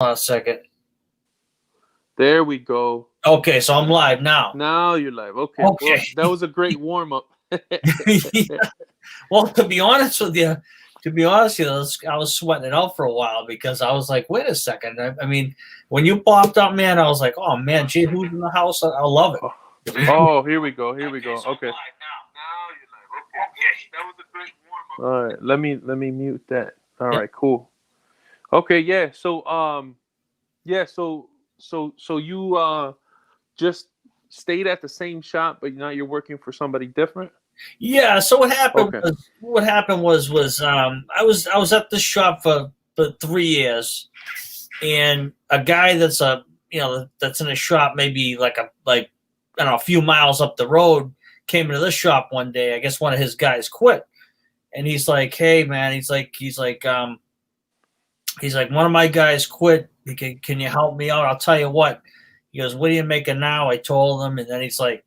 Hold on a second. There we go. Okay, so I'm live now. Now you're live. Okay. Well, Okay. that was a great warm up. Yeah. Well, to be honest with you, I was sweating it out for a while because I was like, wait a second. I mean, when you popped up, man, I was like, oh man, gee, who's in the house? I love Oh, it. oh, here we go. Here we go. Okay. All right. Let me mute that. All Yeah. right. Cool. Okay. Yeah. So yeah. So you just stayed at the same shop, but now you're working for somebody different. Yeah. So Okay. what happened was I was at the shop for 3 years, and a guy that's in a shop maybe like I don't know, a few miles up the road came into this shop one day. I guess one of his guys quit, and he's like, "Hey man," he's like, "One of my guys quit. Can you help me out? I'll tell you what." He goes, "What are you making now?" I told him, and then he's like,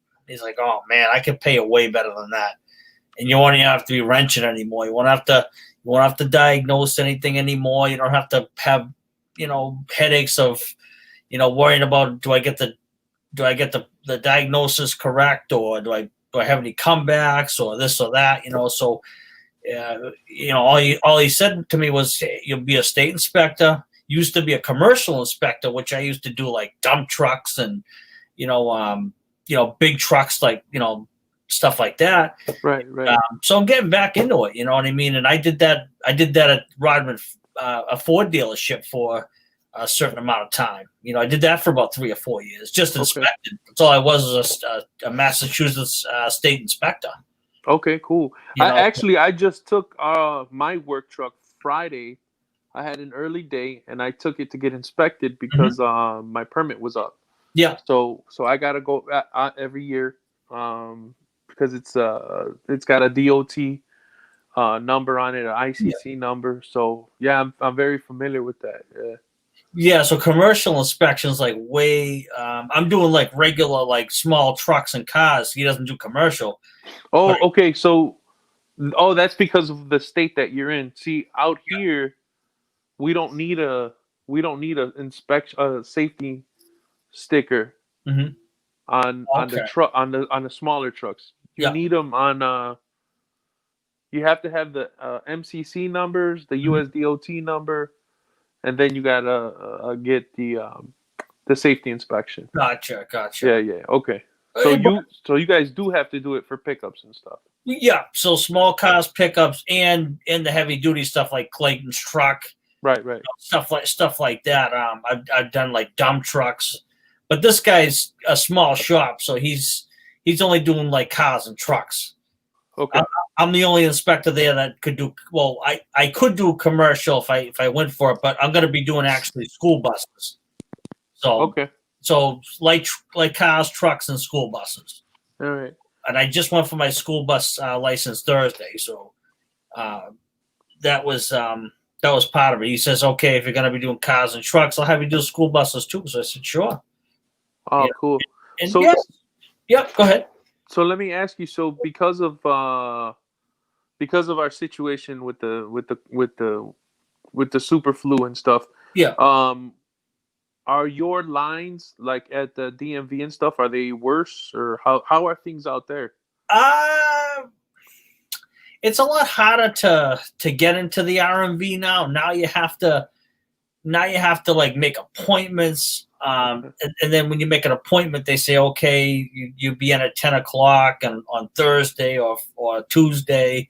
"Oh man, I can pay you way better than that, and you won't even have to be wrenching anymore. You won't have to diagnose anything anymore. You don't have to have headaches of worrying about do I get the diagnosis correct, or do I have any comebacks or this or that, so all he said to me was, "Hey, you'll be a state inspector." Used to be a commercial inspector, which I used to do like dump trucks and big trucks, like stuff like that. Right. Right. So I'm getting back into it. You know what I mean? And I did that. I did that at Rodman, a Ford dealership for a certain amount of time. I did that for about 3 or 4 years, just Okay. inspected. That's all I was a Massachusetts state inspector. Okay. Cool. You I know, actually I just took my work truck Friday. I had an early day and I took it to get inspected Mhm. because my permit was up. Yeah, So I gotta go every year because it's got a DOT number on it, an yeah. ICC number. So yeah, I'm very familiar with that. Yeah. Yeah, so commercial inspections like way. I'm doing like regular, like small trucks and cars. He doesn't do commercial, but Oh, okay. So that's because of the state that you're in. See, out here we don't need a inspection safety sticker mhm. on the Okay, truck on the smaller trucks. You yeah, need them on you have to have the MCC numbers, the mhm. USDOT number, and then you gotta get the safety inspection. Gotcha, gotcha. Yeah, yeah, okay. So But you guys do have to do it for pickups and stuff. yeah, so small cars, pickups, and the heavy duty stuff like Clayton's truck, Right, right. stuff like that. I've done like dump trucks, but this guy's a small shop, so he's only doing like cars and trucks. I, Okay, I'm the only inspector there that could do well. I could do commercial if I went for it, but I'm going to be doing actually school buses. So okay. so like cars, trucks, and school buses. All right. And I just went for my school bus license Thursday, so uh, that was um, that was part of it. He says, "Okay, if you're going to be doing cars and trucks, I'll have you do school buses too." So I said, "Sure." Oh, Yeah, cool. and So yes, yep. Go ahead. so let me ask you. So because of our situation with the super flu and stuff, Yeah. um, are your lines like at the DMV and stuff? Are they worse or how are things out there? Uh, it's a lot harder to get into the RMV now. Now you have to like make appointments. Okay. And then when you make an appointment, they say, okay, you be in at 10 o'clock on Thursday or Tuesday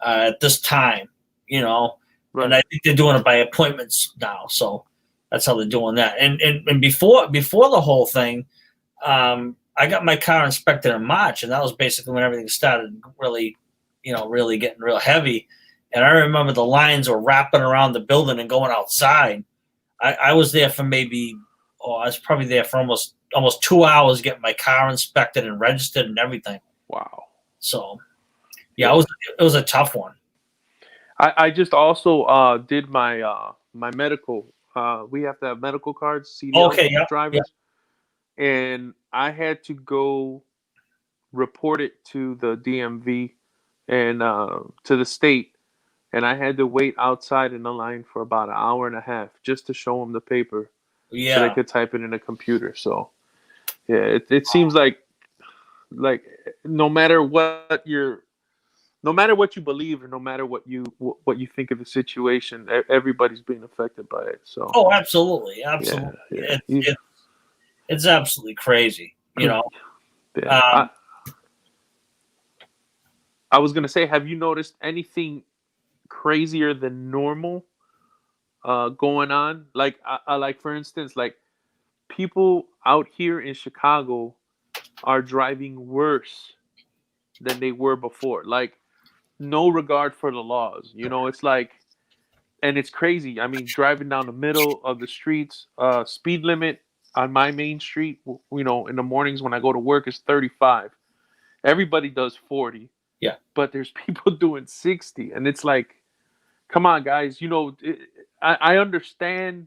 at this time, and Right. I think they're doing it by appointments now. So that's how they're doing that. And before the whole thing, I got my car inspected in March, and that was basically when everything started really getting real heavy. And I remember the lines were wrapping around the building and going outside. I was there for I was probably there for almost 2 hours getting my car inspected and registered and everything. Wow. So yeah, Yeah. it was a tough one. I just also did my medical. We have to have medical cards, CDL Okay, yeah, yeah. drivers, and I had to go report it to the DMV and to the state. and I had to wait outside in the line for about an hour and a half just to show them the paper so they Yeah. could type it in a computer. So yeah, it seems like no matter what you're, no matter what you believe or no matter what you think of the situation, everybody's being affected by it. So Oh, absolutely, yeah, absolutely. yeah, It's absolutely crazy. yeah. Um, I was gonna say, have you noticed anything crazier than normal going on? Like, like for instance, like people out here in Chicago are driving worse than they were before. Like, no regard for the laws. It's like, and it's crazy. I mean, driving down the middle of the streets, speed limit on my main street, in the mornings when I go to work is 35. Everybody does 40, yeah. but there's people doing 60, and it's like, come on, guys. I understand.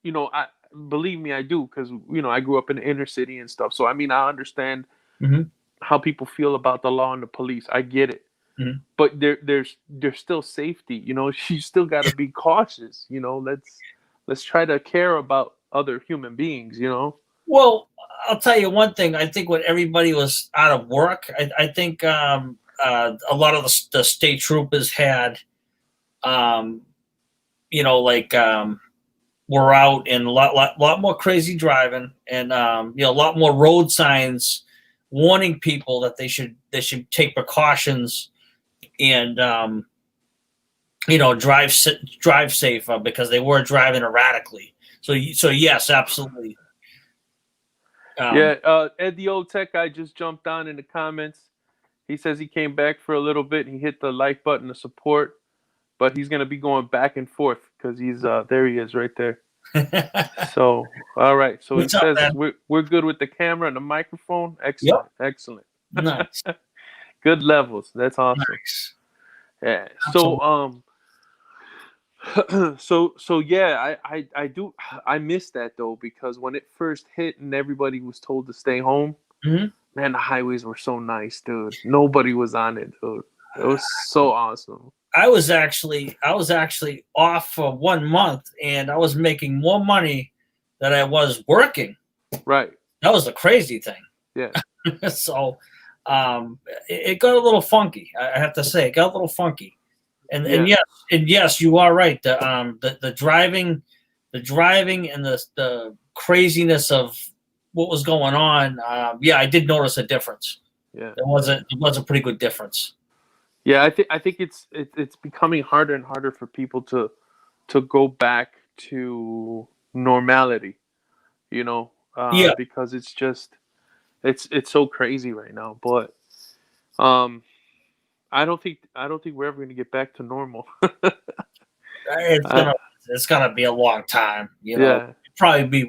I believe me, I do, because I grew up in the inner city and stuff. So I mean, I understand Hmm. how people feel about the law and the police. I get it. Hmm. But there's still safety. You still got to be cautious. Let's try to care about other human beings. Well, I'll tell you one thing. I think when everybody was out of work, I think a lot of the state troopers had, um, like were out and a lot more crazy driving, and a lot more road signs warning people that they should take precautions and drive safer because they were driving erratically. So yes, absolutely. Um, Yeah. Ed, the old tech guy, just jumped on in the comments. He says he came back for a little bit. He hit the like button to support, but he's gonna be going back and forth because he's there. He is right there. So, all right. So he What's up, says man? we're good with the camera and the microphone. Yep. Excellent, excellent. Nice. Good levels. That's awesome. Nice. Yeah. So Absolutely. so yeah, I do, I miss that though, because when it first hit and everybody was told to stay home, Mhm. man, the highways were so nice, dude. Nobody was on it, dude. It was so awesome. I was actually off for 1 month, and I was making more money than I was working. Right. That was the crazy thing. Yeah. So it got a little funky. I have to say, it got a little funky. And Yeah. and yes, you are right. The driving, and the craziness of what was going on. Yeah, I did notice a difference. Yeah. It was a pretty good difference. Yeah, I think it's becoming harder and harder for people to go back to normality, Yeah. because it's just it's so crazy right now. But um, I don't think we're ever going to get back to normal. It's uh, gonna it's gonna be a long time. yeah, Probably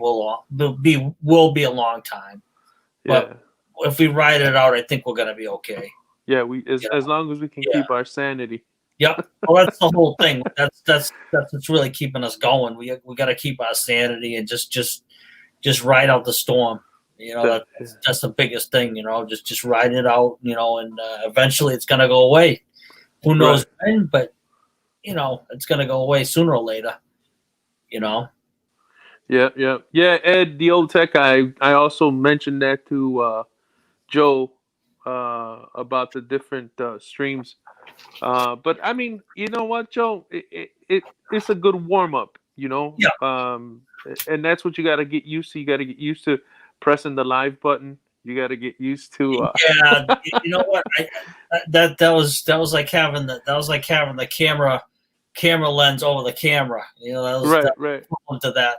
will be a long time. But yeah, if we ride it out, I think we're gonna be okay. yeah. We as You know? as long as we can Yeah. keep our sanity. Yep. Well, that's the whole thing. That's what's really keeping us going. We got to keep our sanity and just ride out the storm. That, That's the biggest thing. Just ride it out. And eventually it's gonna go away. Who knows right. when? But it's gonna go away sooner or later. You know. Yeah, yeah, yeah. Ed, the old tech guy. I also mentioned that to Joe about the different streams. But I mean, you know what, Joe? It's a good warm up, Yeah. and that's what you got to get used to. You got to get used to pressing the live button. You got to get used to. Yeah. You know what? That was like having the camera lens over the camera. Right, That right. was to that.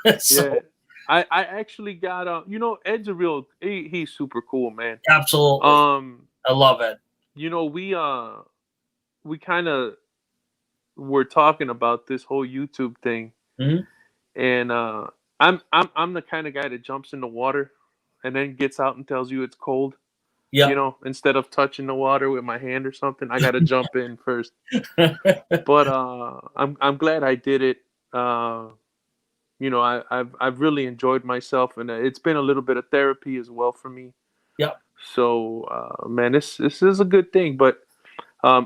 Yeah. So I actually got Ed's a he's super cool, man. absolutely, I love it. We kind of were talking about this whole YouTube thing, Hmm. and I'm the kind of guy that jumps in the water and then gets out and tells you it's cold. Yep. Instead of touching the water with my hand or something, I got to jump in first. But I'm glad I did it. I've really enjoyed myself, and it's been a little bit of therapy as well for me. Yep. So man, this is a good thing. But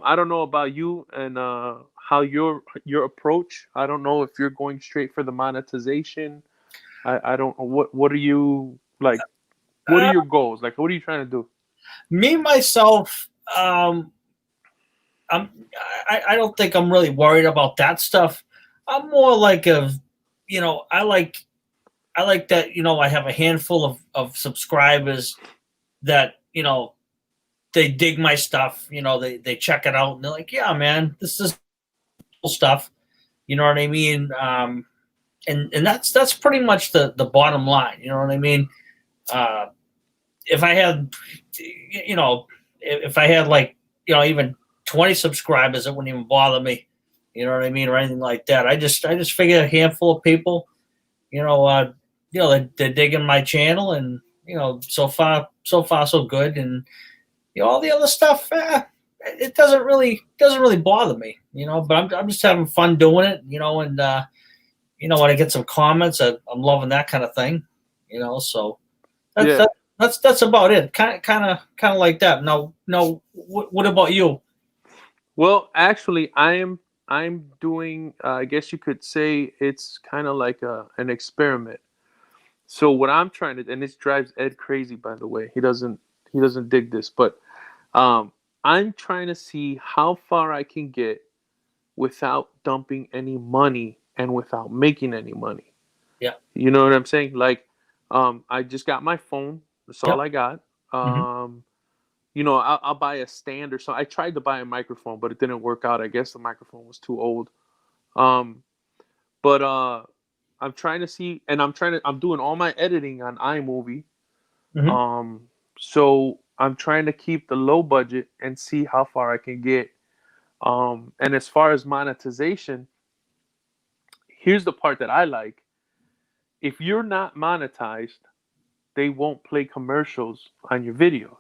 I don't know about you and how your approach. I don't know if you're going straight for the monetization. I don't know what are you like. What are Uh, your goals? Like, what are you trying to do? Me myself, I'm I don't think I'm really worried about that stuff. I'm more like a, I like that, I have a handful of subscribers that, they dig my stuff, they check it out and they're like, yeah, man, this is cool stuff. You know what I mean? And that's pretty much the bottom line. You know what I mean? Uh, if I had, if I had like, even 20 subscribers, it wouldn't even bother me. You know what I mean, or anything like that. I just figure a handful of people, you know, they're digging my channel, and so far so good, and all the other stuff, it doesn't really bother me, But I'm just having fun doing it, and when I get some comments, I'm loving that kind of thing, So that's Yeah. that, that's about it. Kind of like that. Now, what about you? Well, actually, I'm doing. I guess you could say it's kind of like an experiment. So what I'm trying to, and this drives Ed crazy, by the way. He doesn't dig this, but um, I'm trying to see how far I can get without dumping any money and without making any money. Yeah. You know what I'm saying? Like, I just got my phone. That's all Yep. I got. Hmm. I'll buy a stand or so. I tried to buy a microphone, but it didn't work out. I guess the microphone was too old. Um, but I'm trying to see, and I'm doing all my editing on iMovie. Hmm. Um, so I'm trying to keep the low budget and see how far I can get. And as far as monetization, here's the part that I like. If you're not monetized, they won't play commercials on your videos.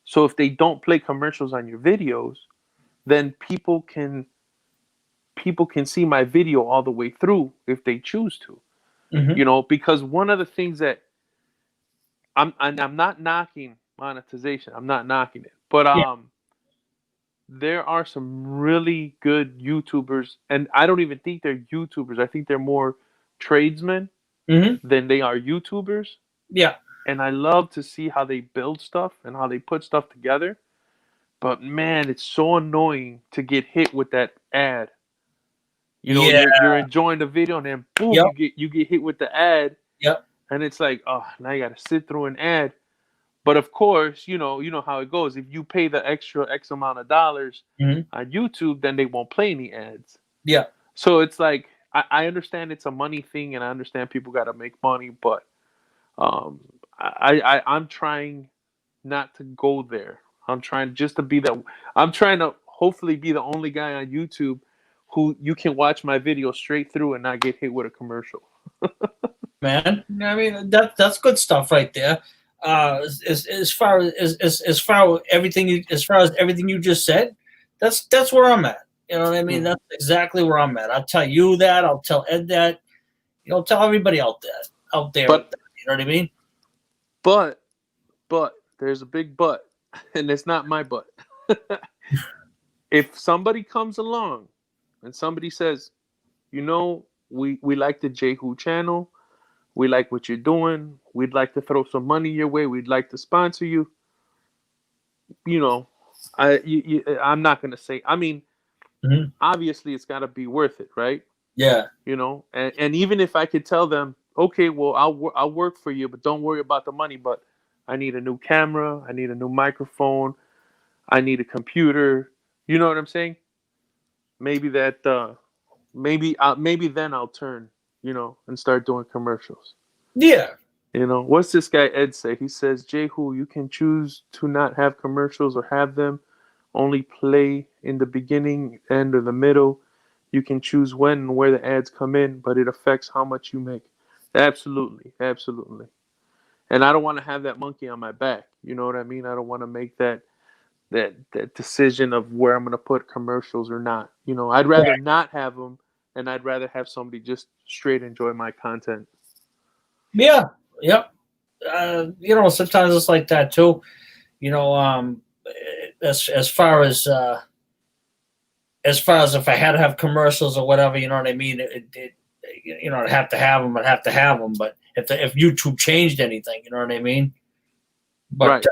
So if they don't play commercials on your videos, then people can see my video all the way through if they choose to. Hmm. Because one of the things that I'm not knocking monetization. I'm not knocking it. But Yeah. there are some really good YouTubers, and I don't even think they're YouTubers. I think they're more tradesmen Hmm. than they are YouTubers. Yeah. And I love to see how they build stuff and how they put stuff together. But man, it's so annoying to get hit with that ad. Yeah. You're enjoying the video and then boom, Yep. you get hit with the ad, Yep. and it's like, oh, now you got to sit through an ad. But of course, you know how it goes. If you pay the extra X amount of dollars Hmm. on YouTube, then they won't play any ads. Yeah. So it's like I understand it's a money thing, and I understand people got to make money, but um, I'm trying not to go there. I'm trying just to be that. I'm trying to hopefully be the only guy on YouTube who you can watch my video straight through and not get hit with a commercial. Man. I mean, that's good stuff right there. As far as everything you just said, that's where I'm at. You know what I mean? Mhm. That's exactly where I'm at. I'll tell you that. I'll tell Ed that. Tell everybody out there. But You know what I mean? but but there's a big but, and it's not my but. If somebody comes along and somebody says, we like the Jehu channel, we like what you're doing, we'd like to throw some money your way, we'd like to sponsor you, you know, I'm not gonna say. I mean, Hmm. obviously, it's got to be worth it, right? Yeah. And even if I could tell them, okay, well, I'll work for you, but don't worry about the money. But I need a new camera, I need a new microphone, I need a computer. You know what I'm saying? Maybe that, maybe then I'll turn, and start doing commercials. Yeah. What's this guy Ed say? He says, Jehu, you can choose to not have commercials or have them only play in the beginning, end, or the middle. You can choose when and where the ads come in, but it affects how much you make. Absolutely, absolutely. And I don't want to have that monkey on my back. You know what I mean? I don't want to make that decision of where I'm going to put commercials or not. I'd rather not have them, and I'd rather have somebody just straight enjoy my content. Yeah. Yep. Sometimes it's like that too. You know, as far as if I had to have commercials or whatever, you know what I mean? I'd have to have them. I'd have to have them. But if YouTube changed anything, you know what I mean? But Right.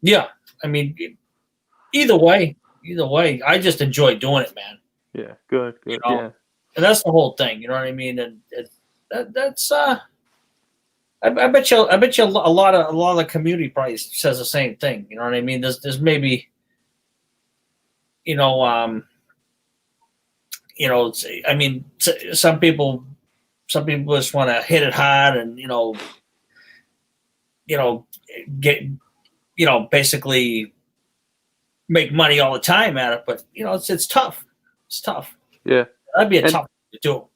yeah, I mean, either way, I just enjoy doing it, man. Yeah. Good. You Good. know, Yeah. and that's the whole thing. You know what I mean? And that's I bet you a lot of the community probably says the same thing. You know what I mean? There's maybe, you know, I mean, some people just want to hit it hard and get basically make money all the time at it. But it's tough. It's tough. Yeah. That'd be a And tough thing to do.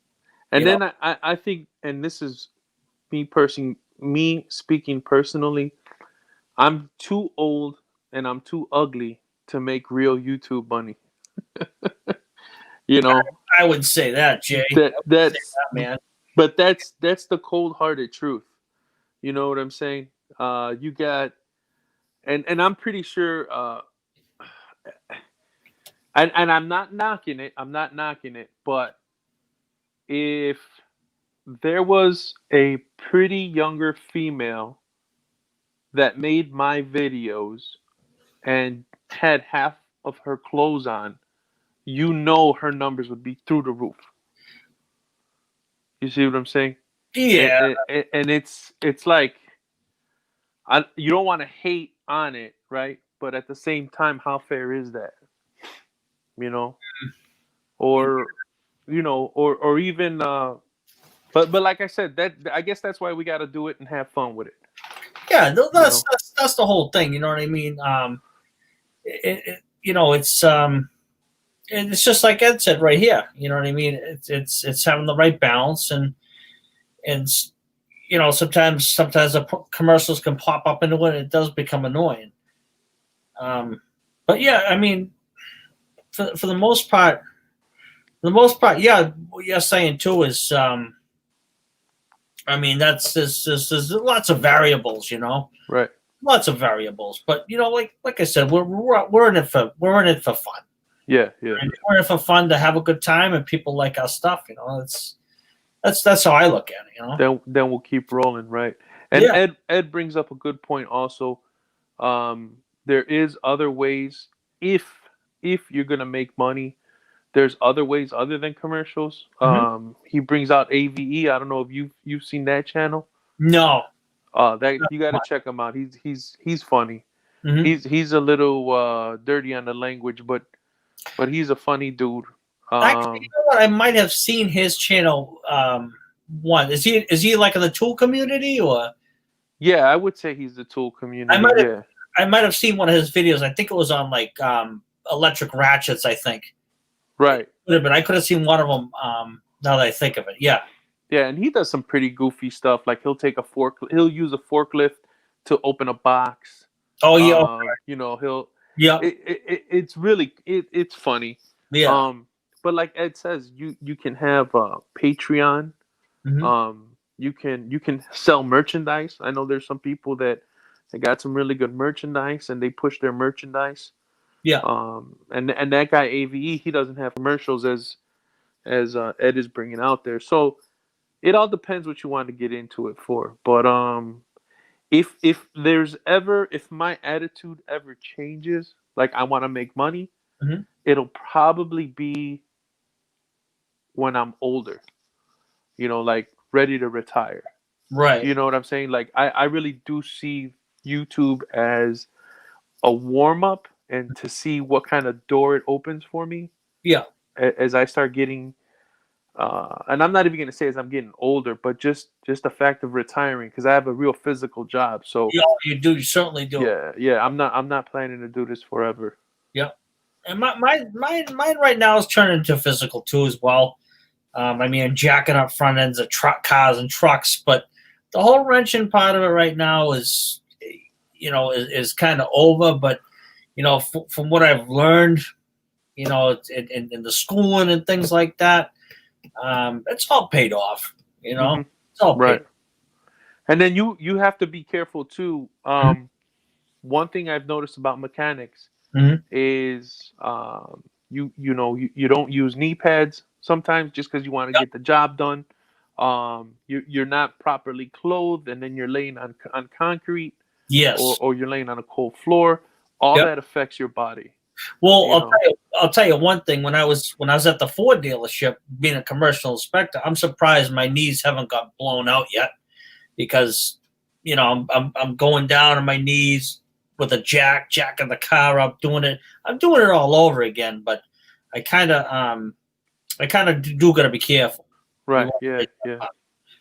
and then I think, and this is me speaking personally, I'm too old and I'm too ugly to make real YouTube money. You know, I would say that, Jay. that's Man. but that's the cold-hearted truth. You know what I'm saying? You got, and I'm pretty sure, and I'm not knocking it. I'm not knocking it, but if there was a pretty younger female that made my videos and had half of her clothes on, her numbers would be through the roof. You see what I'm saying? Yeah. And it's like, you don't want to hate on it, right? But at the same time, how fair is that? You know, or or even but like I said, that I guess that's why we got to do it and have fun with it. Yeah, that's the whole thing. You know what I mean? It's just like Ed said right here. You know what I mean? It's having the right balance, and sometimes the commercials can pop up into it. And it does become annoying. But yeah, I mean, for the most part, yeah, what you're saying too is, I mean, there's lots of variables, Right. lots of variables. But like I said, we're in it for fun. Yeah, yeah. And we're in it for fun to have a good time, and people like our stuff. That's how I look at it. Then we'll keep rolling, right? And Yeah. Ed brings up a good point also. There is other ways, if you're gonna make money. There's other ways other than commercials. Mm-hmm. He brings out AVE. I don't know if you've seen that channel. No. That you got to check him out. He's funny. Mm-hmm. He's a little dirty on the language, but he's a funny dude. Actually, you know what? I might have seen his channel. One is he like in the tool community or? Yeah, I would say he's the tool community. I might have seen one of his videos. I think it was on like electric ratchets. I think. Right. But I could have seen one of them. Now that I think of it, yeah. Yeah, and he does some pretty goofy stuff. Like he'll use a forklift to open a box. Oh yeah. He'll. Yeah. It's really it's funny. Yeah. But like Ed says, you can have Patreon. Mm-hmm. You can sell merchandise. I know there's some people that they got some really good merchandise and they push their merchandise. Yeah. And that guy AVE, he doesn't have commercials as Ed is bringing out there. So it all depends what you want to get into it for. But if my attitude ever changes, like I want to make money, mm-hmm. it'll probably be when I'm older. Like ready to retire. Right. You know what I'm saying? Like I really do see YouTube as a warm up and to see what kind of door it opens for me. Yeah. As I start getting, and I'm not even going to say as I'm getting older, but just the fact of retiring, because I have a real physical job. So yeah, you do. You certainly do. Yeah. I'm not planning to do this forever. Yeah. And mine right now is turning into physical too as well. I mean, I'm jacking up front ends of cars and trucks, but the whole wrenching part of it right now is kind of over. But from what I've learned, in the schooling and things like that, it's all paid off. Mm-hmm. It's all right. paid off. And then you have to be careful too. One thing I've noticed about mechanics, Mhm. is you don't use knee pads sometimes just because you want to Yep. get the job done. You're not properly clothed, and then you're laying on concrete, Yes. or you're laying on a cold floor. All Yep. that affects your body. Well, You know. I'll tell you one thing. When I was at the Ford dealership, being a commercial inspector, I'm surprised my knees haven't got blown out yet, because I'm going down on my knees with a jacking the car up, doing it. I'm doing it all over again, but I kind of do got to be careful. You Right. want Yeah. to- Yeah.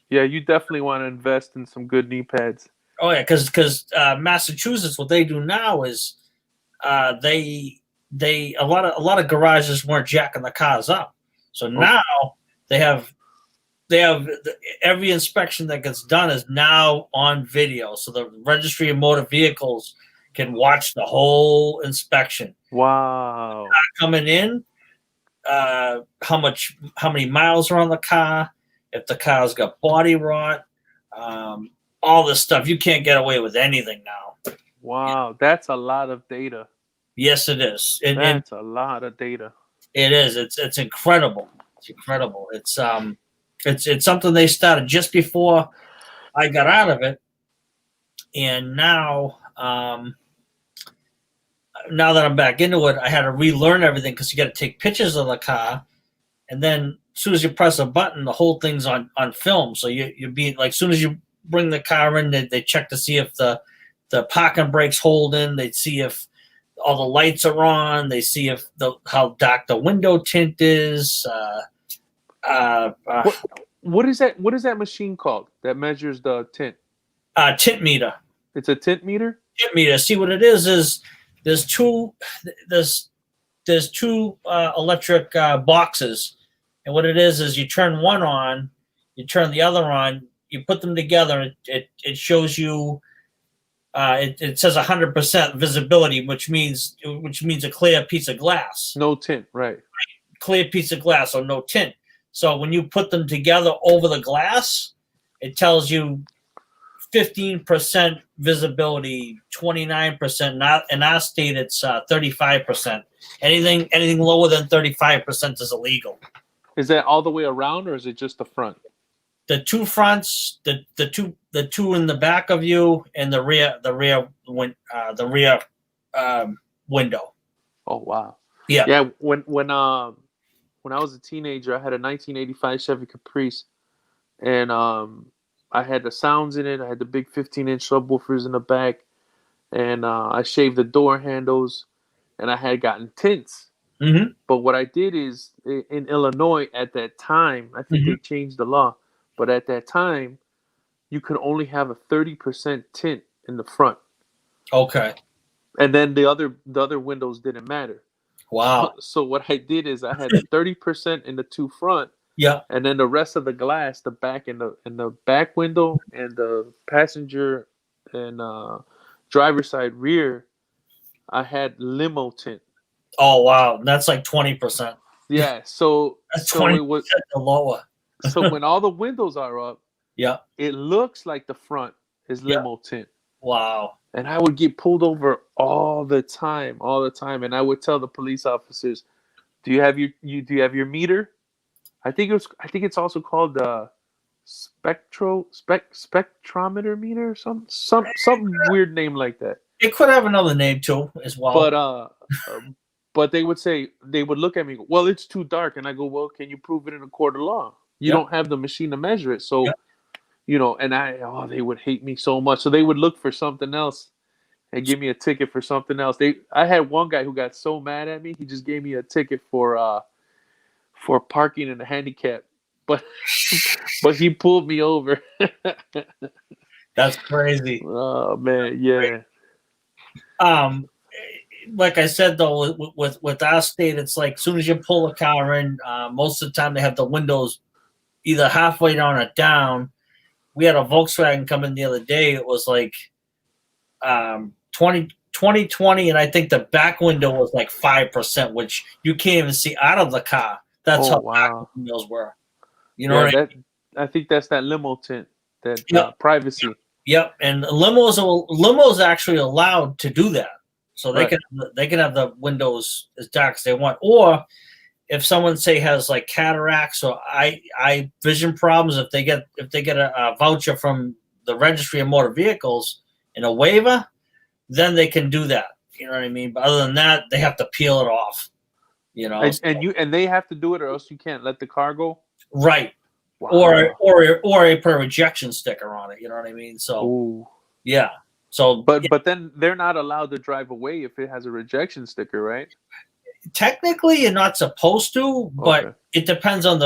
Yeah. You definitely want to invest in some good knee pads. Oh yeah, because Massachusetts, what they do now is they a lot of garages weren't jacking the cars up, so Oh, now they have they have every inspection that gets done is now on video, so the registry of motor vehicles can watch the whole inspection wow. coming in, how many miles are on the car, if the car's got body rot, all this stuff. You can't get away with anything now. Wow. That's a lot of data. Yes, it is, and That's a lot of data. it is. It's incredible. It's incredible. It's something they started just before I got out of it, and now that I'm back into it, I had to relearn everything, because you got to take pictures of the car, and then as soon as you press a button, the whole thing's on film. So you're being like, as soon as you bring the car in, they check to see if the parking brake's holding. They see if all the lights are on. They see if how dark the window tint is. What is that? What is that machine called that measures the tint? Tint meter. It's a tint meter. Tint meter. See, what it is there's two there's two electric boxes, and what it is you turn one on, you turn the other on, you put them together. It shows you. It says 100% visibility, which means a clear piece of glass. No tint, right? Clear piece of glass, or no tint. So when you put them together over the glass, it tells you 15% visibility, 29%. Not in our state, it's 35%. Anything lower than 35% is illegal. Is that all the way around, or is it just the front? The two fronts, the two in the back of you, and the rear window. Oh wow. Yeah. Yeah. When I was a teenager, I had a 1985 Chevy Caprice, and I had the sounds in it. I had the big 15-inch subwoofers in the back, and I shaved the door handles, and I had gotten tints. Mm-hmm. But what I did is, in Illinois at that time, I think they changed the law, but at that time, you could only have a 30% tint in the front. Okay. And then the other windows didn't matter. Wow. So what I did is I had 30% in the two front. Yeah. And then the rest of the glass, the back and the back window and the passenger and driver's side rear, I had limo tint. Oh wow, that's like 20%. Yeah, so That's so 20% it was lower. so when all the windows are up, Yeah. it looks like the front is limo tint. Wow. And I would get pulled over all the time, and I would tell the police officers, "Do you have your meter?" I think it's also called the spectrometer meter or some weird name like that. It could have another name too, as well. But they would look at me, well, it's too dark, and I go, well, can you prove it in a court of law? You don't have the machine to measure it, so and they would hate me so much, so they would look for something else and give me a ticket for something else. I had one guy who got so mad at me, he just gave me a ticket for parking in a handicap, but he pulled me over. That's crazy. Oh man, yeah. Like I said though, with our state, it's like as soon as you pull a car in, most of the time they have the windows either halfway down or down. We had a Volkswagen come in the other day. It was like 2020, and I think the back window was like 5%, which you can't even see out of the car. That's how back windows were. You know what I mean? I think that's that limo tint, that privacy. Yep, and limos are actually allowed to do that. so they can have the windows as dark as they want. Or if someone say has like cataracts or eye vision problems, if they get a voucher from the registry of motor vehicles and a waiver, then they can do that. You know what I mean? But other than that, they have to peel it off. You know, and they have to do it, or else you can't let the car go. Right. Wow. Or they put a rejection sticker on it. You know what I mean? So Ooh. yeah. So but then they're not allowed to drive away if it has a rejection sticker, right? Technically, you're not supposed to, but it depends on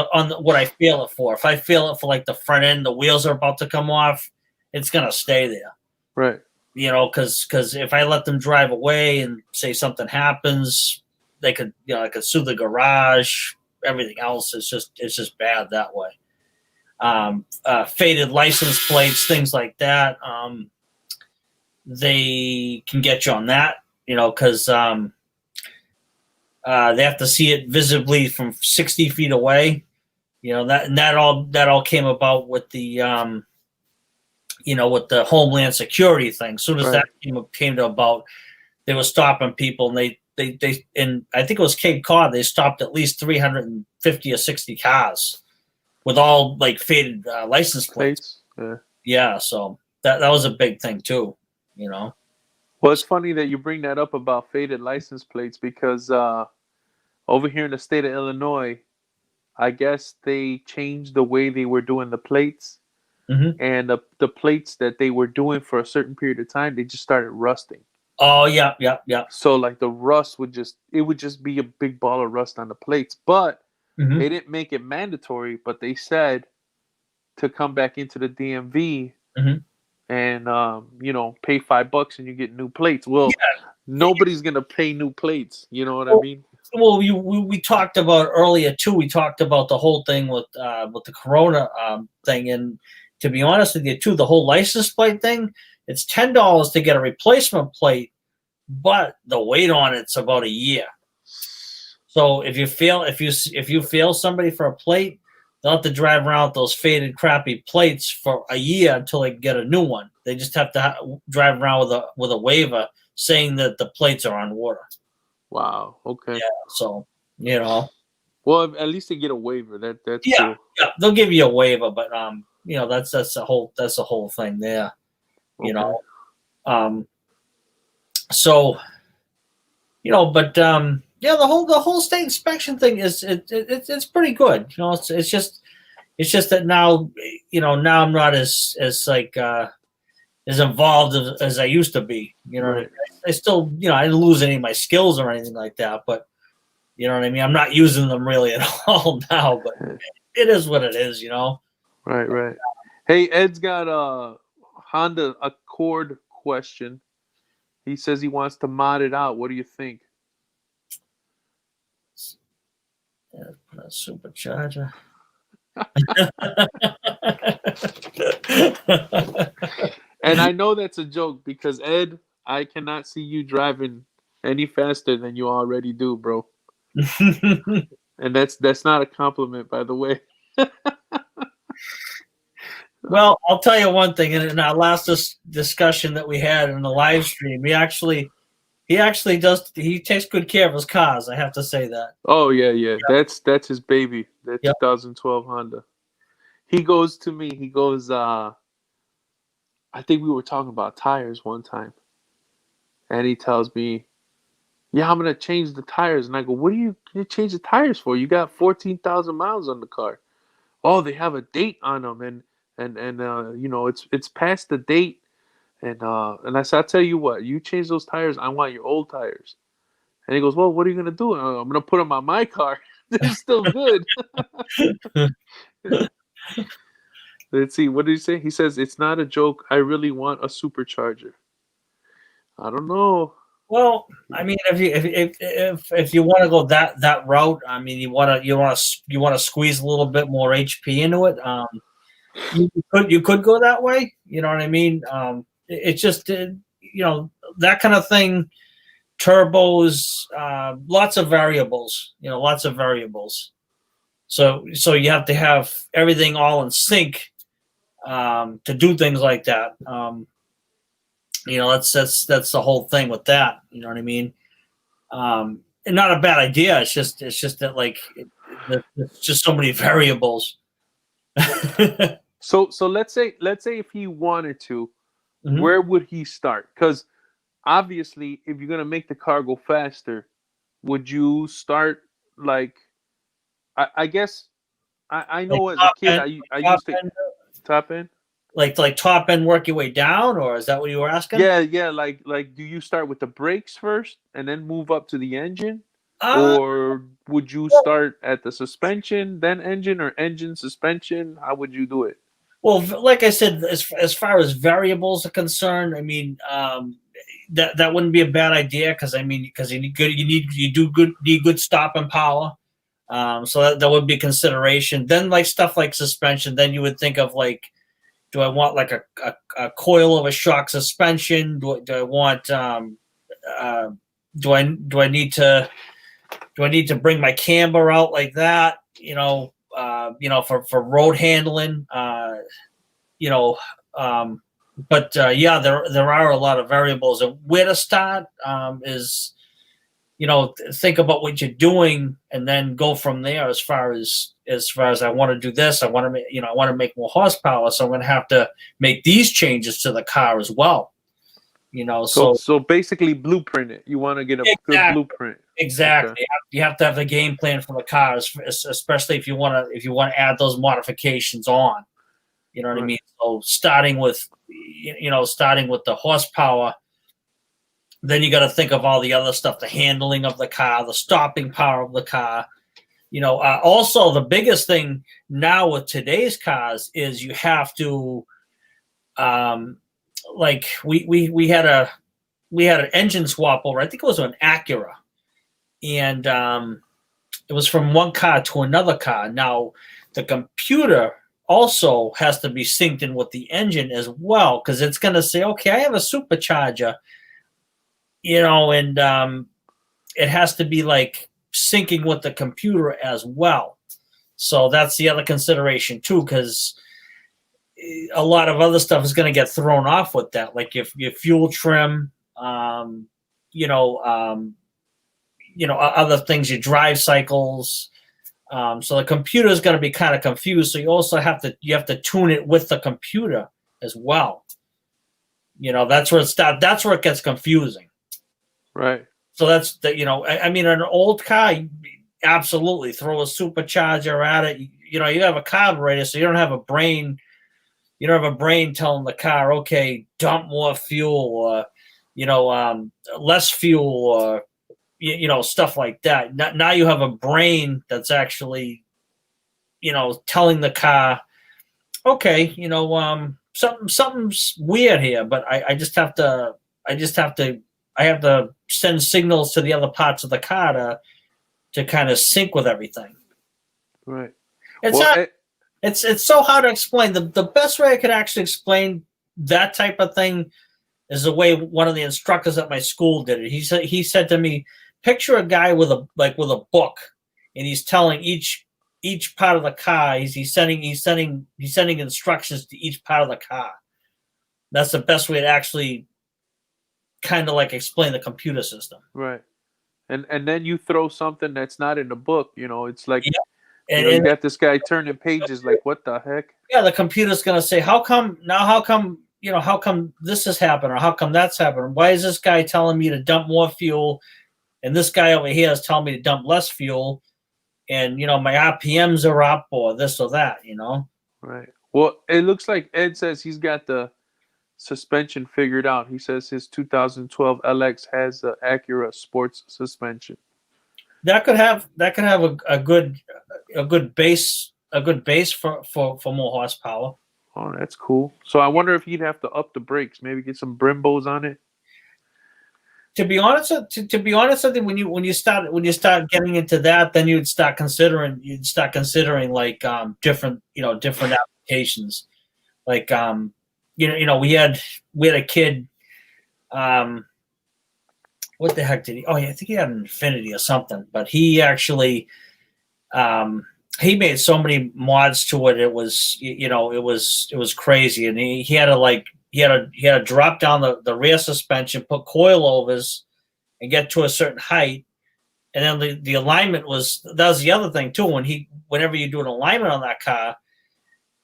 what I feel it for. If I feel it for like the front end, the wheels are about to come off, it's gonna stay there. Right. You know, because if I let them drive away and say something happens, they could I could sue the garage. Everything else is just bad that way. Faded license plates, things like that. They can get you on that, because they have to see it visibly from 60 feet away. That all came about with the with the Homeland Security thing. As soon as that came to about, they were stopping people, and they and I think it was Cape Cod. They stopped at least 350 or 60 cars with all like faded license plates. Yeah, so that was a big thing too. Well, it's funny that you bring that up about faded license plates, because over here in the state of Illinois, I guess they changed the way they were doing the plates, and the plates that they were doing for a certain period of time, they just started rusting. Oh yeah. So like the rust would just be a big ball of rust on the plates, but they didn't make it mandatory. But they said to come back into the DMV. And pay $5 and you get new plates. Well, nobody's gonna pay new plates. You know what I mean? Well, we talked about earlier too. We talked about the whole thing with the Corona thing, and to be honest with you too, the whole license plate thing. It's $10 to get a replacement plate, but the wait on it's about a year. So if you fail somebody for a plate, they'll have to drive around with those faded, crappy plates for a year until they get a new one. They just have to drive around with a waiver saying that the plates are on water. Wow. Okay. Yeah. So Well, at least they get a waiver. That's cool. Yeah. They'll give you a waiver, but that's the whole thing there. So but the whole state inspection thing it's pretty good. It's just that now now I'm not as like as involved as I used to be. I still I didn't lose any of my skills or anything like that, but you know what I mean. I'm not using them really at all now, but it is what it is. Right. Hey, Ed's got a Honda Accord question. He says he wants to mod it out. What do you think? Yeah, put a supercharger. And I know that's a joke because Ed, I cannot see you driving any faster than you already do, bro. And that's not a compliment, by the way. Well, I'll tell you one thing. In our last discussion that we had in the live stream, he takes good care of his cars. I have to say that. Oh yeah. That's his baby. That 2012 Honda. He goes to me. He goes. I think we were talking about tires one time, and he tells me, "Yeah, I'm gonna change the tires." And I go, "What do you change the tires for? You got 14,000 miles on the car." Oh, they have a date on them, and it's past the date. And I said, I'll tell you what, you change those tires, I want your old tires. And he goes, well, what are you going to do? I'm going to put them on my car. They're still good. Let's see. What did he say? He says, it's not a joke. I really want a supercharger. I don't know. Well, I mean, if you want to go that route, I mean, you want to squeeze a little bit more HP into it. You could go that way. You know what I mean? It's just that kind of thing. Turbos, lots of variables. So you have to have everything all in sync to do things like that. That's the whole thing with that. You know what I mean? And not a bad idea. It's just that like there's just so many variables. So let's say if he wanted to, Mhm. where would he start? Because obviously, if you're gonna make the car go faster, would you start like I guess I Like know as a top kid end, I top used to end, top end. like top end, work your way down, or is that what you were asking? Yeah, like do you start with the brakes first and then move up to the engine? Uh, Or would you start at the suspension, then engine, or engine suspension? How would you do it? well, like I said, as far as variables are concerned, I mean, that wouldn't be a bad idea because I mean, because you need good stopping power. So that would be consideration. Then like stuff like suspension, then you would think of like, do I want like a coil of a shock suspension? Do I want uh, do I need to bring my camber out like that? For road handling. You know, um, but yeah, there are a lot of variables, and where to start is think about what you're doing and then go from there. As far as I want to do this, I want to make more horsepower, so I'm going to have to make these changes to the car as well. So So so basically blueprint it. You want to get a good exactly. blueprint. Okay. Exactly. You have to have the game plan for the cars, especially if you want to add those modifications on. You know what I Right. mean? So starting with the horsepower, then you got to think of all the other stuff: the handling of the car, the stopping power of the car. Also the biggest thing now with today's cars is you have to, like we had an engine swap over. I think it was an Acura, and it was from one car to another car. Now, the computer also has to be synced in with the engine as well because it's going to say, okay, I have a supercharger, and it has to be like syncing with the computer as well. So that's the other consideration too, because a lot of other stuff is going to get thrown off with that, like if your fuel trim, you know, other things, your drive cycles. So the computer is going to be kind of confused. So you have to tune it with the computer as well. That's where that's where it gets confusing. Right. So that's the I mean, an old car, absolutely throw a supercharger at it. You have a carburetor, so you don't have a brain. You don't have a brain telling the car, okay, dump more fuel, or less fuel, or stuff like that. Now you have a brain that's actually telling the car, okay, something's weird here, but I have to send signals to the other parts of the car to kind of sync with everything. Right. It's Well, not it's so hard to explain. The best way I could actually explain that type of thing is the way one of the instructors at my school did it. He said to me, picture a guy with a book, and he's telling each part of the car. He's sending instructions to each part of the car. That's the best way to actually kind of like explain the computer system. right. And then you throw something that's not in the book. It's like Yeah, you and got this guy turning pages. Like, what the heck? yeah, the computer's gonna say, how come now? How come this has happened, or how come that's happened? Why is this guy telling me to dump more fuel, and this guy over here is telling me to dump less fuel, and my RPMs are up, or this or that. Right. Well, it looks like Ed says he's got the suspension figured out. He says his 2012 LX has the Acura sports suspension. That could have a good base for more horsepower. Oh, that's cool. So I wonder if he'd have to up the brakes, maybe get some Brimbos on it. To be honest, with you, when you start getting into that, then you'd start considering like different applications. Like we had a kid. What the heck did he? Oh, yeah, I think he had an Infinity or something. But he actually he made so many mods to it. It was it was crazy, and he had to like he had to drop down the rear suspension, put coilovers, and get to a certain height. And then the alignment that was the other thing too. Whenever you do an alignment on that car,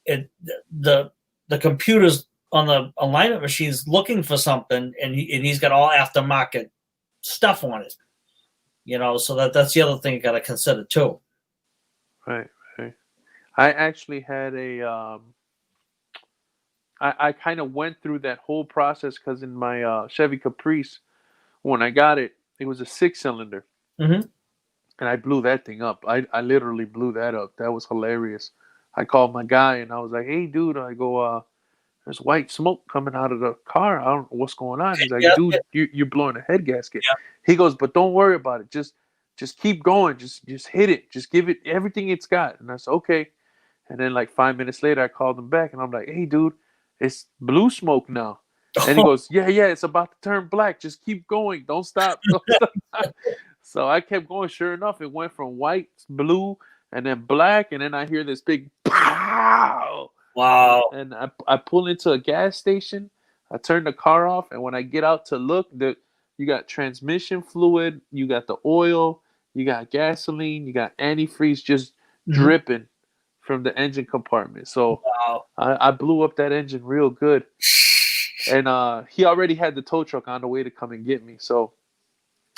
the computers on the alignment machine's looking for something, and he's got all aftermarket stuff on it. So that's the other thing you got to consider too. Right. I actually had I kind of went through that whole process because in my Chevy Caprice, when I got it, it was a 6-cylinder. Mm-hmm. And I blew that thing up. I literally blew that up. That was hilarious. I called my guy and I was like, "Hey, dude," I go, "there's white smoke coming out of the car. I don't know what's going on." He's like, "Dude, you're blowing a head gasket." Yeah. He goes, "But don't worry about it. Just keep going. Just hit it. Just give it everything it's got." And I said, "Okay." And then like 5 minutes later, I called him back and I'm like, "Hey, dude, it's blue smoke now." And he goes, yeah, it's about to turn black. Just keep going. Don't stop. Don't stop. So I kept going. Sure enough, it went from white, blue, and then black. And then I hear this big pow. Wow. And I pull into a gas station. I turn the car off. And when I get out to look, you got transmission fluid. You got the oil. You got gasoline. You got antifreeze just dripping from the engine compartment. So wow. I blew up that engine real good. And he already had the tow truck on the way to come and get me. So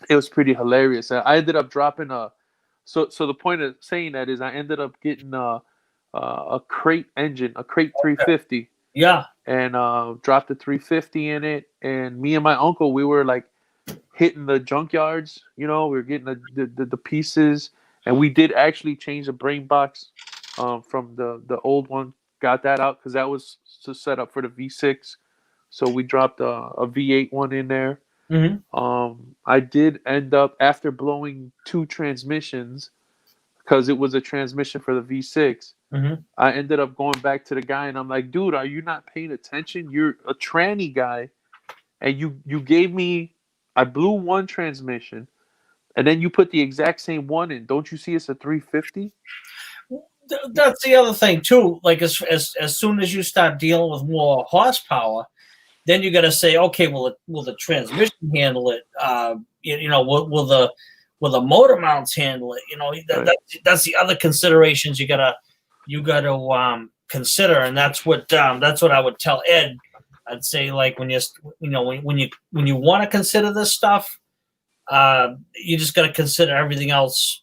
it was pretty hilarious. I ended up dropping so the point of saying that is I ended up getting a crate engine, a crate 350. Yeah. And dropped the 350 in it. And me and my uncle, we were like hitting the junkyards. We were getting the pieces. And we did actually change the brain box from the old one. Got that out because that was to set up for the V6. So we dropped a V8 one in there. Mm-hmm. I did end up, after blowing 2 transmissions, because it was a transmission for the V6, I ended up going back to the guy and I'm like, "Dude, are you not paying attention? You're a tranny guy. And you gave me, I blew 1 transmission and then you put the exact same one in. Don't you see it's a 350? That's the other thing too. Like as soon as you start dealing with more horsepower, then you got to say, okay, will the transmission handle it? Will the motor mounts handle it? That's the other considerations you gotta consider, and that's what I would tell Ed. I'd say, like, when you want to consider this stuff, you just got to consider everything else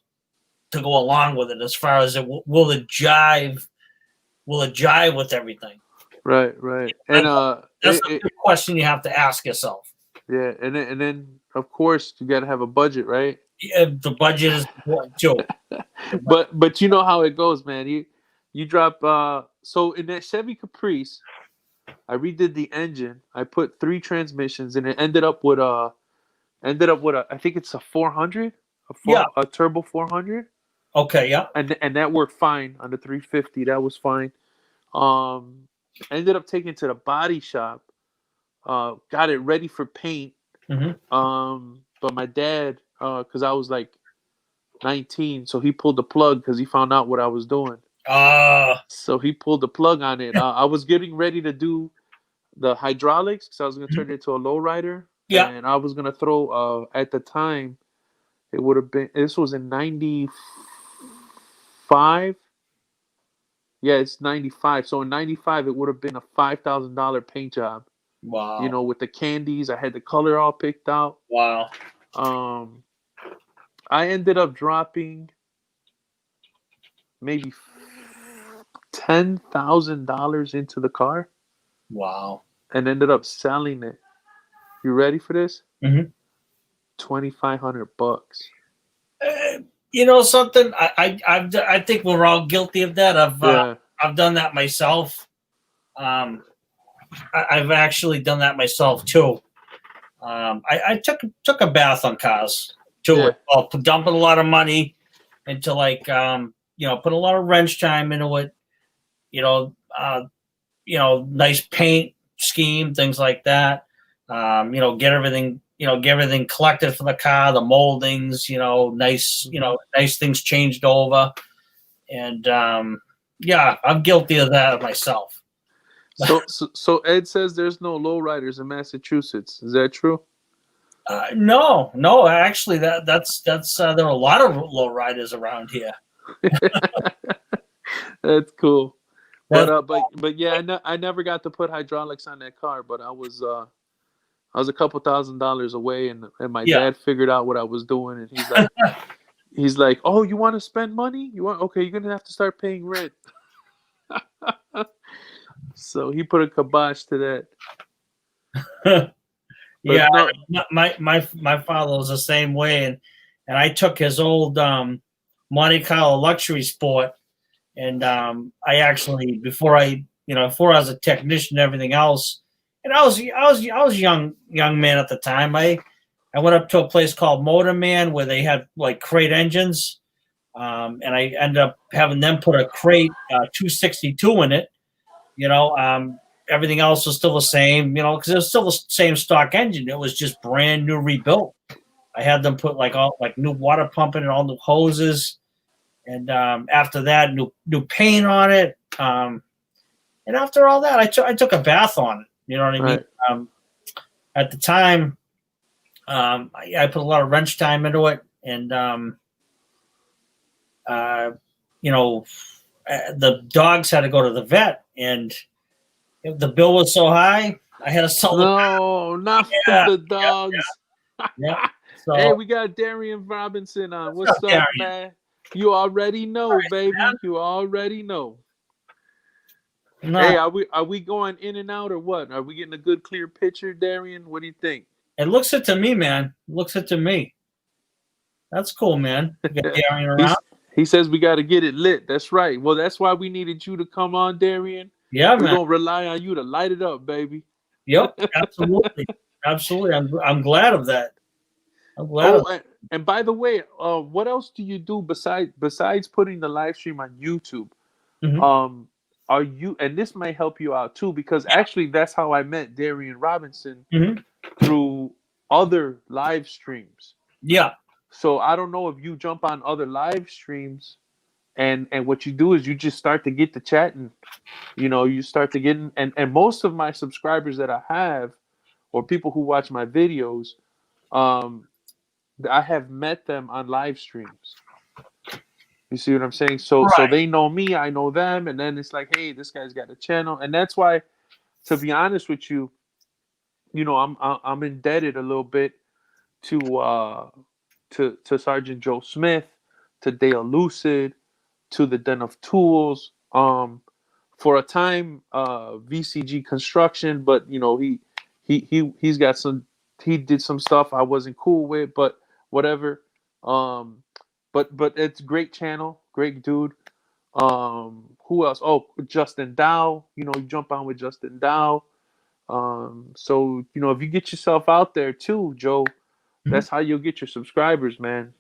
to go along with it. As far as will it jive with everything? Right. And that's a good question you have to ask yourself. Yeah, and then of course you got to have a budget, right? Yeah, the budget is important too. but you know how it goes, man. You drop so in that Chevy Caprice, I redid the engine. I put 3 transmissions, and it ended up with a I think it's a 400, a turbo 400. Okay, yeah. And that worked fine on the 350. That was fine. I ended up taking it to the body shop. Got it ready for paint. But my dad, because I was like 19, so he pulled the plug because he found out what I was doing. So he pulled the plug on it. I was getting ready to do the hydraulics because I was going to turn it into a lowrider. Yeah. And I was going to throw, at the time, it would have been, this was in 95. Yeah, it's 95. So in 95, it would have been a $5,000 paint job. Wow. With the candies. I had the color all picked out. Wow. I ended up dropping maybe $10,000 into the car. Wow. And ended up selling it. You ready for this? $2,500. Something. I think we're all guilty of that. I've done that myself. I've actually done that myself too. I took a bath on cars too. Yeah. Dumping a lot of money into put a lot of wrench time into it. Nice paint scheme, things like that. Get everything collected for the car, the moldings, nice things changed over. And I'm guilty of that myself. So Ed says there's no lowriders in Massachusetts. Is that true? No, actually, that's there are a lot of low riders around here. That's cool. That, But yeah, I never got to put hydraulics on that car, but I was a couple $1,000s away, and my yeah, dad figured out what I was doing, and he's like, oh, you want to spend money? Okay, you're gonna have to start paying rent. So he put a kibosh to that. But yeah. no, My father was the same way, and I took his old Monte Carlo luxury sport, and I actually before I was a technician and everything else, and I was young man at the time. I went up to a place called Motor Man where they had like crate engines, and I ended up having them put a crate 262 in it. You know, everything else was still the same. You know, because it was still the same stock engine. It was just brand new, rebuilt. I had them put like new water pump in it, all new hoses, and after that, new paint on it. And after all that, I took a bath on it. You know what I mean? right. At the time, I put a lot of wrench time into it, and you know, the dogs had to go to the vet, and the bill was so high, I had to sell the. No, not for Yeah, the yeah, dogs. yeah. Hey, So we got Darian Robinson on. what's What's up, up, Darian? man? You already know, baby. Man? You already know. No, Hey, are we going in and out or what? Are we getting a good clear picture, Darian? What do you think? it looks it to me, man. It looks it to me. That's cool, man. You got Darian around? He's he says we got to get it lit. That's right. Well, that's why we needed you to come on, Darian. Yeah, We're man. gonna rely on you to light it up, baby. Yep, absolutely, absolutely. I'm glad of that. I'm glad Oh, of. and by the way, what else do you do besides putting the live stream on YouTube? Mhm. Um, are you, and this might help you out too, because actually that's how I met Darian Robinson, Mhm. through other live streams. Yeah. So I don't know if you jump on other live streams, and what you do is you just start to get to chatting. You start to get in, and most of my subscribers that I have, or people who watch my videos, um, I have met them on live streams. You see what I'm saying? So Right. they know me, I know them, and then it's like, hey, this guy's got a channel, and that's why, to be honest with you, I'm indebted a little bit to to Sergeant Joe Smith, to Dale Lucid, to the Den of Tools. For a time, VCG Construction, but he's got some, he did some stuff I wasn't cool with, but whatever. Um, but it's great channel, great dude. Who else? Oh, Justin Dow. You jump on with Justin Dow. So if you get yourself out there too, Joe, Mhm. that's how you'll get your subscribers, man.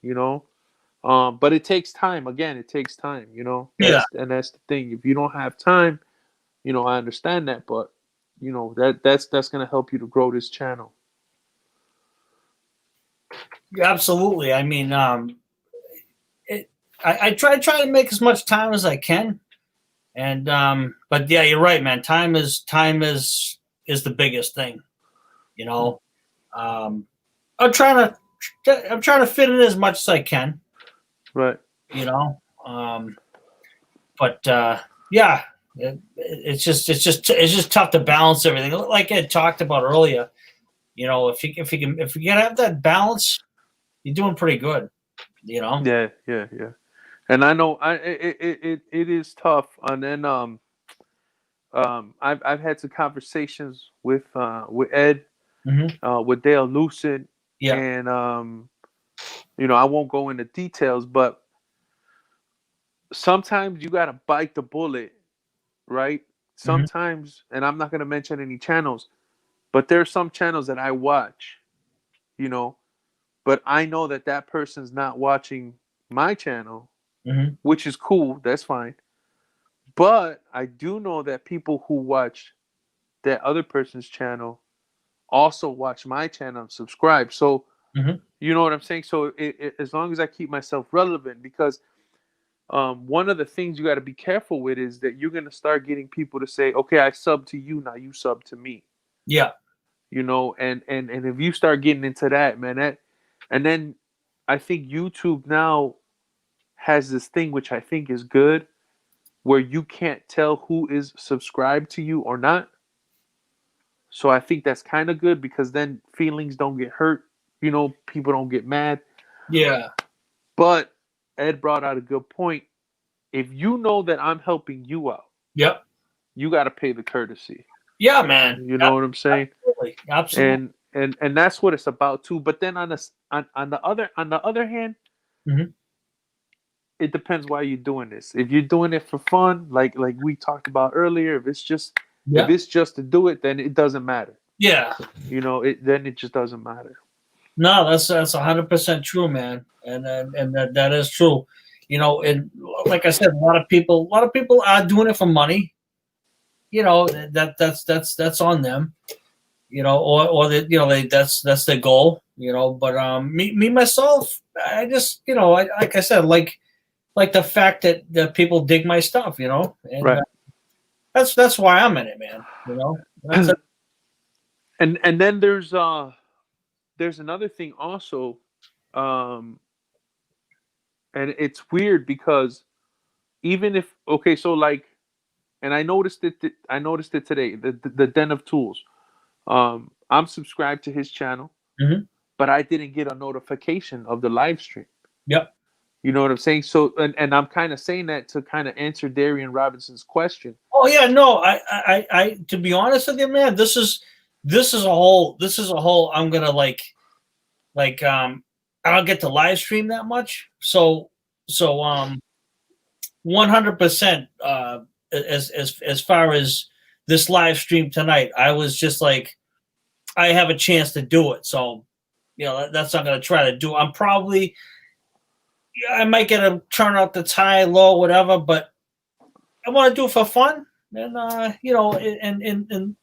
But it takes time. Again, it takes time. Yeah. That's the thing. If you don't have time, I understand that, but that's gonna help you to grow this channel. Absolutely. I mean, I try to make as much time as I can, and but yeah, you're right, man. Time is the biggest thing. You know, um, I'm trying to fit in as much as I can. Right. You know, but yeah, it's just tough to balance everything. Like Ed talked about earlier, if you can have that balance, you're doing pretty good. You know. Yeah. Yeah. Yeah. And I know it is tough. And then I've had some conversations with Ed, Hmm. with Dale Lucid, Yeah. and I won't go into details, but sometimes you gotta bite the bullet, right? Hmm. Sometimes, and I'm not gonna mention any channels, but there are some channels that I watch, you know, but I know that that person's not watching my channel, Hmm. which is cool. That's fine. But I do know that people who watch that other person's channel also watch my channel and subscribe. So Hmm. you know what I'm saying? So as long as I keep myself relevant, because one of the things you got to be careful with is that you're going to start getting people to say, okay, I sub to you, now you sub to me. Yeah. You know, and if you start getting into that, man, and then I think YouTube now has this thing which I think is good, where you can't tell who is subscribed to you or not. So I think that's kind of good, because then feelings don't get hurt. You know, people don't get mad. Yeah. But Ed brought out a good point. If you know that I'm helping you out, Yep. you got to pay the courtesy. Yeah, man. You know what I'm saying? Absolutely. Absolutely. And that's what it's about too. But then on the other hand, Mhm. it depends why you're doing this. If you're doing it for fun, like we talked about earlier, if it's just Yeah. to do it, then it doesn't matter. Yeah. You know, then it just doesn't matter. No, that's 100% true, man, and that is true. You know, and like I said, a lot of people are doing it for money. You know, that's on them. You know, or they, you know, that's their goal. You know, but me myself, I just, you know, like I said, like the fact that people dig my stuff. You know, and Right. that's why I'm in it, man. You know, that's it. And then there's another thing also, um, and it's weird because even if, okay, so like, and I noticed it. I noticed it today. The Den of Tools. I'm subscribed to his channel, Mhm. but I didn't get a notification of the live stream. Yep. You know what I'm saying? So, and I'm kind of saying that to kind of answer Darian Robinson's question. Oh yeah, no, to be honest with you, man, this is a whole I'm gonna I don't get to live stream that much. So 100% as far as this live stream tonight, I was just like, I have a chance to do it. So, you know, that's not gonna try to do. I'm probably, I might get a turnout that's high, low, whatever, but I want to do it for fun. And you know, and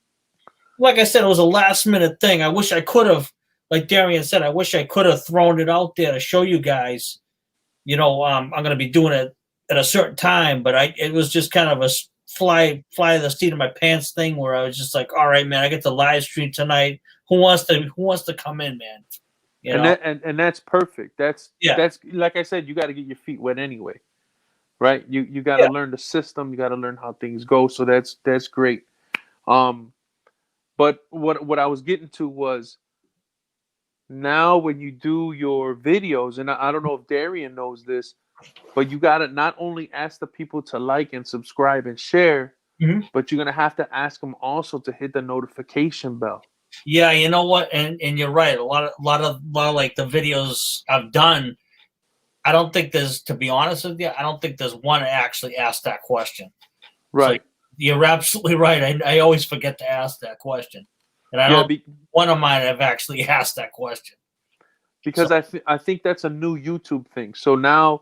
like I said, it was a last minute thing. I wish I could have, like Darian said, I wish I could have thrown it out there to show you guys. You know, I'm going to be doing it at a certain time, but it was just kind of a fly the seat of my pants thing where I was just like, all right, man, I get to live stream tonight. Who wants to come in, man? You And know? and that's perfect. That's Yeah, like I said, you got to get your feet wet anyway, right? You got to yeah, learn the system. You got to learn how things go. So that's great. Um, but what I was getting to was, now when you do your videos, and I don't know if Darian knows this, but you got to not only ask the people to like and subscribe and share, mhm. but you're gonna have to ask them also to hit the notification bell. Yeah. You know what? And you're right. A lot of like the videos I've done, I don't think there's, to be honest with you, I don't think there's one actually asked that question. So Right. you're absolutely right. I always forget to ask that question, and I Yeah. don't. One of mine have actually asked that question. So Because I think that's a new YouTube thing. So now,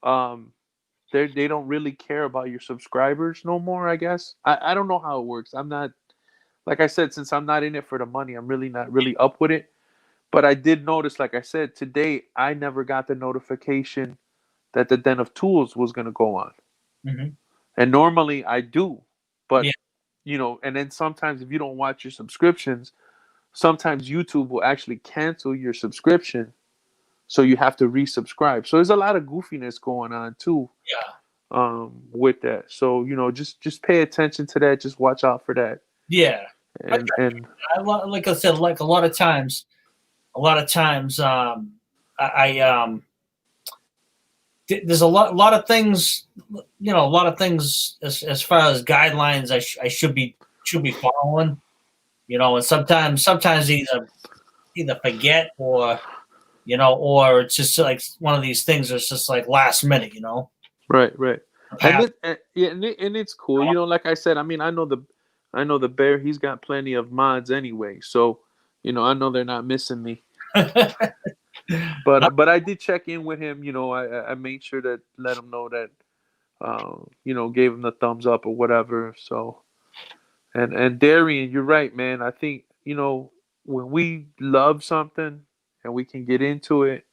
um, they don't really care about your subscribers no more. I guess I don't know how it works. I'm not, like I said, since I'm not in it for the money, I'm really not really up with it. But I did notice, like I said, today I never got the notification that the Den of Tools was gonna go on. mhm. And normally I do, Yeah, but you know, and then sometimes if you don't watch your subscriptions, sometimes YouTube will actually cancel your subscription, so you have to resubscribe. So there's a lot of goofiness going on too, yeah, with that. So you know, just pay attention to that. Just watch out for that. yeah. I, And like I said, like a lot of times, I there's a lot of things, you know, a lot of things as far as guidelines I should be following, you know, and sometimes either forget or, you know, or it's just like one of these things that's just like last minute, you know. right, and Past, yeah, and it's cool. You know, like I said, I mean, I know the bear. He's got plenty of mods anyway, so you know, I know they're not missing me. But I did check in with him. You know, I made sure to let him know that, you know, gave him the thumbs up or whatever. So, and Darian, you're right, man. I think, you know, when we love something and we can get into it,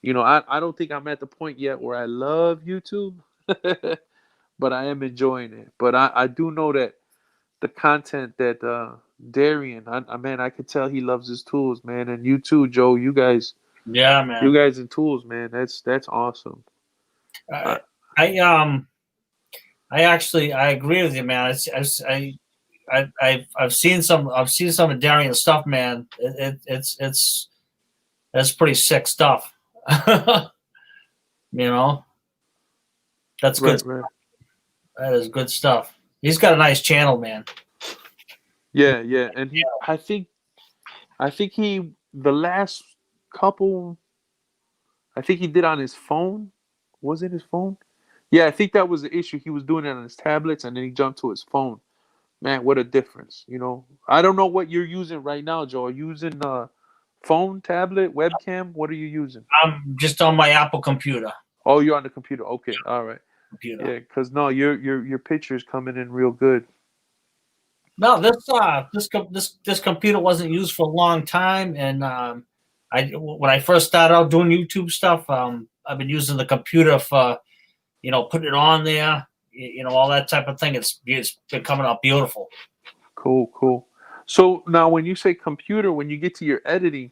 You know, I don't think I'm at the point yet where I love YouTube, but I am enjoying it. But I do know that the content that Darian, man, I could tell he loves his tools, man. And you too, Joe. Yeah, You man. guys in tools, man. That's awesome. I, I I actually I agree with you, man. I've seen some of Darian's stuff, man. It's pretty sick stuff. You know, that's good. Right, right. That is good stuff. He's got a nice channel, man. Yeah, yeah. And I think he the last couple I think he did on his phone. Was it his phone? Yeah, I think that was the issue. He was doing it on his tablets and then he jumped to his phone. Man, what a difference, you know. I don't know what you're using right now, Joe. Are you using phone, tablet, webcam? What are you using? I'm just on my Apple computer. Oh, you're on the computer. Okay, all right. Computer. Yeah, because no, your picture's coming in real good. No, this computer wasn't used for a long time, and when I first started out doing YouTube stuff, I've been using the computer for putting it on there, all that type of thing. It's been coming out beautiful. Cool, cool. So now, when you say computer, when you get to your editing,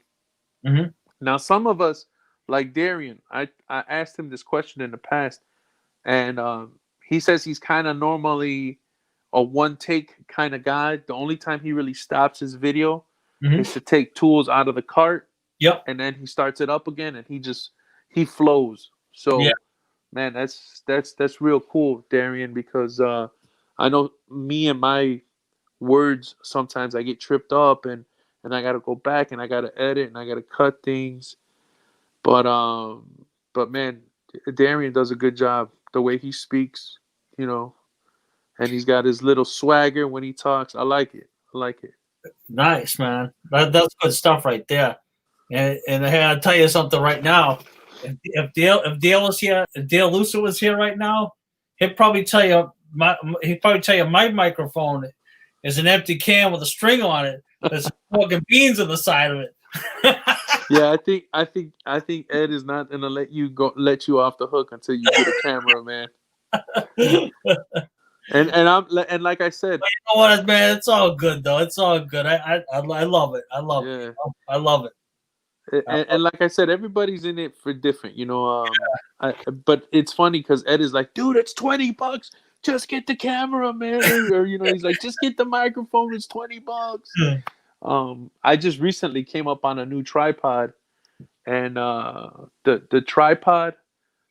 Mm-hmm. now some of us, like Darian, I asked him this question in the past, and he says he's kind of normally a one take kind of guy. The only time he really stops his video Mm-hmm. is to take tools out of the cart. Yep. And then he starts it up again, and he flows. So, yeah. Man, that's real cool, Darian, because I know me and my words sometimes I get tripped up, and I got to go back and I got to edit and I got to cut things. But man, Darian does a good job the way he speaks, you know. And he's got his little swagger when he talks. I like it. I like it. Nice, man. That's good stuff right there. And hey, I'll tell you something right now. If Dale was here, if Dale Lucer was here right now, he'd probably tell you my microphone is an empty can with a string on it. There's fucking beans on the side of it. Yeah, I think Ed is not gonna let you off the hook until you get a camera, man. And like I said, but you know what, man? It's all good though. It's all good. I love it. I love it. I love it. And like I said, everybody's in it for different, you know. But it's funny because Ed is like, dude, it's $20. Just get the camera, man. Or he's like, just get the microphone. It's $20. I just recently came up on a new tripod, and the tripod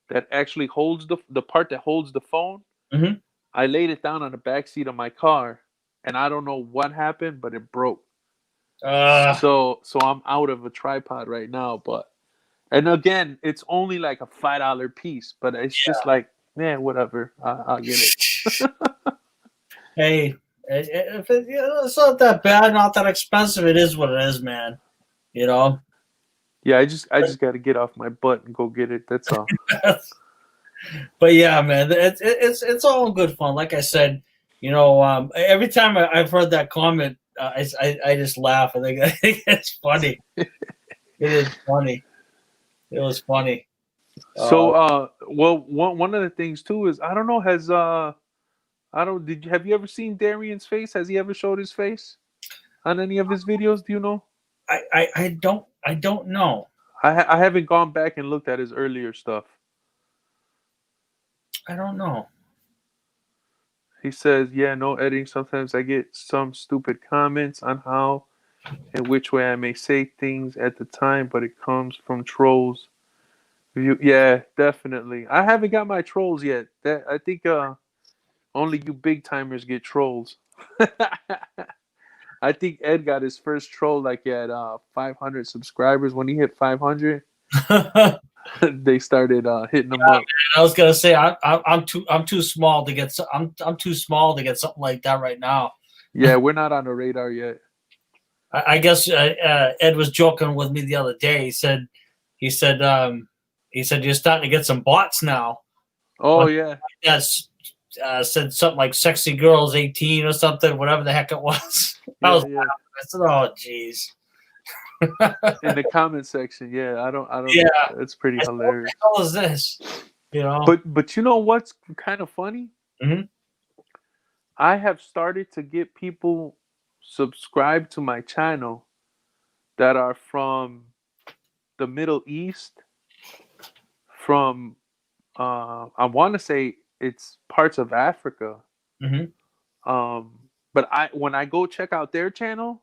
that actually holds the part that holds the phone. Mm-hmm. I laid it down on the back seat of my car, and I don't know what happened, but it broke. So I'm out of a tripod right now, and again, it's only like a $5 piece, but it's just like, man, whatever, I'll get it. Hey, if it's not that bad, not that expensive, it is what it is, man. You know. Yeah, I just got to get off my butt and go get it. That's all. But yeah, man, it's all good fun. Like I said, every time I've heard that comment, I just laugh. I think it's funny. It is funny. It was funny. So, well, one of the things too is I don't know. Have you ever seen Darian's face? Has he ever showed his face on any of his videos? Do you know? I don't know. I haven't gone back and looked at his earlier stuff. I don't know. He says, yeah, no editing. Sometimes I get some stupid comments on how and which way I may say things at the time, but it comes from trolls. Yeah, definitely. I haven't got my trolls yet. I think only you big timers get trolls. I think Ed got his first troll like at 500 subscribers. When he hit 500, they started hitting him up. I was gonna say I'm too small to get I'm too small to get something like that right now. Yeah, we're not on the radar yet. I guess Ed was joking with me the other day. He said you're starting to get some bots now. Oh yeah. Yes. Said something like "sexy girls 18" or something, whatever the heck it was. I was laughing. I said, "Oh, jeez." in the comment section. Yeah, I don't. Yeah. It's pretty I said, what hilarious. the hell is this? You know? But you know what's kind of funny? Mhm. I have started to get people subscribed to my channel that are from the Middle East, from I want to say it's parts of Africa. Mhm. But I when I go check out their channel,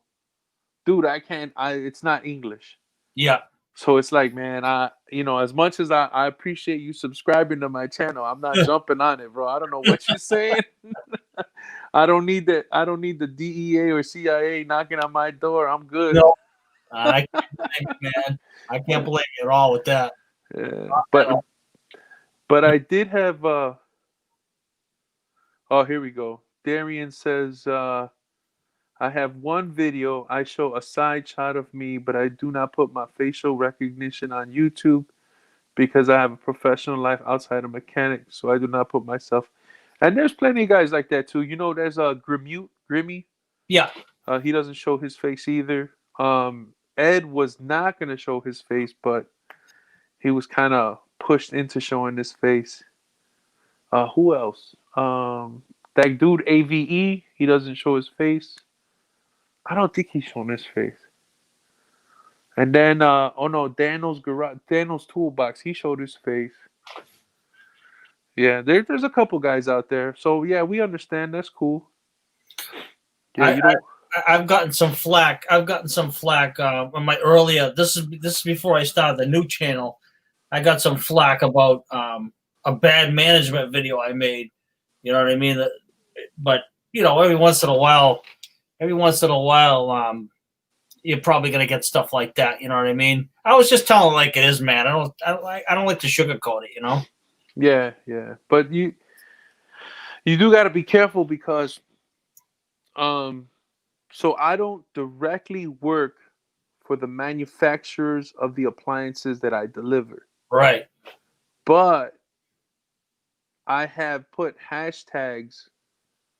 dude, I can't. It's not English. Yeah. So it's like, man, as much as I appreciate you subscribing to my channel, I'm not jumping on it, bro. I don't know what you're saying. I don't need that. I don't need the DEA or CIA knocking on my door. I'm good. No, I can't blame you, man. I can't blame you at all with that. Yeah, Not at all. but I did have. Oh, here we go. Darian says, I have one video. I show a side shot of me, but I do not put my facial recognition on YouTube because I have a professional life outside of mechanic, so I do not put myself. And there's plenty of guys like that too. There's a Grimmy. Yeah. He doesn't show his face either. Ed was not gonna show his face, but he was kind of pushed into showing his face. Who else? That dude AVE. He doesn't show his face. I don't think he's shown his face. And then, oh no, Daniel's Toolbox. He showed his face. Yeah, there's a couple guys out there. So yeah, we understand. That's cool. Yeah, I, you don't. I've gotten some flack. I've gotten some flack on my earlier. This is before I started the new channel. I got some flack about a bad management video I made. You know what I mean? But every once in a while, you're probably gonna get stuff like that. You know what I mean? I was just telling it like it is, man. I don't like to sugarcoat it. You know? Yeah, yeah. But you do got to be careful because so I don't directly work for the manufacturers of the appliances that I deliver. Right. But I have put hashtags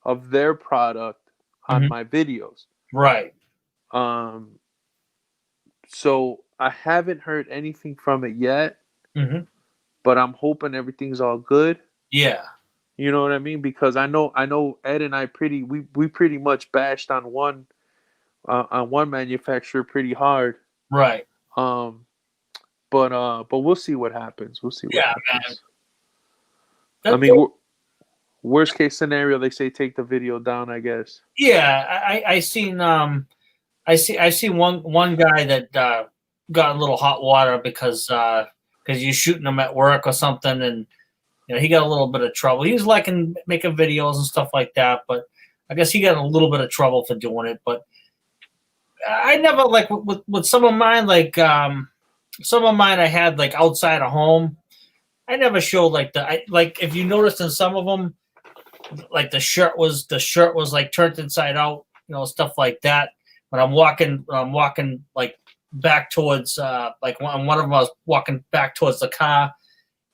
of their product on Mhm. my videos. Right. Um, so I haven't heard anything from it yet, Mhm. but I'm hoping everything's all good. Yeah. You know what I mean? Because I know Ed and I we pretty much bashed on one manufacturer pretty hard. Right. But we'll see what happens. We'll see what Yeah, happens. man. I mean, worst case scenario, they say take the video down. I guess. Yeah, I see one guy that got a little hot water because you're shooting him at work or something, and he got a little bit of trouble. He was liking making videos and stuff like that, but I guess he got a little bit of trouble for doing it. But I never like with some of mine, like some of mine I had like outside of home. I never showed like if you noticed in some of them, like the shirt was like turned inside out, stuff like that. When I'm walking like back towards like one of them, I was walking back towards the car.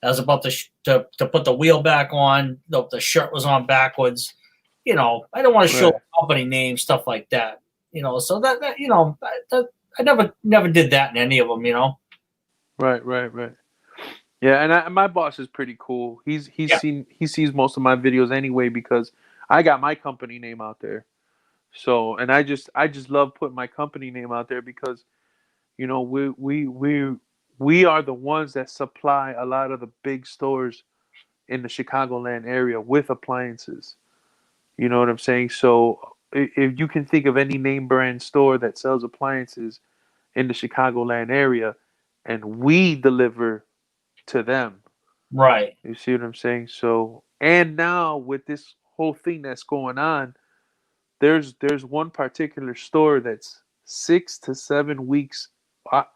I was about to put the wheel back on. The shirt was on backwards. I don't want to show company names, stuff like that. So that I never did that in any of them. Right. Yeah, and my boss is pretty cool. He sees most of my videos anyway because I got my company name out there. So, and I just love putting my company name out there because we are the ones that supply a lot of the big stores in the Chicagoland area with appliances. You know what I'm saying? So, if you can think of any name brand store that sells appliances in the Chicagoland area, and we deliver to them. Right. You see what I'm saying? So, and now with this whole thing that's going on, there's one particular store that's 6 to 7 weeks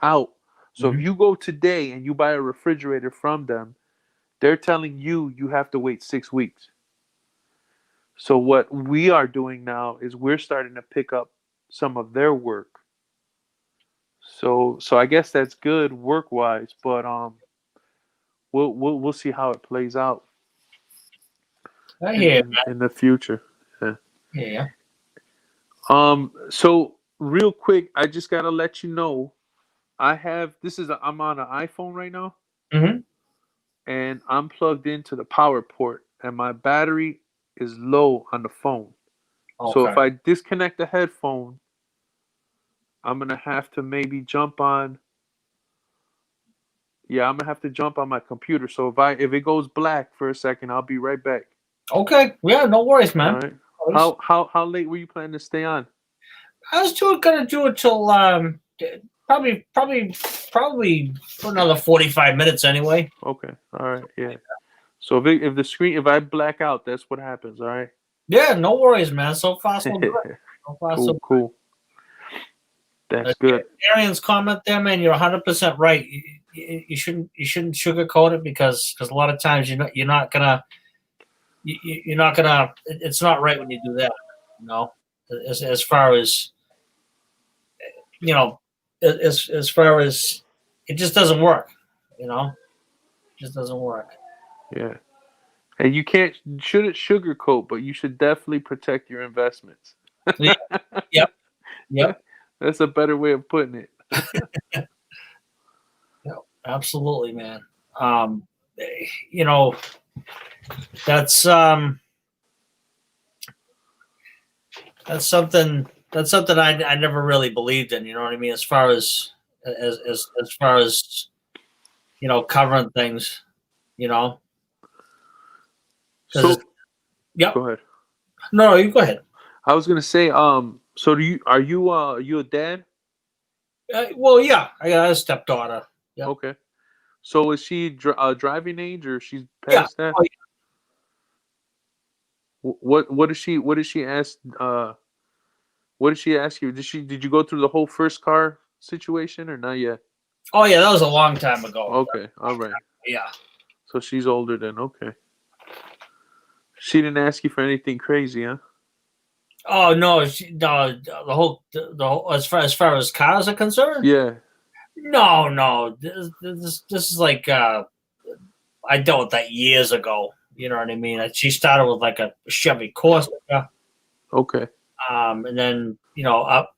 out. So if Mm-hmm. you go today and you buy a refrigerator from them, they're telling you have to wait 6 weeks. So what we are doing now is we're starting to pick up some of their work. So I guess that's good work wise, but we'll see how it plays out I hear. in the future. Yeah. Yeah. So real quick, I just gotta let you know. I'm on an iPhone right now, Mm-hmm. and I'm plugged into the power port, and my battery is low on the phone. So Okay. if I disconnect the headphone, I'm gonna have to maybe jump on. Yeah, I'm gonna have to jump on my computer. So if it goes black for a second, I'll be right back. Okay. Yeah. No worries, All man. right. No worries. How late were you planning to stay on? I was gonna do it till probably for another 45 minutes anyway. Okay. All right. Yeah. So if I black out, that's what happens. All right. Yeah. No worries, man. So far so good. So far so Cool. Cool. good. That's good. Arian's comment there, man. You're 100% right. You shouldn't sugarcoat it because a lot of times you're not gonna you're not gonna. It's not right when you do that. You know, as far as you know, as far as it just doesn't work. You know, it just doesn't work. Yeah. And you shouldn't sugarcoat, but you should definitely protect your investments. Yeah. Yep. Yep. That's a better way of putting it. Yep. Absolutely, man. Um, you know, that's um, that's something I never really believed in. You know what I mean? As far as covering things. You know, because So yep. go ahead. No, you go ahead. I was gonna say, so are you a dad? Well, yeah, I got a stepdaughter. Yep. Okay. So is she driving age or she's Yeah. past that? Oh, What did she ask? What did she ask you? Did you go through the whole first car situation or not yet? oh, yeah, that was a long time ago. Okay, all right. Yeah. So she's older then. Okay. She didn't ask you for anything crazy, huh? Oh no, no, the whole as far as cars are concerned. Yeah. No, no, this is like I dealt with that years ago. You know what I mean? She started with like a Chevy Corsica, Okay. and then up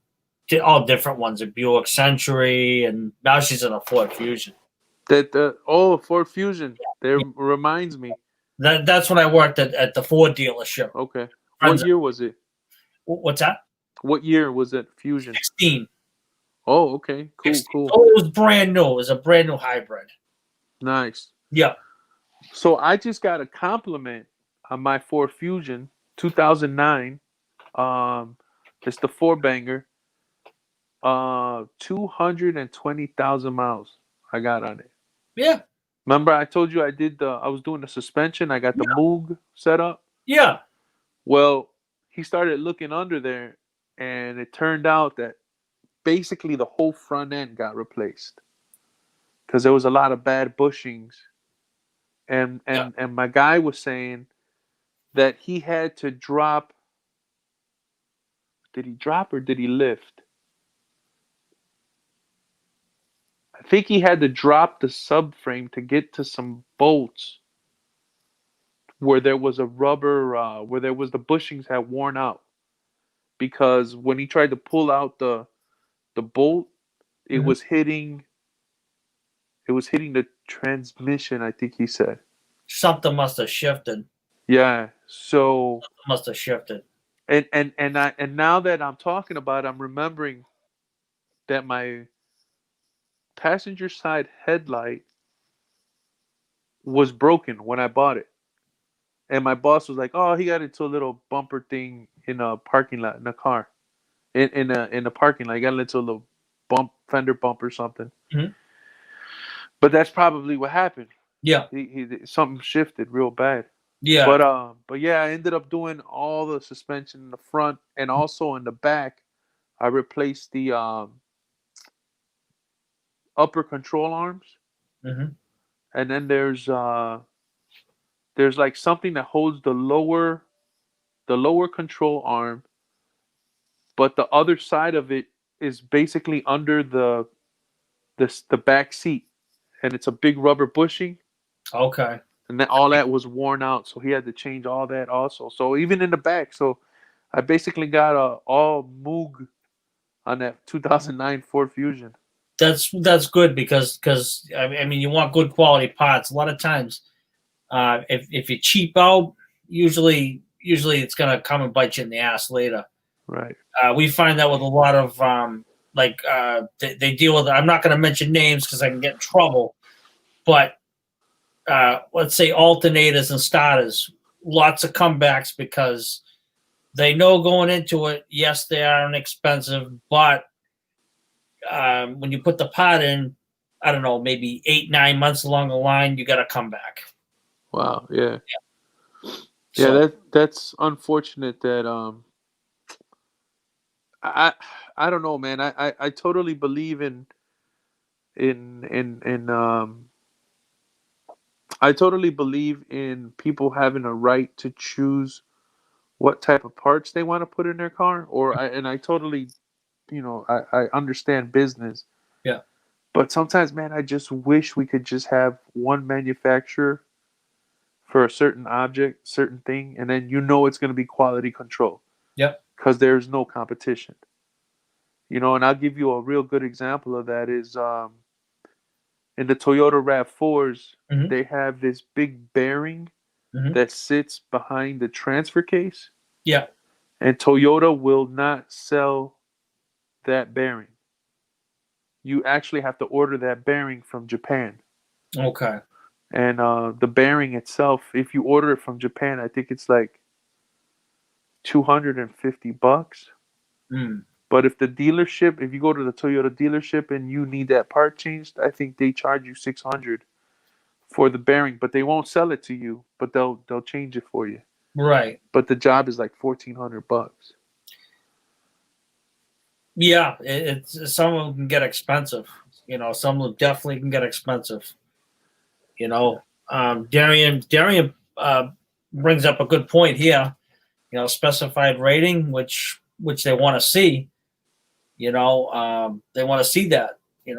to all different ones, a Buick Century, and now she's in a Ford Fusion. Ford Fusion. That reminds me. That's when I worked at the Ford dealership. Okay. What Friends, year was it? what's that? What year was it Fusion? 16. Oh, okay. Cool, 16. cool. Oh, it was brand new. It was a brand new hybrid. Nice. Yeah. So I just got a compliment on my Ford Fusion 2009. It's the four banger. 220,000 miles I got on it. Yeah. Remember I told you I was doing the suspension. I got the Moog set up. Yeah. Well, he started looking under there, and it turned out that basically the whole front end got replaced because there was a lot of bad bushings, and my guy was saying that he had to drop. Did he drop or did he lift? I think he had to drop the subframe to get to some bolts where there was a rubber, where there was the bushings had worn out. Because when he tried to pull out the bolt, it Mhm. was hitting it was hitting the transmission. I think he said. Something must have shifted. Yeah. So Must have shifted. and now that I'm talking about it, I'm remembering that my passenger side headlight was broken when I bought it. And my boss was like, "Oh, he got into a little bumper thing in a parking lot in a car, in a parking lot. He got into a little fender bump or something." Mhm. But that's probably what happened. Yeah. He something shifted real bad. Yeah. But yeah, I ended up doing all the suspension in the front and also in the back. I replaced the upper control arms, Hmm. and then there's like something that holds the lower control arm, but the other side of it is basically under the back seat, and it's a big rubber bushing, Okay. and then all that was worn out, so he had to change all that also. So even in the back, so I basically got a all Moog on that 2009 Ford Fusion. That's good because I mean you want good quality parts. A lot of times, if you cheap out, usually it's gonna come and bite you in the ass later. Right. We find that with a lot of they deal with. I'm not gonna mention names because I can get in trouble, but let's say alternators and starters, lots of comebacks because they know going into it. Yes, they are inexpensive, but when you put the pot in, I don't know, maybe 8-9 months along the line, you got to come back. Wow. Yeah. So, That's unfortunate that I don't know, man. I totally believe in I totally believe in people having a right to choose what type of parts they want to put in their car, and I totally, I understand business, yeah, but sometimes, man, I just wish we could just have one manufacturer for a certain object, certain thing, and then it's going to be quality control yeah, because there's no competition. And I'll give you a real good example of that is in the Toyota RAV4s, hmm they have this big bearing hmm that sits behind the transfer case, yeah, and Toyota will not sell that bearing. You actually have to order that bearing from Japan. okay, And the bearing itself, if you order it from Japan, I think it's like $250. mm. But if you go to the Toyota dealership and you need that part changed, I think they charge you 600 for the bearing, but they won't sell it to you, but they'll change it for you. Right, But the job is like $1,400. yeah. It's some of them can get expensive. Some of them definitely can get expensive. Darian brings up a good point here. Specified rating, which they want to see. They want to see that. A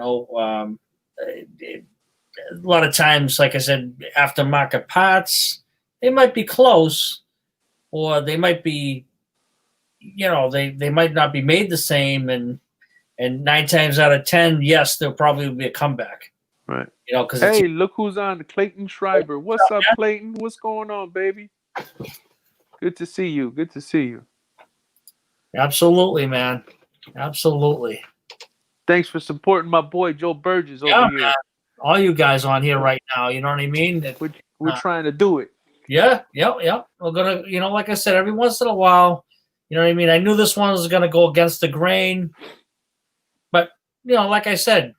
lot of times, like I said, aftermarket parts, they might be close, or they might be, they might not be made the same, and 9 times out of 10, yes, there'll probably be a comeback. Right. Because Hey, look who's on, Clayton Schreiber. What's up, Clayton? What's going on, baby? Good to see you. Good to see you. Absolutely, man. Absolutely. Thanks for supporting my boy Joe Burgess over Yeah, here. man. All you guys on here right now, you know what I mean? We're trying to do it. Yeah. We're gonna, like I said, every once in a while, you know what I mean? I knew this one was gonna go against the grain, but like I said,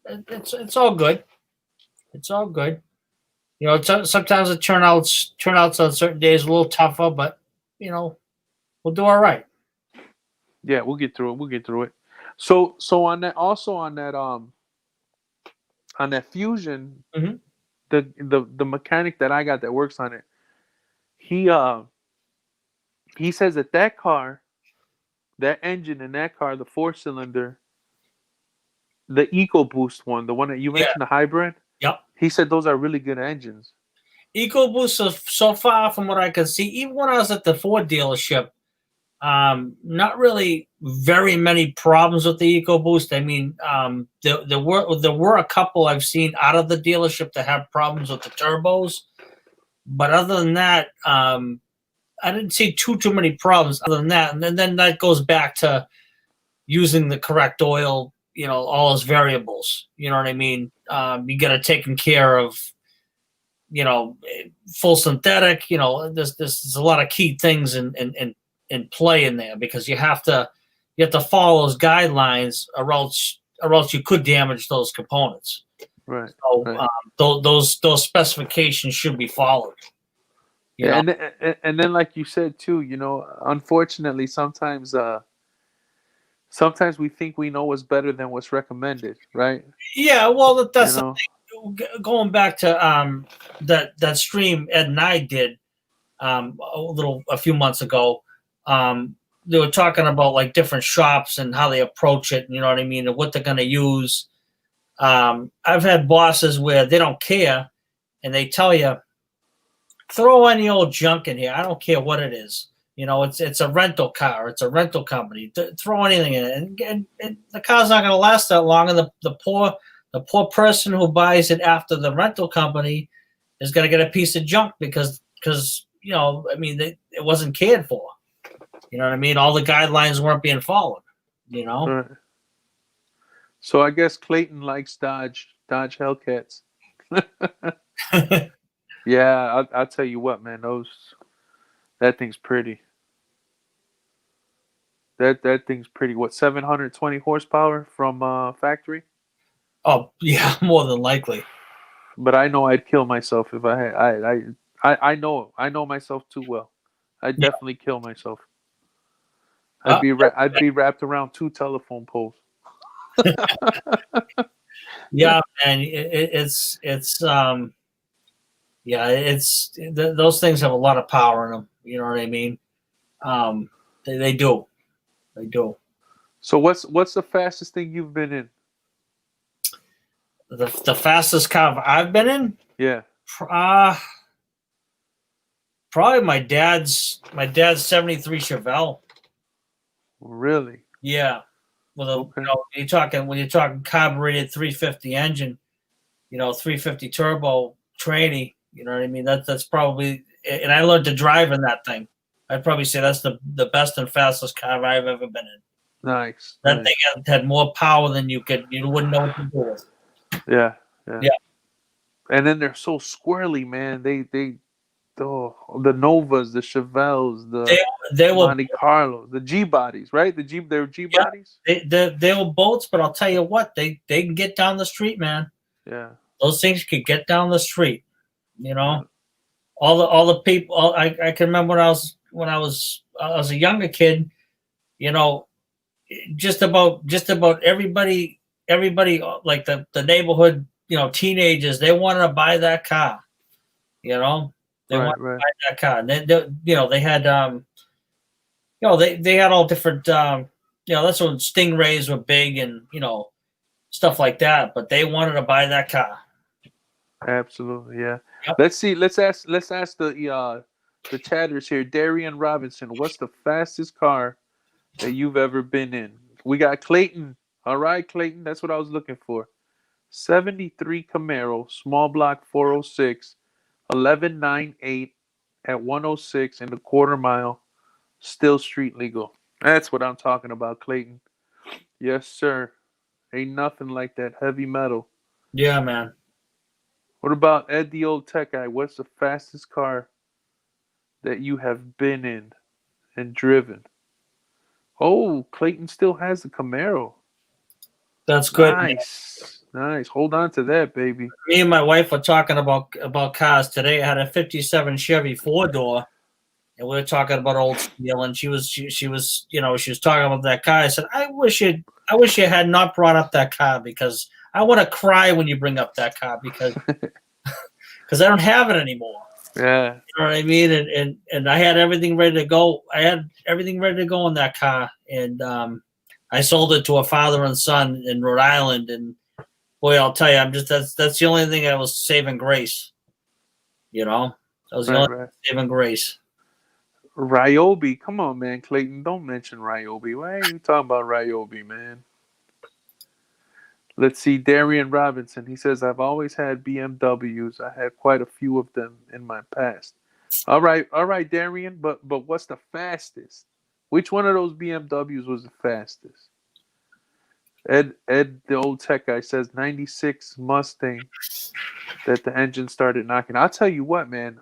it's all good. It's all good. Sometimes the turnouts on certain days a little tougher, but we'll do all right. Yeah, we'll get through it. We'll get through it. So on that, also on that Fusion, Mm-hmm. the mechanic that I got that works on it, he says that car, that engine in that car, the 4-cylinder, the EcoBoost one, the one that you Yeah. mentioned, the hybrid. Yep. He said those are really good engines. EcoBoost, so far from what I can see, even when I was at the Ford dealership, not really very many problems with the EcoBoost. I mean, there were a couple I've seen out of the dealership that have problems with the turbos, but other than that, I didn't see too many problems. Other than that, and then that goes back to using the correct oil. All those variables. You know what I mean? You got to taken care of. Full synthetic. There's a lot of key things in play in there because you have to follow those guidelines, or else you could damage those components. Right. So right. Those specifications should be followed. And then, like you said too, unfortunately, sometimes we think we know what's better than what's recommended, right? Yeah, well, that's going back to that stream Ed and I did a few months ago. They were talking about like different shops and how they approach it, you know what I mean, and what they're going to use. I've had bosses where they don't care, and they tell you, throw any old junk in here. I don't care what it is. it's a rental car. It's a rental company. Throw anything in it, and the car's not going to last that long. And the poor person who buys it after the rental company is going to get a piece of junk because I mean, it wasn't cared for. You know what I mean? All the guidelines weren't being followed. Right. So I guess Clayton likes Dodge Hellcats. Yeah, I'll tell you what, man. That thing's pretty. That thing's pretty. What, 720 horsepower from factory? Oh yeah, more than likely. But I know I'd kill myself if I had. I know myself too well. I'd definitely kill myself. I'd be wrapped around 2 telephone poles. Yeah, man. Those things have a lot of power in them. You know what I mean? They do. They do. So what's the fastest thing you've been in? The fastest car I've been in? Yeah. Probably my dad's 73 Chevelle. Really? Yeah. With a Okay. when you're talking carbureted 350 engine, 350 turbo tranny, you know what I mean? That's probably, and I learned to drive in that thing. I'd probably say that's the best and fastest car I've ever been in. Nice. That thing had more power than you wouldn't know what to do with. Yeah. Yeah. And then they're so squirrely, man. The Novas, the Chevelles, They were Monte Carlo, the G bodies, right? They're G bodies. They were boats, but I'll tell you what, they can get down the street, man. Yeah. Those things could get down the street. All the people. I can remember when I was a younger kid. Just about everybody like the neighborhood, teenagers, they wanted to buy that car. They wanted to buy that car, and then they had they had all different that's when Stingrays were big and stuff like that, but they wanted to buy that car. Absolutely, yeah. Yep. Let's see. Let's ask the chatters here. Darian Robinson, what's the fastest car that you've ever been in? We got Clayton. All right, Clayton. That's what I was looking for. 73 Camaro, small block 406, 11.98 at 106 in the quarter mile, still street legal. That's what I'm talking about, Clayton. Yes, sir. Ain't nothing like that heavy metal. Yeah, man. What about Ed, the old tech guy? What's the fastest car that you have been in and driven? Oh, Clayton still has the Camaro. That's good. Nice. Nice. Hold on to that, baby. Me and my wife were talking about cars today. I had a 57 Chevy 4-door, and we were talking about old steel, and she was talking about that car. I said, I wish you had not brought up that car, because I want to cry when you bring up that car, because I don't have it anymore. Yeah. You know what I mean? And I had everything ready to go. I had everything ready to go in that car, and I sold it to a father and son in Rhode Island, and boy, I'll tell you, that's the only thing I was saving grace. That was the only saving grace. Ryobi, come on, man, Clayton, don't mention Ryobi. Why are you talking about Ryobi, man? Let's see, Darian Robinson. He says, I've always had BMWs. I had quite a few of them in my past. All right, Darian, but what's the fastest? Which one of those BMWs was the fastest? Ed, the old tech guy, says 96 Mustang that the engine started knocking. I'll tell you what, man.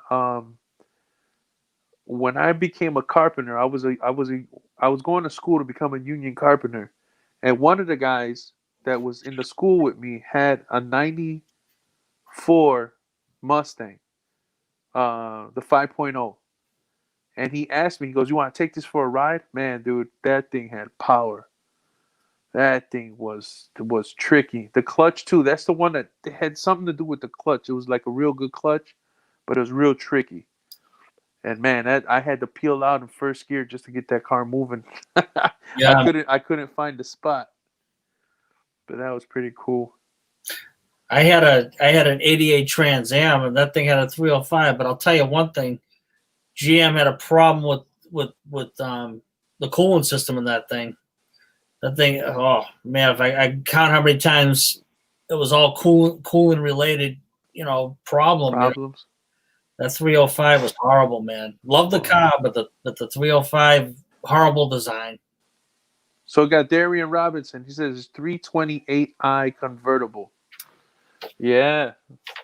When I became a carpenter, I was going to school to become a union carpenter, and one of the guys that was in the school with me had a 94 Mustang, the 5.0. And he asked me, he goes, you want to take this for a ride? Man, dude, that thing had power. That thing was tricky. The clutch, too, that's the one that had something to do with the clutch. It was like a real good clutch, but it was real tricky. And, man, I had to peel out in first gear just to get that car moving. Yeah. I couldn't find the spot. But that was pretty cool. I had an 88 Trans Am, and that thing had a 305. But I'll tell you one thing: GM had a problem the cooling system in that thing. That thing, oh man, if I count how many times it was all cooling related, problem. Problems. That 305 was horrible, man. Love the car, but the 305 horrible design. So we got Darian Robinson. He says it's 328i convertible. Yeah,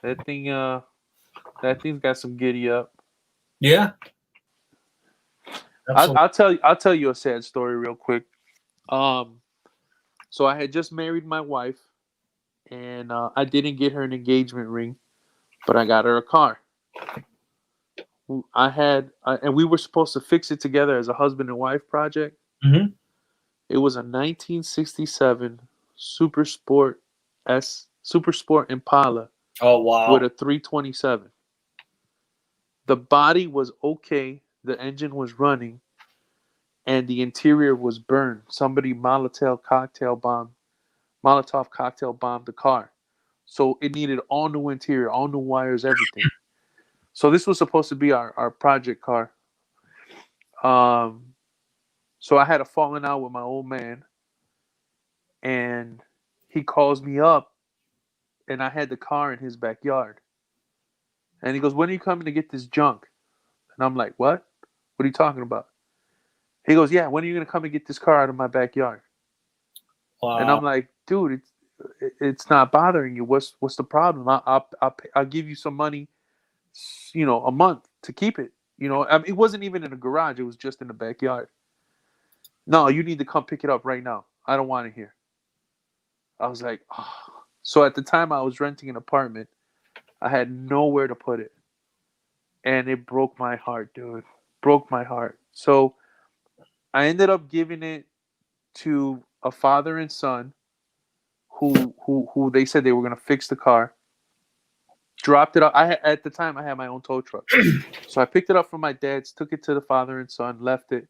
that thing's got some giddy up. Yeah. I'll tell you a sad story real quick. So I had just married my wife, and I didn't get her an engagement ring, but I got her a car. And we were supposed to fix it together as a husband and wife project. Mm-hmm. It was a 1967 Super Sport Impala. Oh wow! With a 327. The body was okay. The engine was running, and the interior was burned. Somebody Molotov cocktail bombed the car, so it needed all new interior, all new wires, everything. So this was supposed to be our project car. So I had a falling out with my old man, and he calls me up, and I had the car in his backyard. And he goes, "When are you coming to get this junk?" And I'm like, "What? What are you talking about?" He goes, "Yeah, when are you going to come and get this car out of my backyard?" Wow. And I'm like, "Dude, it's not bothering you. What's the problem? I'll give you some money, a month to keep it. I mean, it wasn't even in a garage. It was just in the backyard. No, you need to come pick it up right now. I don't want it here." I was like, oh. So at the time I was renting an apartment. I had nowhere to put it. And it broke my heart, dude. Broke my heart. So I ended up giving it to a father and son who they said they were going to fix the car. Dropped it off. At the time, I had my own tow truck. So I picked it up from my dad's, took it to the father and son, left it.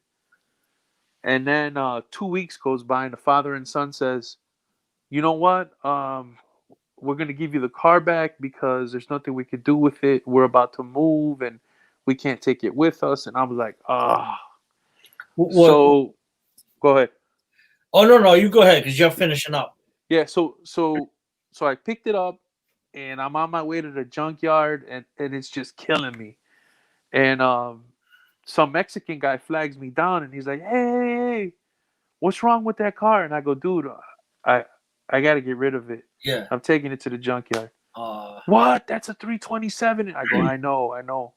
And then 2 weeks goes by, and the father and son says, "You know what? We're going to give you the car back because there's nothing we could do with it. We're about to move, and we can't take it with us." And I was like, "Ah." So, go ahead. Oh, no, you go ahead because you're finishing up. Yeah, so I picked it up, and I'm on my way to the junkyard, and it's just killing me. And some Mexican guy flags me down, and he's like, hey, what's wrong with that car?" And I go, "Dude, I got to get rid of it. Yeah. I'm taking it to the junkyard." "What? That's a 327. I go, I know.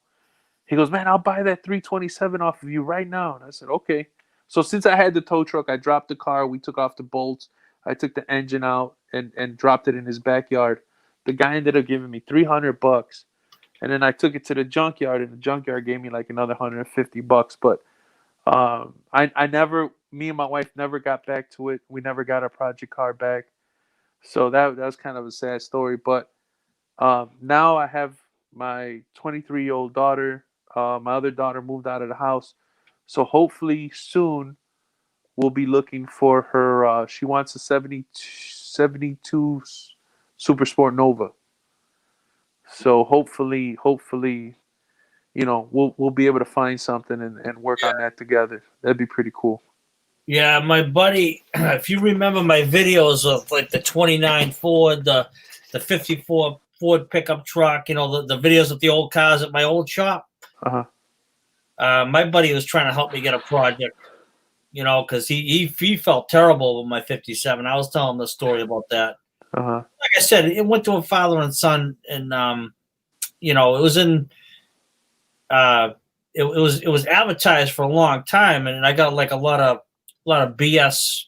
He goes, "Man, I'll buy that 327 off of you right now." And I said, "Okay." So since I had the tow truck, I dropped the car. We took off the bolts. I took the engine out and dropped it in his backyard. The guy ended up giving me $300. And then I took it to the junkyard, and the junkyard gave me like another $150. But me and my wife never got back to it. We never got our project car back. So that was kind of a sad story. But now I have my 23-year-old daughter. My other daughter moved out of the house. So hopefully soon we'll be looking for her. She wants a 72 Super Sport Nova. So hopefully, we'll be able to find something and work on that together. That'd be pretty cool. Yeah, my buddy, if you remember my videos of like the 29 Ford, the 54 Ford pickup truck, the videos of the old cars at my old shop. Uh-huh. My buddy was trying to help me get a project, because he felt terrible with my 57. I was telling him the story about that. Uh-huh. Like I said, it went to a father and son, and it was in it was advertised for a long time, and I got like a lot of BS,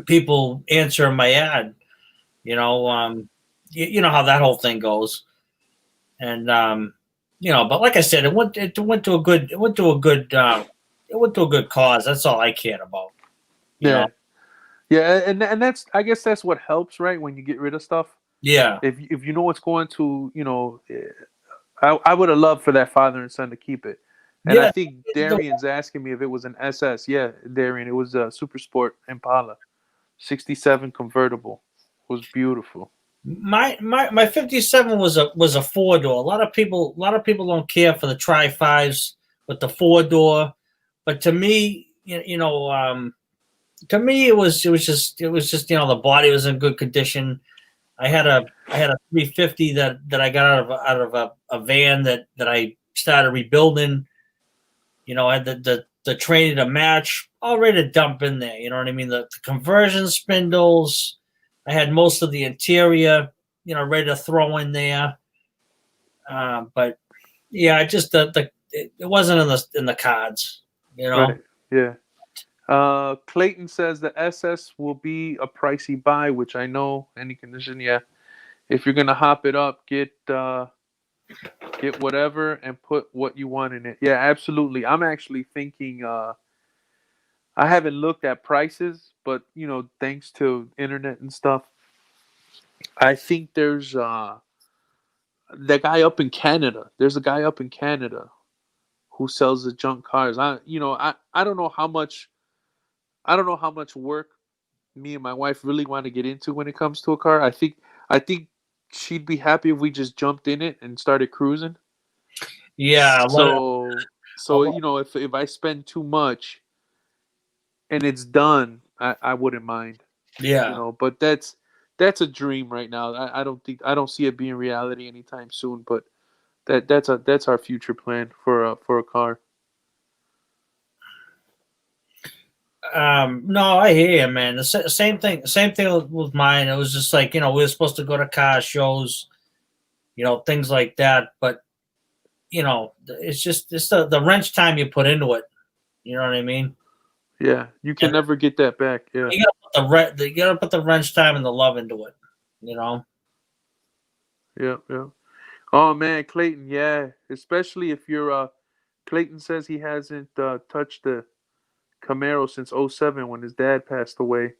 people answering my ad, you know how that whole thing goes, and but like I said, it went to a good cause. That's all I cared about. Yeah. Yeah, and that's, I guess that's what helps, right? When you get rid of stuff. Yeah. If you know what's going to, I would have loved for that father and son to keep it. And yeah. I think Darian's asking me if it was an SS. Yeah, Darian, it was a Super Sport Impala, 67 convertible. It was beautiful. My 57 was a 4-door. A lot of people don't care for the Tri-5s with the 4-door. But to me, to me it was just the body was in good condition. I had a 350 that I got out of a van that I started rebuilding. I had the training to match, all ready to dump in there. You know what I mean? The conversion spindles. I had most of the interior, ready to throw in there. But yeah, it wasn't in the cards. Right. Yeah. Clayton says the SS will be a pricey buy, which I know any condition. Yeah. If you're gonna hop it up, get whatever and put what you want in it. Yeah, absolutely. I'm actually thinking. I haven't looked at prices, but thanks to internet and stuff, I think there's the guy up in Canada. There's a guy up in Canada who sells the junk cars. I don't know how much. I don't know how much work me and my wife really want to get into when it comes to a car. I think she'd be happy if we just jumped in it and started cruising. Yeah. So if I spend too much and it's done, I wouldn't mind. Yeah. But that's a dream right now. I don't see it being reality anytime soon. But that's our future plan for a car. No, I hear you, man. Same thing. Same thing with mine. It was just like we were supposed to go to car shows, things like that. But it's the wrench time you put into it. You know what I mean? Yeah, you can never get that back. Yeah, you gotta put the wrench time and the love into it. Yeah. Oh man, Clayton. Yeah, especially if you're. Clayton says he hasn't touched the Camaro since '07 when his dad passed away.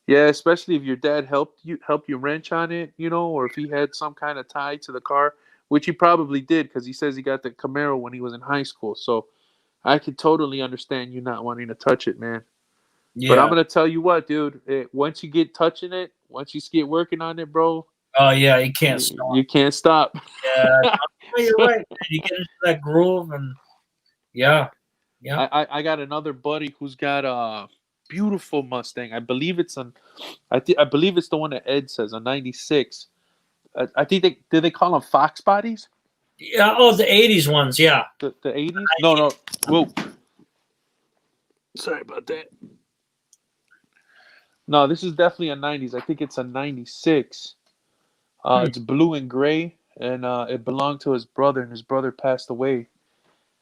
Yeah, especially if your dad helped you wrench on it, or if he had some kind of tie to the car, which he probably did because he says he got the Camaro when he was in high school. So I could totally understand you not wanting to touch it, man. But I'm Yeah. gonna tell you what, dude. Once you get touching it, once you get working on it, bro, Oh yeah, you can't stop. you can't stop. Yeah, you're right. Man. You get into that groove, and yeah. I got another buddy who's got a beautiful Mustang. I believe it's I believe it's the one that Ed says a '96. I think they call them Fox bodies. Yeah. Oh, the '80s ones. Yeah. The '80s? No. Whoa. Sorry about that. No, this is definitely a '90s. I think it's a '96. It's blue and gray, and it belonged to his brother, and his brother passed away.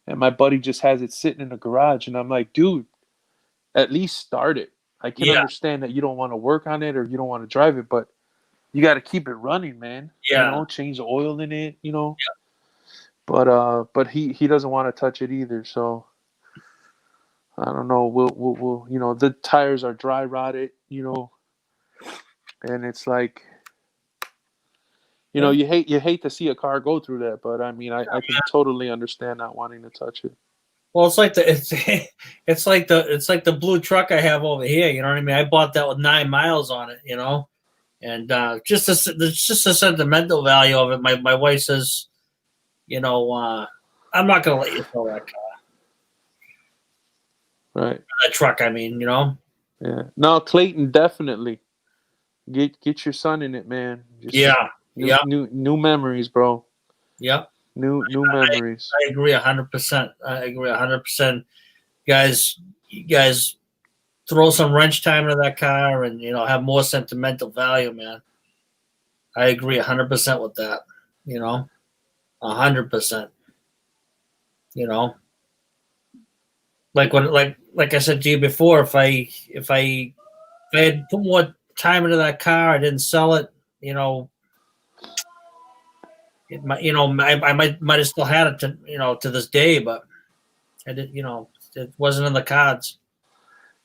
And my buddy just has it sitting in the garage, and I'm like, dude, at least start it. I can understand that you don't want to work on it or you don't want to drive it, but you got to keep it running, man. Yeah. Change the oil in it, Yeah. But he doesn't want to touch it either. So I don't know. We'll the tires are dry rotted, and it's like, you hate to see a car go through that, but I mean, I can totally understand not wanting to touch it. Well, it's like it's like the blue truck I have over here. You know what I mean? I bought that with 9 miles on it. And just the sentimental value of it. My wife says, I'm not gonna let you sell that car, Right. that truck. I mean, Yeah. No, Clayton, definitely get your son in it, man. New memories, bro. Yeah. New memories. I agree 100%. I agree 100%. You guys throw some wrench time into that car and have more sentimental value, man. I agree 100% with that. 100%. Like I said to you before, if I had put more time into that car, I didn't sell it. It might, I might have still had it to this day, but I did, it wasn't in the cards.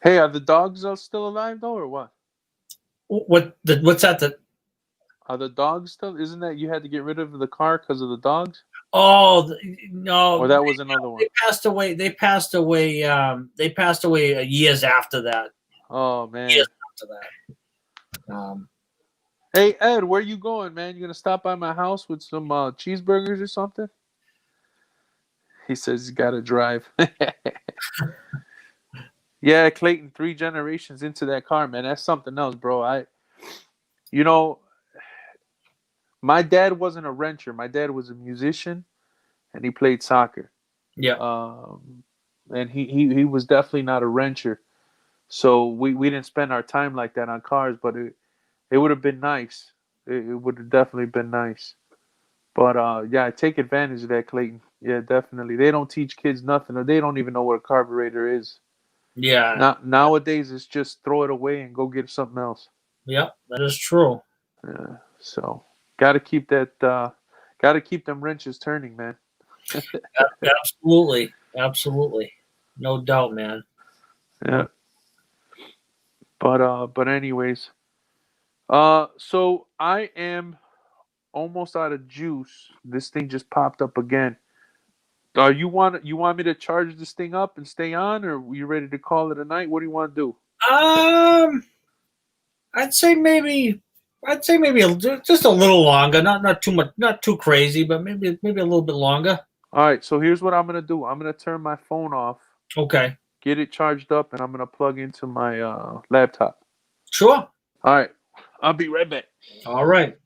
Hey, are the dogs still alive though, or what? What's that? Are the dogs still? Isn't that you had to get rid of the car because of the dogs? Oh no! Or that was another one. They passed away. They passed away. They passed away years after that. Oh man! Years after that. Hey Ed, where you going, man? You gonna stop by my house with some cheeseburgers or something? He says he's got to drive. Yeah, Clayton, 3 generations into that car, man. That's something else, bro. You know, my dad wasn't a rancher. My dad was a musician, and he played soccer. Yeah. And he was definitely not a rancher. So we didn't spend our time like that on cars, but it would have been nice. It would have definitely been nice. But yeah, take advantage of that, Clayton. Yeah, definitely. They don't teach kids nothing, or they don't even know what a carburetor is. Yeah. Nowadays, it's just throw it away and go get something else. Yep. That is true. Yeah, so got to keep them wrenches turning, man. Absolutely. Absolutely. No doubt, man. Yeah, but anyways, so I am almost out of juice. This thing just popped up again. You want me to charge this thing up and stay on, or are you ready to call it a night? What do you want to do? Um, I'd say maybe. Just a little longer. Not too much. Not too crazy, but maybe a little bit longer. All right, so here's what I'm gonna do. I'm gonna turn my phone off, Okay. get it charged up, and I'm gonna plug into my laptop. Sure. All right, I'll be right back. All right.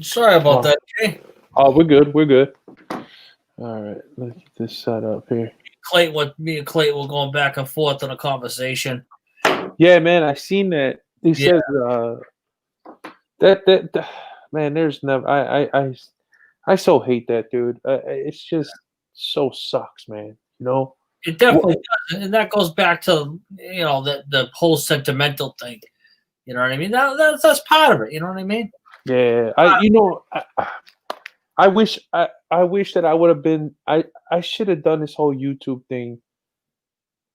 Sorry about that, Jay. Oh, we're good. We're good. All right, let's get this set up here. Me and Clayton were going back and forth in a conversation. Yeah, man, I seen that. He Yeah. says that man. There's never. I so hate that dude. It's just so sucks, man. You know. It definitely does, and that goes back to the whole sentimental thing. You know what I mean? That's part of it. You know what I mean? Yeah, I wish that I would have been. I should have done this whole YouTube thing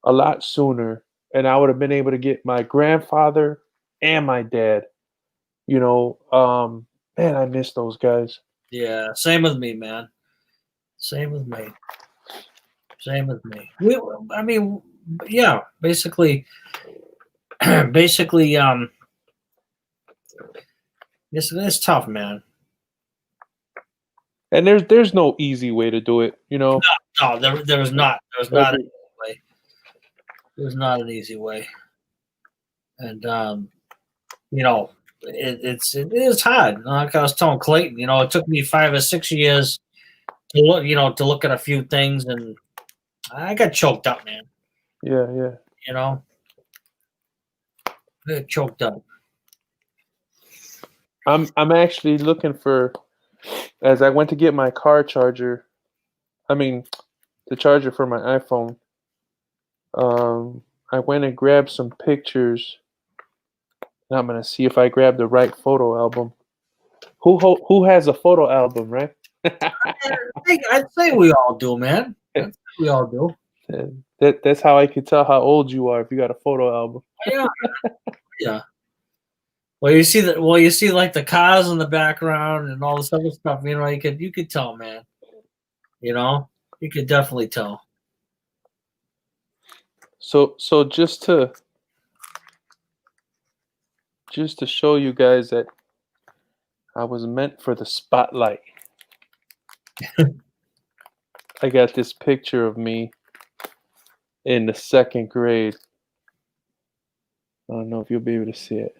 a lot sooner, and I would have been able to get my grandfather and my dad. You know, man, I miss those guys. Yeah, same with me, man. Same with me. Same with me. I mean, yeah, basically, basically, it's tough, man. And there's no easy way to do it. You know. No, there was not. There was not an easy way. There was not an easy way. And it is hard. Like I was telling Clayton, it took me 5 or 6 years to look at a few things, and I got choked up, man. Yeah. I got choked up. I'm actually looking for, as I went to get my car charger. I mean, the charger for my iPhone. I went and grabbed some pictures. And I'm gonna see if I grab the right photo album. Who has a photo album, right? I'd say we all do, man. We all do. That's how I can tell how old you are if you got a photo album. Yeah, yeah. Well, you see like the cars in the background and all this other stuff. You could tell, man. You know, you could definitely tell. So just to show you guys that I was meant for the spotlight. I got this picture of me in the second grade. I don't know if you'll be able to see it.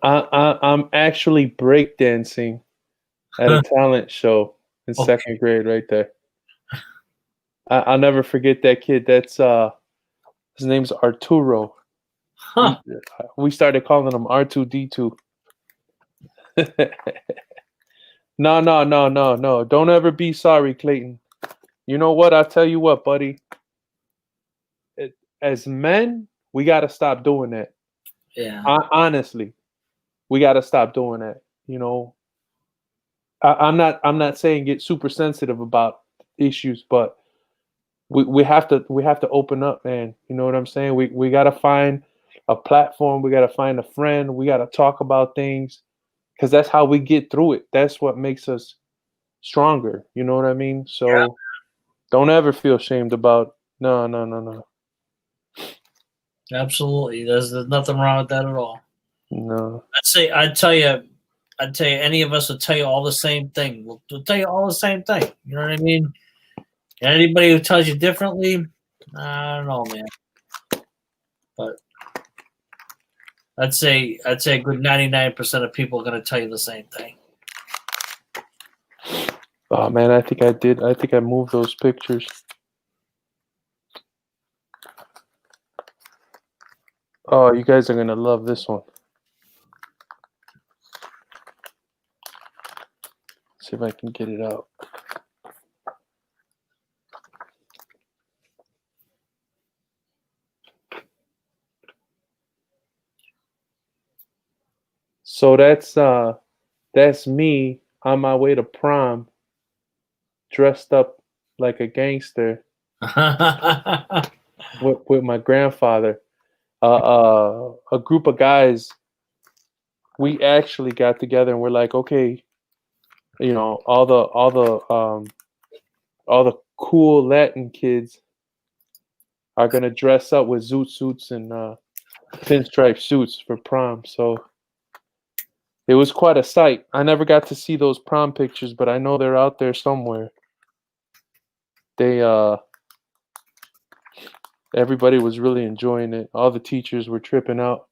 I'm actually breakdancing at a talent show in Okay. second grade, right there. I'll never forget that kid. That's his name's Arturo. Huh. We started calling him R2D2. No. Don't ever be sorry, Clayton. You know what? I'll tell you what, buddy. As men, we got to stop doing that. Yeah. Honestly, we got to stop doing that. You know, I'm not saying get super sensitive about issues, but we have to open up, man. You know what I'm saying? We got to find a platform. We got to find a friend. We got to talk about things because that's how we get through it. That's what makes us stronger. You know what I mean? Yeah. So don't ever feel ashamed about no. Absolutely. There's nothing wrong with that at all. No. I'd tell you, any of us would tell you all the same thing. We'll tell you all the same thing. You know what I mean? And anybody who tells you differently, I don't know, man. But I'd say a good 99% of people are going to tell you the same thing. Oh man, I think I did. I think I moved those pictures. Oh, you guys are gonna love this one. See if I can get it out. So that's me on my way to prom, dressed up like a gangster with my grandfather. A group of guys. We actually got together and we're like, okay, you know, all the cool Latin kids are gonna dress up with zoot suits and pinstripe suits for prom. So it was quite a sight. I never got to see those prom pictures, but I know they're out there somewhere. They everybody was really enjoying it. All the teachers were tripping out.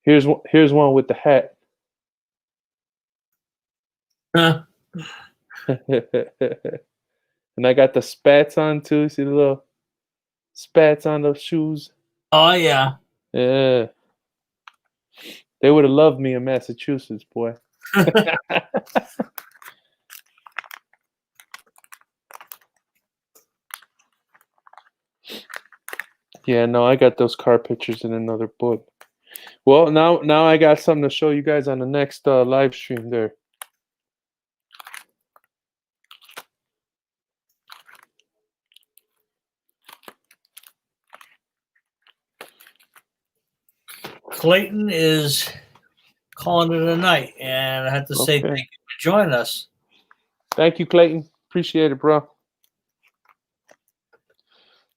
Here's one with the hat. And I got the spats on too. See the little spats on those shoes? Oh yeah. Yeah. They would have loved me in Massachusetts, boy. Yeah, no, I got those car pictures in another book. Well, now I got something to show you guys on the next live stream there. Clayton is calling it a night, and I have to say Okay. thank you for joining us. Thank you, Clayton. Appreciate it, bro.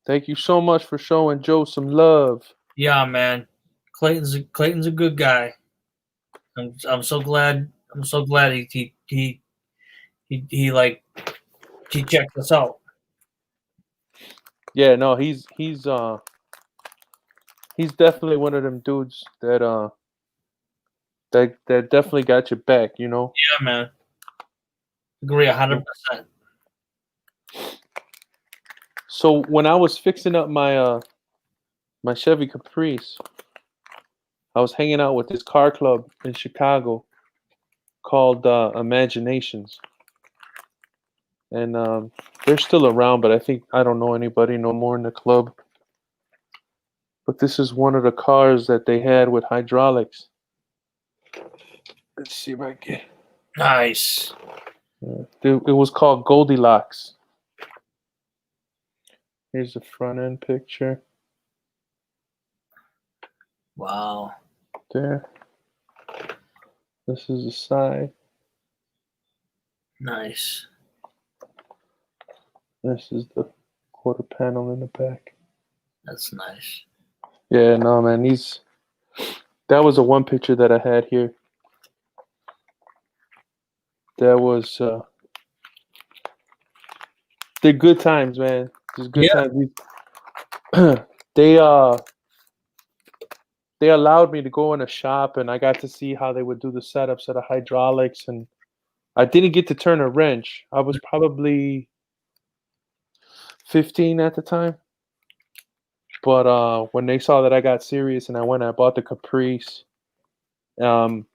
Thank you so much for showing Joe some love. Yeah, man. Clayton's a good guy. I'm so glad he like he checked us out. Yeah, no, he's definitely one of them dudes that definitely got your back, you know. Yeah, man. Agree 100%. So when I was fixing up my Chevy Caprice, I was hanging out with this car club in Chicago called Imaginations, and they're still around, but I don't know anybody no more in the club. But this is one of the cars that they had with hydraulics. Let's see if I can. Nice. It was called Goldilocks. Here's the front end picture. Wow. There. This is the side. Nice. This is the quarter panel in the back. That's nice. Yeah, no, man. That was the one picture that I had here. That was they're good times, man. Just good Yeah. times. They they allowed me to go in a shop, and I got to see how they would do the setups of the hydraulics, and I didn't get to turn a wrench. I was probably 15 at the time. But when they saw that I got serious and I bought the Caprice, um,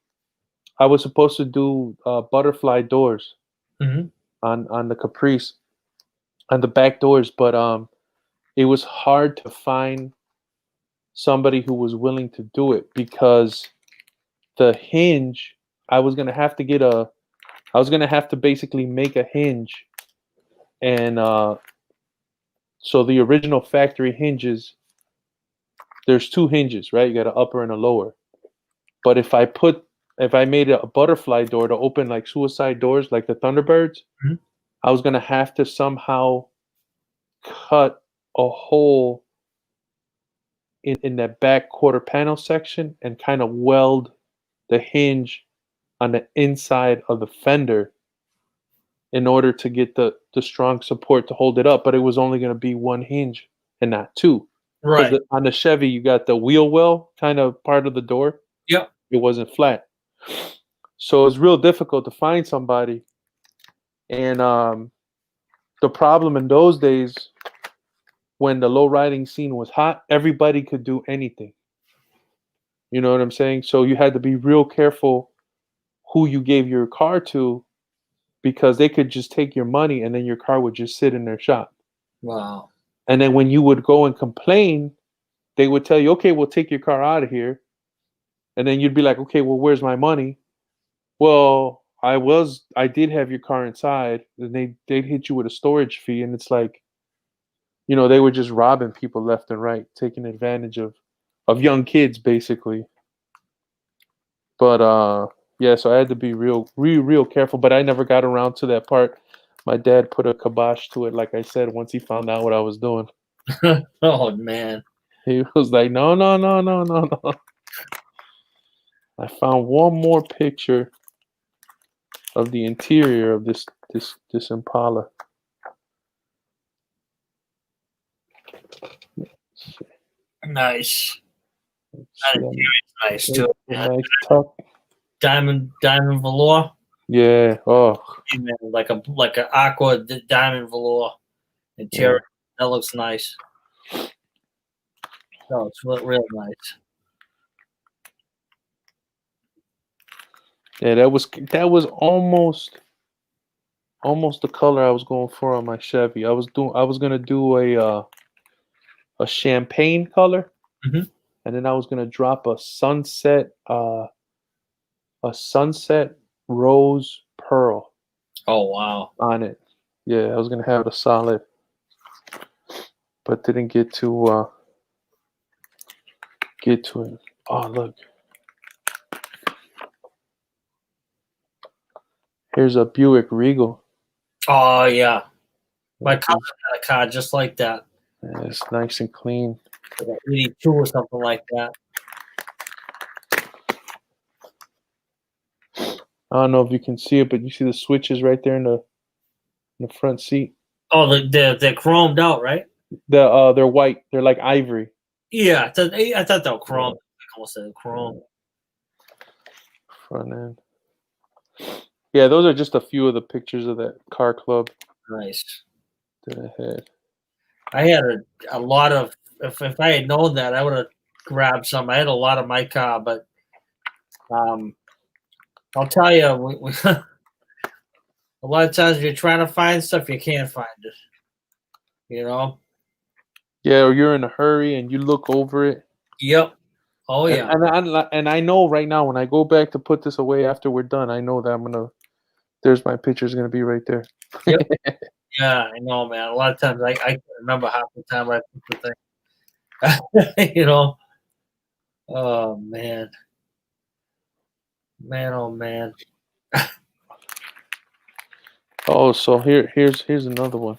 I was supposed to do butterfly doors Hmm. on the Caprice, on the back doors, but it was hard to find somebody who was willing to do it because the hinge, I was gonna have to I was gonna have to basically make a hinge, and so the original factory hinges, there's two hinges, right? You got an upper and a lower. But if I made a butterfly door to open like suicide doors, like the Thunderbirds, Mhm. I was gonna have to somehow cut a hole in that back quarter panel section and kind of weld the hinge on the inside of the fender in order to get the strong support to hold it up. But it was only gonna be one hinge and not two. Because Right. on the Chevy, you got the wheel well kind of part of the door. Yep. It wasn't flat. So it was real difficult to find somebody. And the problem in those days, when the low riding scene was hot, everybody could do anything. You know what I'm saying? So you had to be real careful who you gave your car to because they could just take your money and then your car would just sit in their shop. Wow. And then when you would go and complain, they would tell you, okay, we'll take your car out of here. And then you'd be like, okay, well, where's my money? Well, I did have your car inside, and they'd hit you with a storage fee, and it's like, they were just robbing people left and right, taking advantage of young kids basically. But yeah, so I had to be real careful, but I never got around to that part. My dad put a kibosh to it, like I said, once he found out what I was doing. Oh man. He was like, no, no, no, no, no, no. I found one more picture of the interior of this Impala. Nice. That See, interior's nice too. a Man. nice tuck. Diamond velour. Yeah. Oh, Yeah, man, like a aqua diamond velour interior. yeah. That looks nice. No, it's real nice. Yeah, that was almost the color I was going for on my Chevy. I was gonna do a champagne color, Hmm. and then I was gonna drop a sunset rose pearl Oh wow. on it. Yeah, I was gonna have it a solid, but didn't get to it. Oh look, here's a Buick Regal. Oh yeah. My This cousin is- had a car just like that. yeah, it's nice and clean. Like an 82 or something like that. I don't know if you can see it, but you see the switches right there in the front seat. Oh, they're chromed out, right? They're white. They're like ivory. Yeah, I thought they were Yeah, chrome. I almost said chrome. front end. Yeah, those are just a few of the pictures of that car club Nice. that I had. I had a lot of. If I had known that, I would have grabbed some. I had a lot of my car, but um, I'll tell you, a lot of times when you're trying to find stuff, you can't find it. You know? Yeah, or you're in a hurry and you look over it. Yep. Oh And yeah. and I know right now when I go back to put this away after we're done, I know that there's my picture's gonna be right there. Yep. Yeah, I know, man. A lot of times I can remember half the time I put the thing. You know? Oh man. Man, oh man. Oh, so here's another one.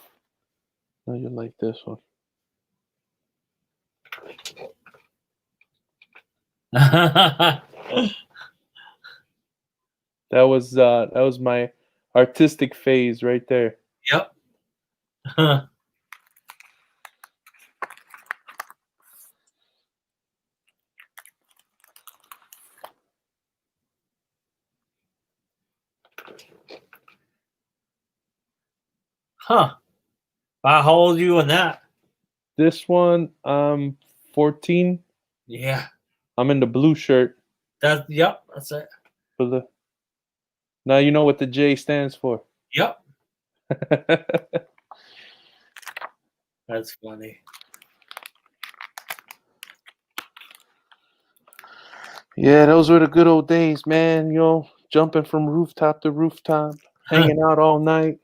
Oh, you like this one? That was my artistic phase right there. Yep. Huh. How old are you in that? This one, 14. Yeah. I'm in the blue shirt. Yep, that's it. For the now you know what the J stands for. Yep. That's funny. Yeah, those were the good old days, man. You know, jumping from rooftop to rooftop, hanging out all night,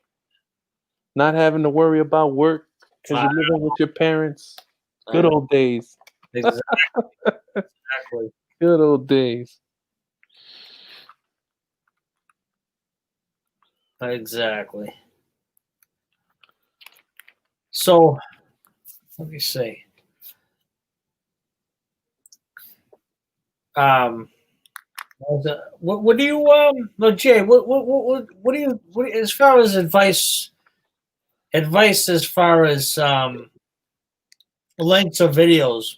not having to worry about work because you're living with your parents. Good old days. Exactly. Exactly. Good old days. Exactly. So let me see. What do you no Jay, what do you as far as advice as far as lengths of videos,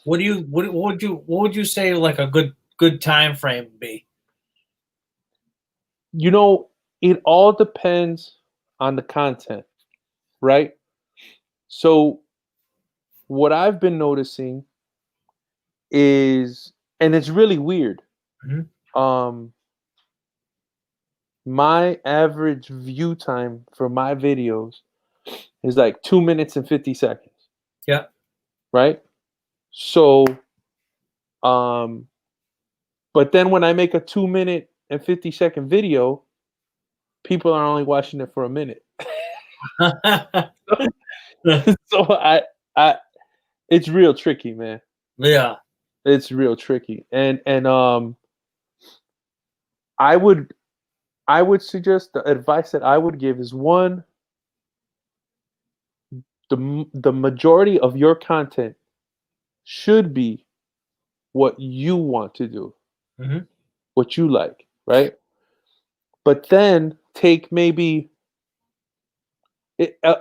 what would you say like a good time frame would be? You know, it all depends on the content, right? So what I've been noticing is, and it's really weird. Mhm. Um, my average view time for my videos is like 2 minutes and 50 seconds, Yeah. right? So, um, but then when I make a 2 minute and 50-second video, people are only watching it for a minute. So I, it's real tricky, man. Yeah. It's real tricky, and I would I would suggest the advice that I would give is one, the majority of your content should be what you want to do, Hmm. what you like, right? But then take maybe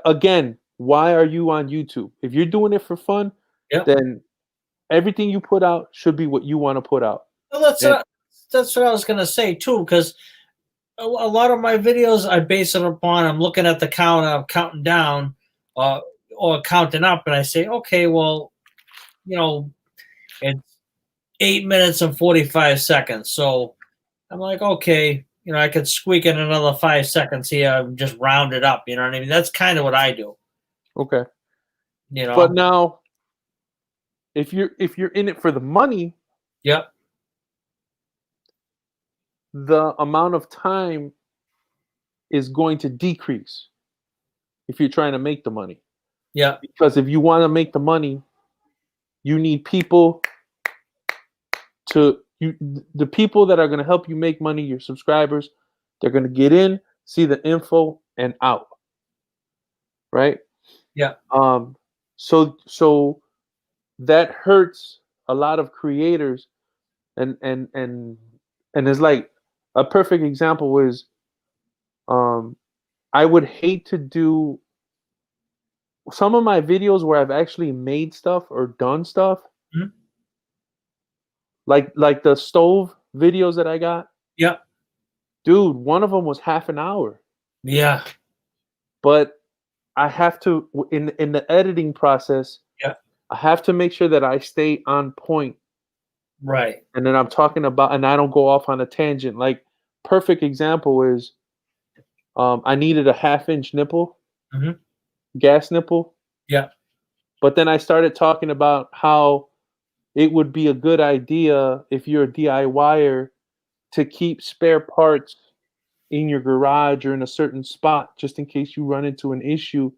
again, why are you on YouTube? If you're doing it for fun, Yeah. then everything you put out should be what you want to put out. Well, And that's what I was gonna say too, because a lot of my videos I base it upon I'm looking at the count, I'm counting down, uh, or counting up, and I say, okay, well, you know, it's 8 minutes and 45 seconds. So I'm like, okay, I could squeak in another 5 seconds here, and just round it up. You know what I mean? That's kind of what I do. okay, You but know? now if you're in it for the money, Yep. the amount of time is going to decrease if you're trying to make the money. Yep. Because if you want to make the money, you need people to you the people that are going to help you make money, your subscribers, they're going to get in, see the info and out, right? Yep. So that hurts a lot of creators, and it's like a perfect example was um I would hate to do some of my videos where I've actually made stuff or done stuff, Mhm. like the stove videos that I got. Yep. Dude, one of them was half an hour, Yeah. but I have to in the editing process, Yep. I have to make sure that I stay on point, Right. and then I'm talking about, and I don't go off on a tangent. Like perfect example is I needed a half-inch nipple, Hmm. gas nipple, Yep. but then I started talking about how it would be a good idea if you're a DIYer to keep spare parts in your garage or in a certain spot just in case you run into an issue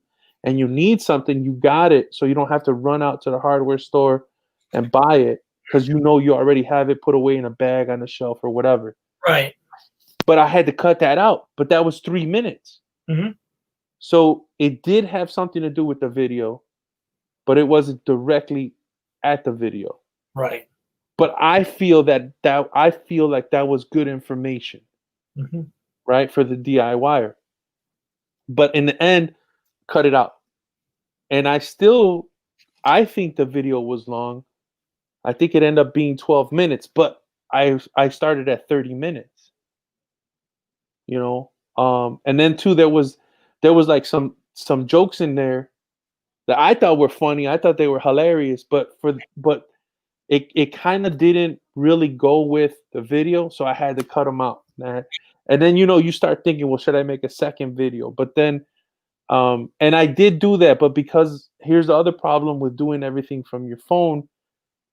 and you need something, you got it, so you don't have to run out to the hardware store and buy it because you know you already have it put away in a bag on the shelf or whatever. Right. but I had to cut that out. But that was 3 minutes. Mhm. So it did have something to do with the video, but it wasn't directly at the video. Right. But I feel like that was good information, Mhm. right, for the DIYer. But in the end, cut it out. And I think the video was long. I think it ended up being 12 minutes, but I started at 30 minutes, you know. And then too there was like some jokes in there that I thought were funny. I thought they were hilarious, but it kind of didn't really go with the video, so I had to cut them out, man. And then you start thinking, well, should I make a second video? But then and I did do that, but because here's the other problem with doing everything from your phone,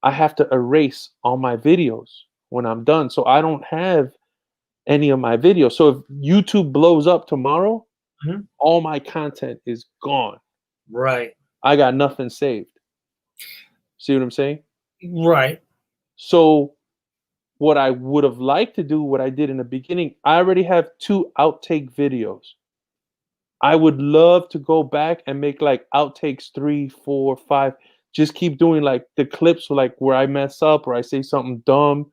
I have to erase all my videos when I'm done. So I don't have any of my videos. So if YouTube blows up tomorrow, Mhm. all my content is gone. Right. I got nothing saved. See what I'm saying? Right. So what I would have liked to do, what I did in the beginning, I already have 2 outtake videos. I would love to go back and make like outtakes 3, 4, 5. Just keep doing like the clips like where I mess up or I say something dumb.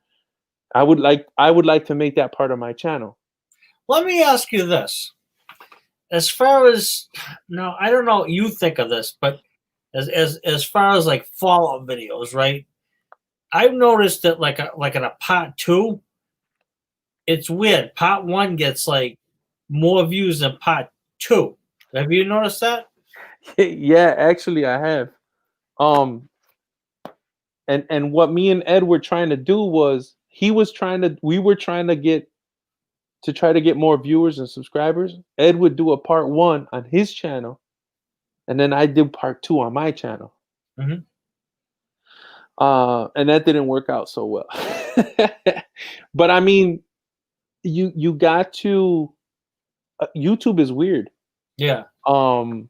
I would like to make that part of my channel. Let me ask you this. As far as now, I don't know what you think of this, but as far as like follow-up videos, right? I've noticed that like in a part two, it's weird. Part one gets like more views than part two. Have you noticed that? Yeah, actually I have. Um and what me and Ed were trying to do was we were trying to try to get more viewers and subscribers. Ed would do a part 1 on his channel and then I did part 2 on my channel. Mhm. And that didn't work out so well. But I mean, you got to YouTube is weird. Yeah. Um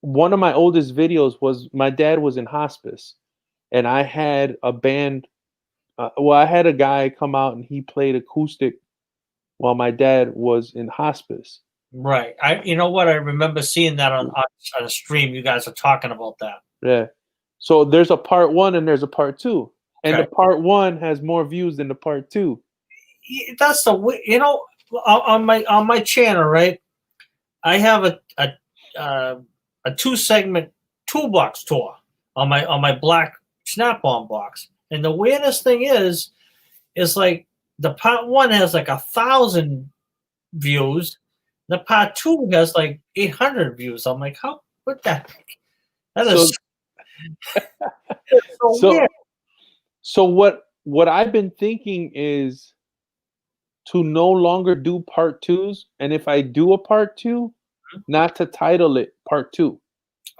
one of my oldest videos was my dad was in hospice and I had a band I had a guy come out and he played acoustic while my dad was in hospice. Right. You know what? I remember seeing that on a stream. You guys are talking about that. Yeah. So there's a part 1 and there's a part 2. And Okay. the part 1 has more views than the part 2. That's on my channel, right? I have a 2 segment toolbox tour on my black Snap-on box, and the weirdest thing is like the part one has like 1,000 views, the part two has like 800 views. I'm like, how? What the heck? That is So so weird. so so what I've been thinking is to no longer do part 2s, and if I do a part 2, not to title it part 2.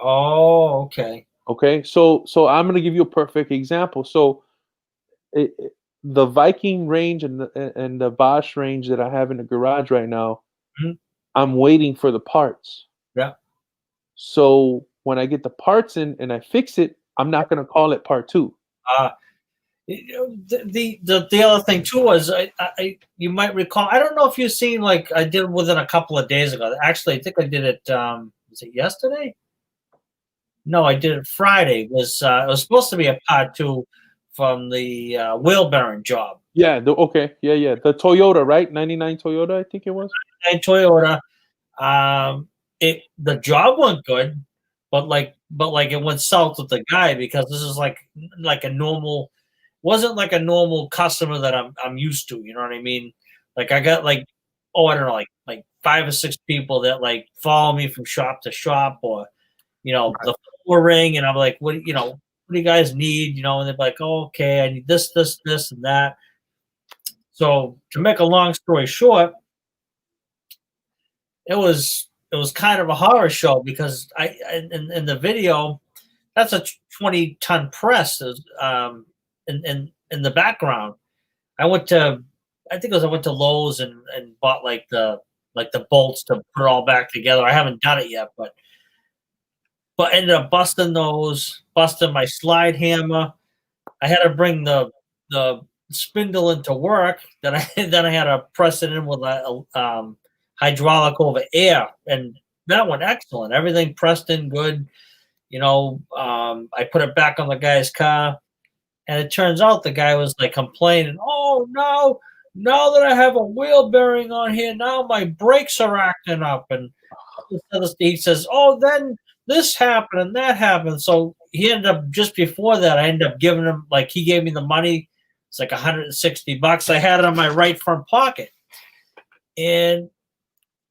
Oh, okay. Okay? So I'm going to give you a perfect example. So the Viking range and the Bosch range that I have in the garage right now, Mhm. I'm waiting for the parts. Yeah. So when I get the parts in and I fix it, I'm not going to call it part 2. Uh, the other thing too was you might recall. I don't know if you've seen like I did within a couple of days ago. Actually, I think I did it. Was it yesterday? No, I did it Friday. It was supposed to be a part two from the wheel bearing job. Yeah, okay. Yeah. The Toyota, right? 99 Toyota, I think it was. And Toyota. The job went good, but it went south with the guy because this is like a normal, wasn't like a normal customer that I'm used to. You know what I mean? Like I got like, oh, I don't know, like 5 or 6 people that like follow me from shop to shop, or the phone will ring and I'm like, what do you guys need? And they're like, oh, okay, I need this, and that. So to make a long story short, it was kind of a horror show because in the video, that's a 20-ton press in the background. I went to I went to Lowe's and bought like the bolts to put it all back together. I haven't done it yet, but ended up busting my slide hammer. I had to bring the spindle into work, then I then I had to press it in with a hydraulic over air, and that went excellent. Everything pressed in good. I put it back on the guy's car, and it turns out the guy was like complaining, "Oh no, now that I have a wheel bearing on here, now my brakes are acting up." And he says, "Oh, then this happened and that happened." So he ended up just before that. I ended up giving him like he gave me the money. It's like $160. I had it in my right front pocket, and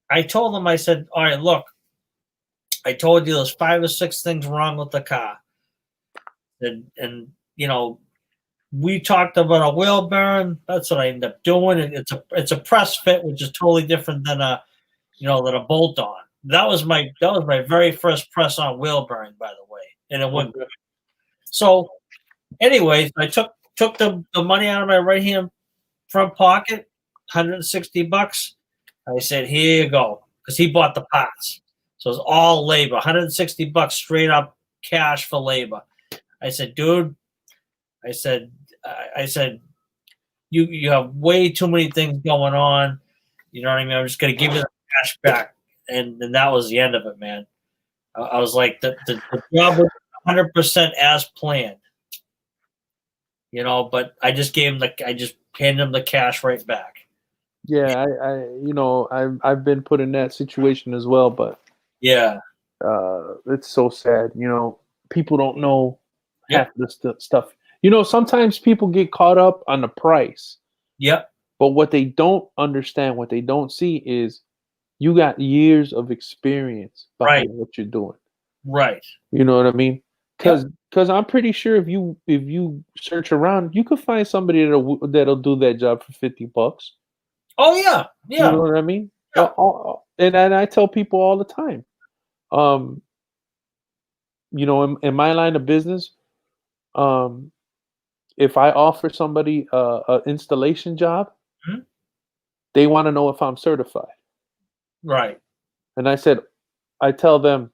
I told him, I said, "All right, look, I told you there's 5 or 6 things wrong with the car, and we talked about a wheel bearing. That's what I ended up doing. And it's a press fit, which is totally different than a bolt on. That was my very first press on wheel bearing, by the way, and it went good. So, anyways, I took the money out of my right hand front pocket, $160. I said, here you go, because he bought the parts, so it's all labor, $160 straight up cash for labor. I said, dude, I said, you have way too many things going on. You know what I mean? I'm just gonna give you the cash back, and that was the end of it, man. I was like, the job was 100% as planned, but I just handed him the cash right back. Yeah, I've been put in that situation as well, but yeah, it's so sad. People don't know Yep. half the stuff. Sometimes people get caught up on the price. Yep. But what they don't understand, what they don't see is you got years of experience behind what you're doing. Right. You know what I mean? Because I'm pretty sure if you search around, you could find somebody that'll do that job for $50. Oh yeah, yeah. You know what I mean? Yeah. And I tell people all the time, in my line of business, if I offer somebody an installation job, Mhm. they want to know if I'm certified. Right. And I tell them,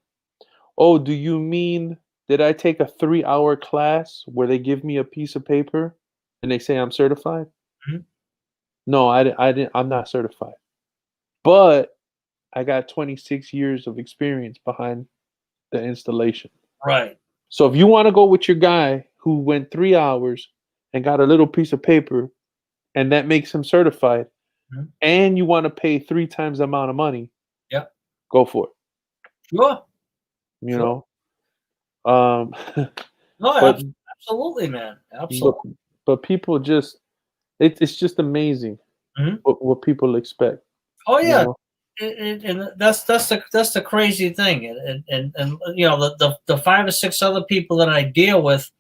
oh, do you mean did I take a 3-hour class where they give me a piece of paper and they say I'm certified? Mhm. No, I didn't. I'm not certified, but I got 26 years of experience behind the installation. Right. So if you want to go with your guy who went 3 hours and got a little piece of paper and that makes him certified, Mhm. and you want to pay 3 times the amount of money, Yep. go for it. Sure. You know, No, but absolutely, man. Absolutely. but people just it's just amazing Mhm. what people expect. Oh You yeah, know? and that's the crazy thing, and the 5 or 6 other people that I deal with,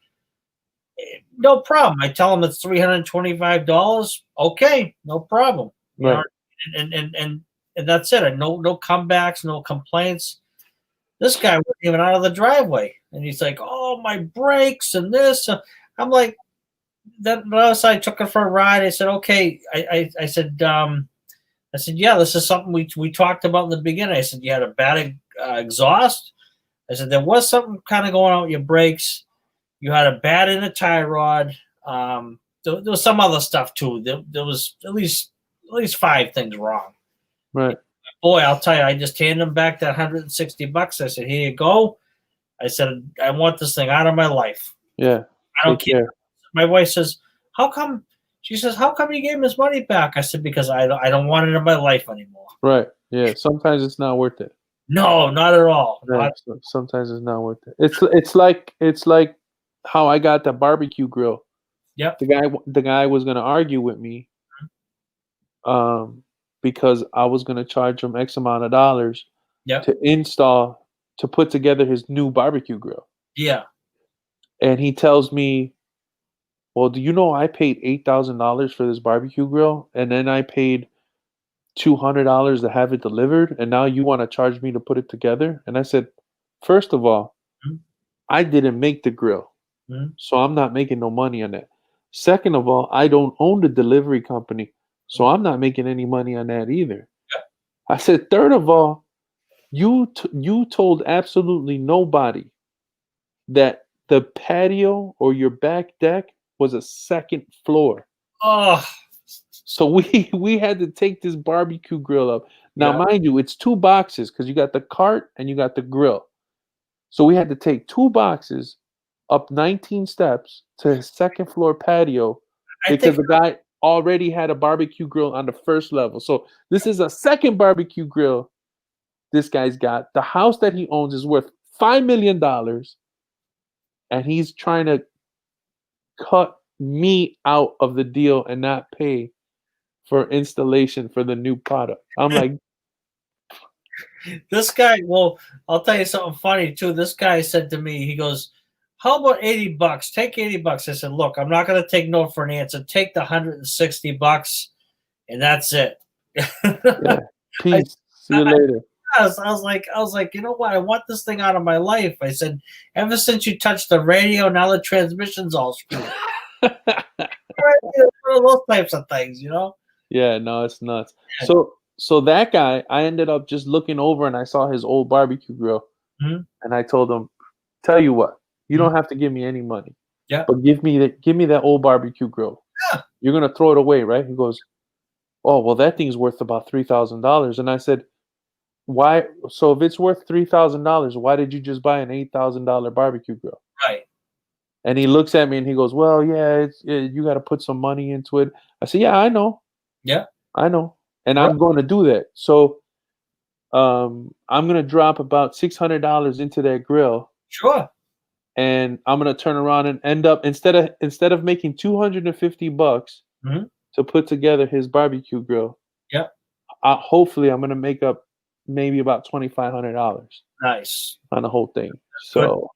no problem. I tell them it's $325. Okay, no problem. Right. And that's it. And no comebacks, no complaints. This guy wasn't even out of the driveway, and he's like, "Oh, my brakes and this." I'm like, then I took her for a ride. I said, "Okay." I said, "Yeah, this is something we talked about in the beginning." I said, "You had a bad exhaust." I said, "There was something kind of going on with your brakes. You had a bad inner tie rod. There was some other stuff too. There was at least 5 things wrong." Right. Boy, I'll tell you, I just handed him back that $160. I said, "Here you go." I said, "I want this thing out of my life. Yeah. I don't care." My wife says, "How come?" She says, "How come you gave him his money back?" I said, "Because I don't want it in my life anymore." Right. Yeah. Sometimes it's not worth it. No, not at all. Right. Sometimes it's not worth it. It's like how I got the barbecue grill. Yep. The guy was gonna argue with me, because I was gonna charge him X amount of dollars Yep. to put together his new barbecue grill. Yeah. And he tells me, well, do you know I paid $8,000 for this barbecue grill, and then I paid $200 to have it delivered, and now you want to charge me to put it together? And I said, first of all, Mhm. I didn't make the grill, Mhm. so I'm not making no money on that. Second of all, I don't own the delivery company, so I'm not making any money on that either. Yep. I said, third of all, you told absolutely nobody that the patio or your back deck was a second floor. Oh, So we had to take this barbecue grill up. Now, yeah. mind you, it's 2 boxes because you got the cart and you got the grill. So we had to take 2 boxes up 19 steps to his second floor patio I because think the guy already had a barbecue grill on the first level. So this is a second barbecue grill this guy's got. The house that he owns is worth $5 million, and he's trying to cut me out of the deal and not pay for installation for the new product. I'm like, this guy. Well, I'll tell you something funny too. This guy said to me, he goes, "How about $80? Take $80." I said, "Look, I'm not going to take no for an answer. Take the $160, and that's it." yeah, I, peace. See you later. I was like, you know what? I want this thing out of my life. I said, ever since you touched the radio, now the transmission's all screwed. Those types of things, you know. Yeah, no, it's nuts. Yeah. So that guy, I ended up just looking over and I saw his old barbecue grill, Mhm. and I told him, "Tell you what, you Mhm. don't have to give me any money, Yeah. but give me that old barbecue grill. Yeah. You're gonna throw it away, right?" He goes, "Oh, well, that thing's worth about $3,000." And I said, "Why? So if it's worth $3,000, why did you just buy an $8,000 barbecue grill?" Right. And he looks at me and he goes, "Well, yeah, you got to put some money into it." I said, "Yeah, I know, Yeah. I know, and Right. I'm going to do that." So I'm gonna drop about $600 into that grill, Sure. and I'm gonna turn around and end up instead of making $250 Mhm. to put together his barbecue grill, Yeah. hopefully I'm gonna make up maybe about $2,500 Nice. on the whole thing. Good. So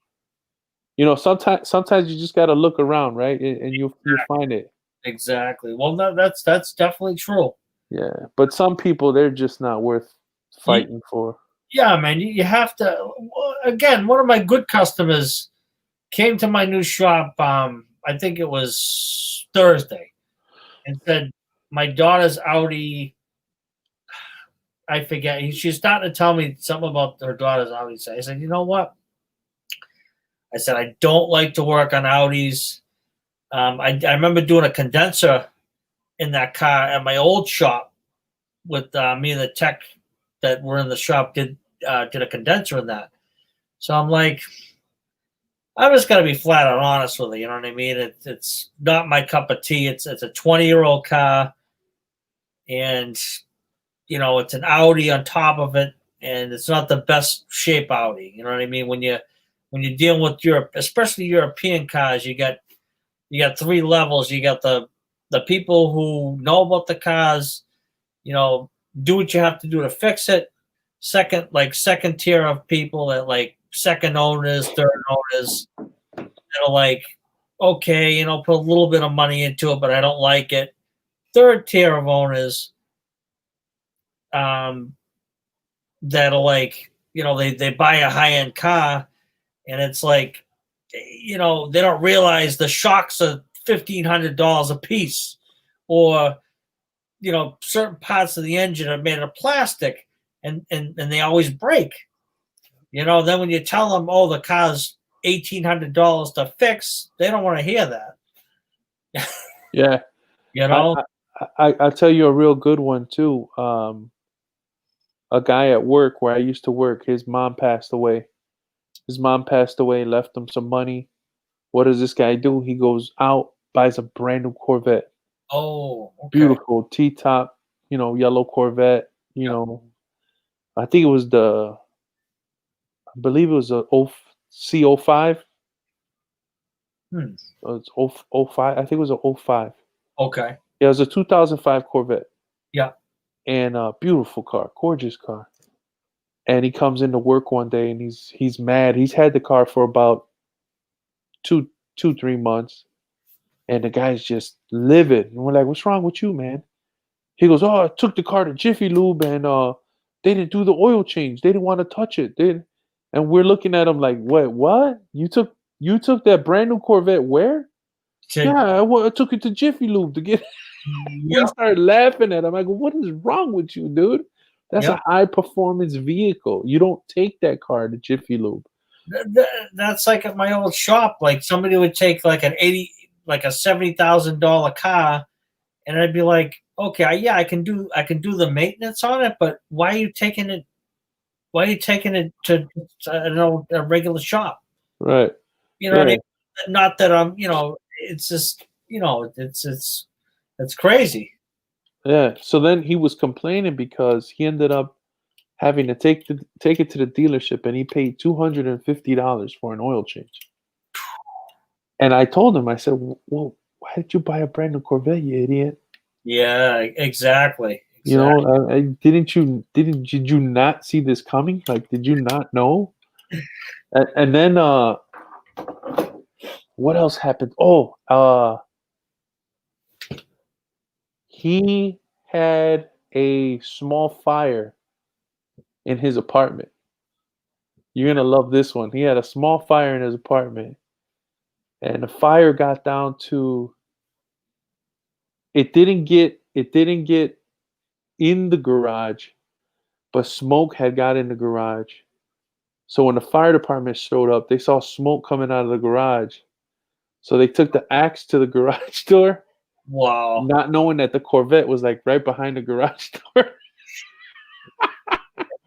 sometimes you just gotta look around, right, and you'll find it. Exactly. Well, no, that's definitely true. Yeah, but some people they're just not worth You, fighting for. yeah, man. You have to. Well, again, one of my good customers came to my new shop. I think it was Thursday, and said my daughter's Audi. I forget. She's starting to tell me something about her daughter's Audi. So I said, you know what? I said I don't like to work on Audis. I remember doing a condenser in that car at my old shop with me and the tech that were in the shop did a condenser in that. So I'm like, I'm just gonna be flat out honest with you. You know what I mean? It's not my cup of tea. It's a 20-year-old car, and it's an Audi on top of it, and it's not the best shape Audi. You know what I mean? When you're dealing with Europe, especially European cars, you got three levels. You got the people who know about the cars, do what you have to do to fix it. Second tier of people that like second owners, third owners that are like, okay, put a little bit of money into it, but I don't like it. Third tier of owners, um, that are like, they buy a high end car and it's like, they don't realize the shocks are $1,500 a piece, or certain parts of the engine are made of plastic, and they always break. Then when you tell them, oh, the car's $1,800 to fix, they don't want to hear that. Yeah, you I know. I'll tell you a real good one too. A guy at work where I used to work, his mom passed away. His mom passed away, left him some money. What does this guy do? He goes out, buys a brand new Corvette. Oh, okay. Beautiful T-top, yellow Corvette. Yep. I think it was I believe it was a C05. Hmm. It's 05. I think it was a 05. Okay. Yeah, it was a 2005 Corvette. Yeah. And a beautiful car, gorgeous car. And he comes into work one day and he's mad. He's had the car for about 3 months, and the guy's just livid. And we're like, "What's wrong with you, man?" He goes, "Oh, I took the car to Jiffy Lube, and they didn't do the oil change. They didn't want to touch it." And we're looking at him like, "What? What? You took that brand new Corvette where?" To, "Yeah, I took it to Jiffy Lube to get." We yep. started laughing at him. I go, "What is wrong with you, dude? That's Yep. a high performance vehicle. You don't take that car to Jiffy Lube." That's like at my old shop. Like somebody would take like a $70,000 car And I'd be like, okay, yeah, I can do the maintenance on it, but why are you taking it? Why are you taking it to I don't know, a regular shop? Right. You know what I Yeah. mean? Not that I'm, it's just, it's crazy. Yeah. So then he was complaining because he ended up having to take it to the dealership, and he paid $250 for an oil change. And I told him, I said, "Well, why did you buy a brand new Corvette, you idiot? Yeah, exactly, You exactly. know, did you not see this coming? Like, did you not know?" And then what else happened? Oh, he had a small fire in his apartment. You're gonna love this one. He had a small fire in his apartment, and the fire got down to it didn't get in the garage, but smoke had got in the garage. So when the fire department showed up, they saw smoke coming out of the garage. So they took the axe to the garage door, Wow. not knowing that the Corvette was like right behind the garage door.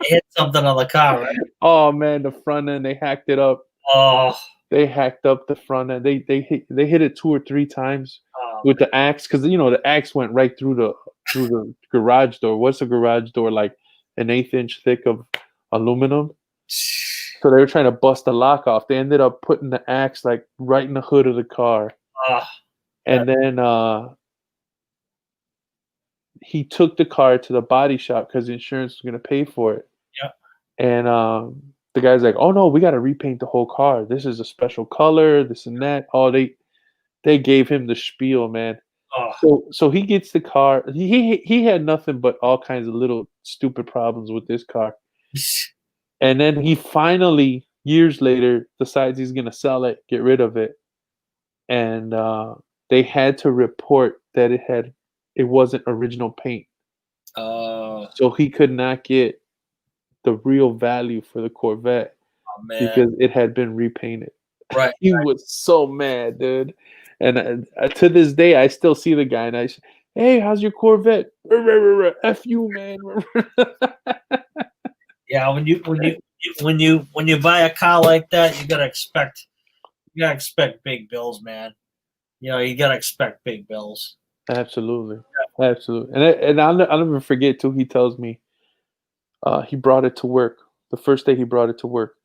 Hit something on the car, right? Oh man, the front end, they hacked it up. Oh, They hacked up the front end. They hit it 2 or 3 times oh, with the axe, because the axe went right through the garage door. What's a garage door, like an 1/8 inch thick of aluminum? So they were trying to bust the lock off. They ended up putting the axe like right in the hood of the car, oh, that, and then he took the car to the body shop because the insurance was gonna pay for it. yeah. And the guy's like, "Oh no, we got to repaint the whole car. This is a special color, this and that." Oh, they gave him the spiel, man. Oh, So he gets the car. He had nothing but all kinds of little stupid problems with this car. And then he finally, years later, decides he's gonna sell it, get rid of it, and they had to report that it wasn't original paint, oh, so he could not get the real value for the Corvette oh, man. because it had been repainted. Right. He was so mad, dude. And to this day, I still see the guy, and I say, "Hey, how's your Corvette?" F you, man. Yeah. When you buy a car like that, you gotta expect big bills, man. You gotta expect big bills. Absolutely, absolutely. And I'll never forget too. He tells me he brought it to work the first day he brought it to work,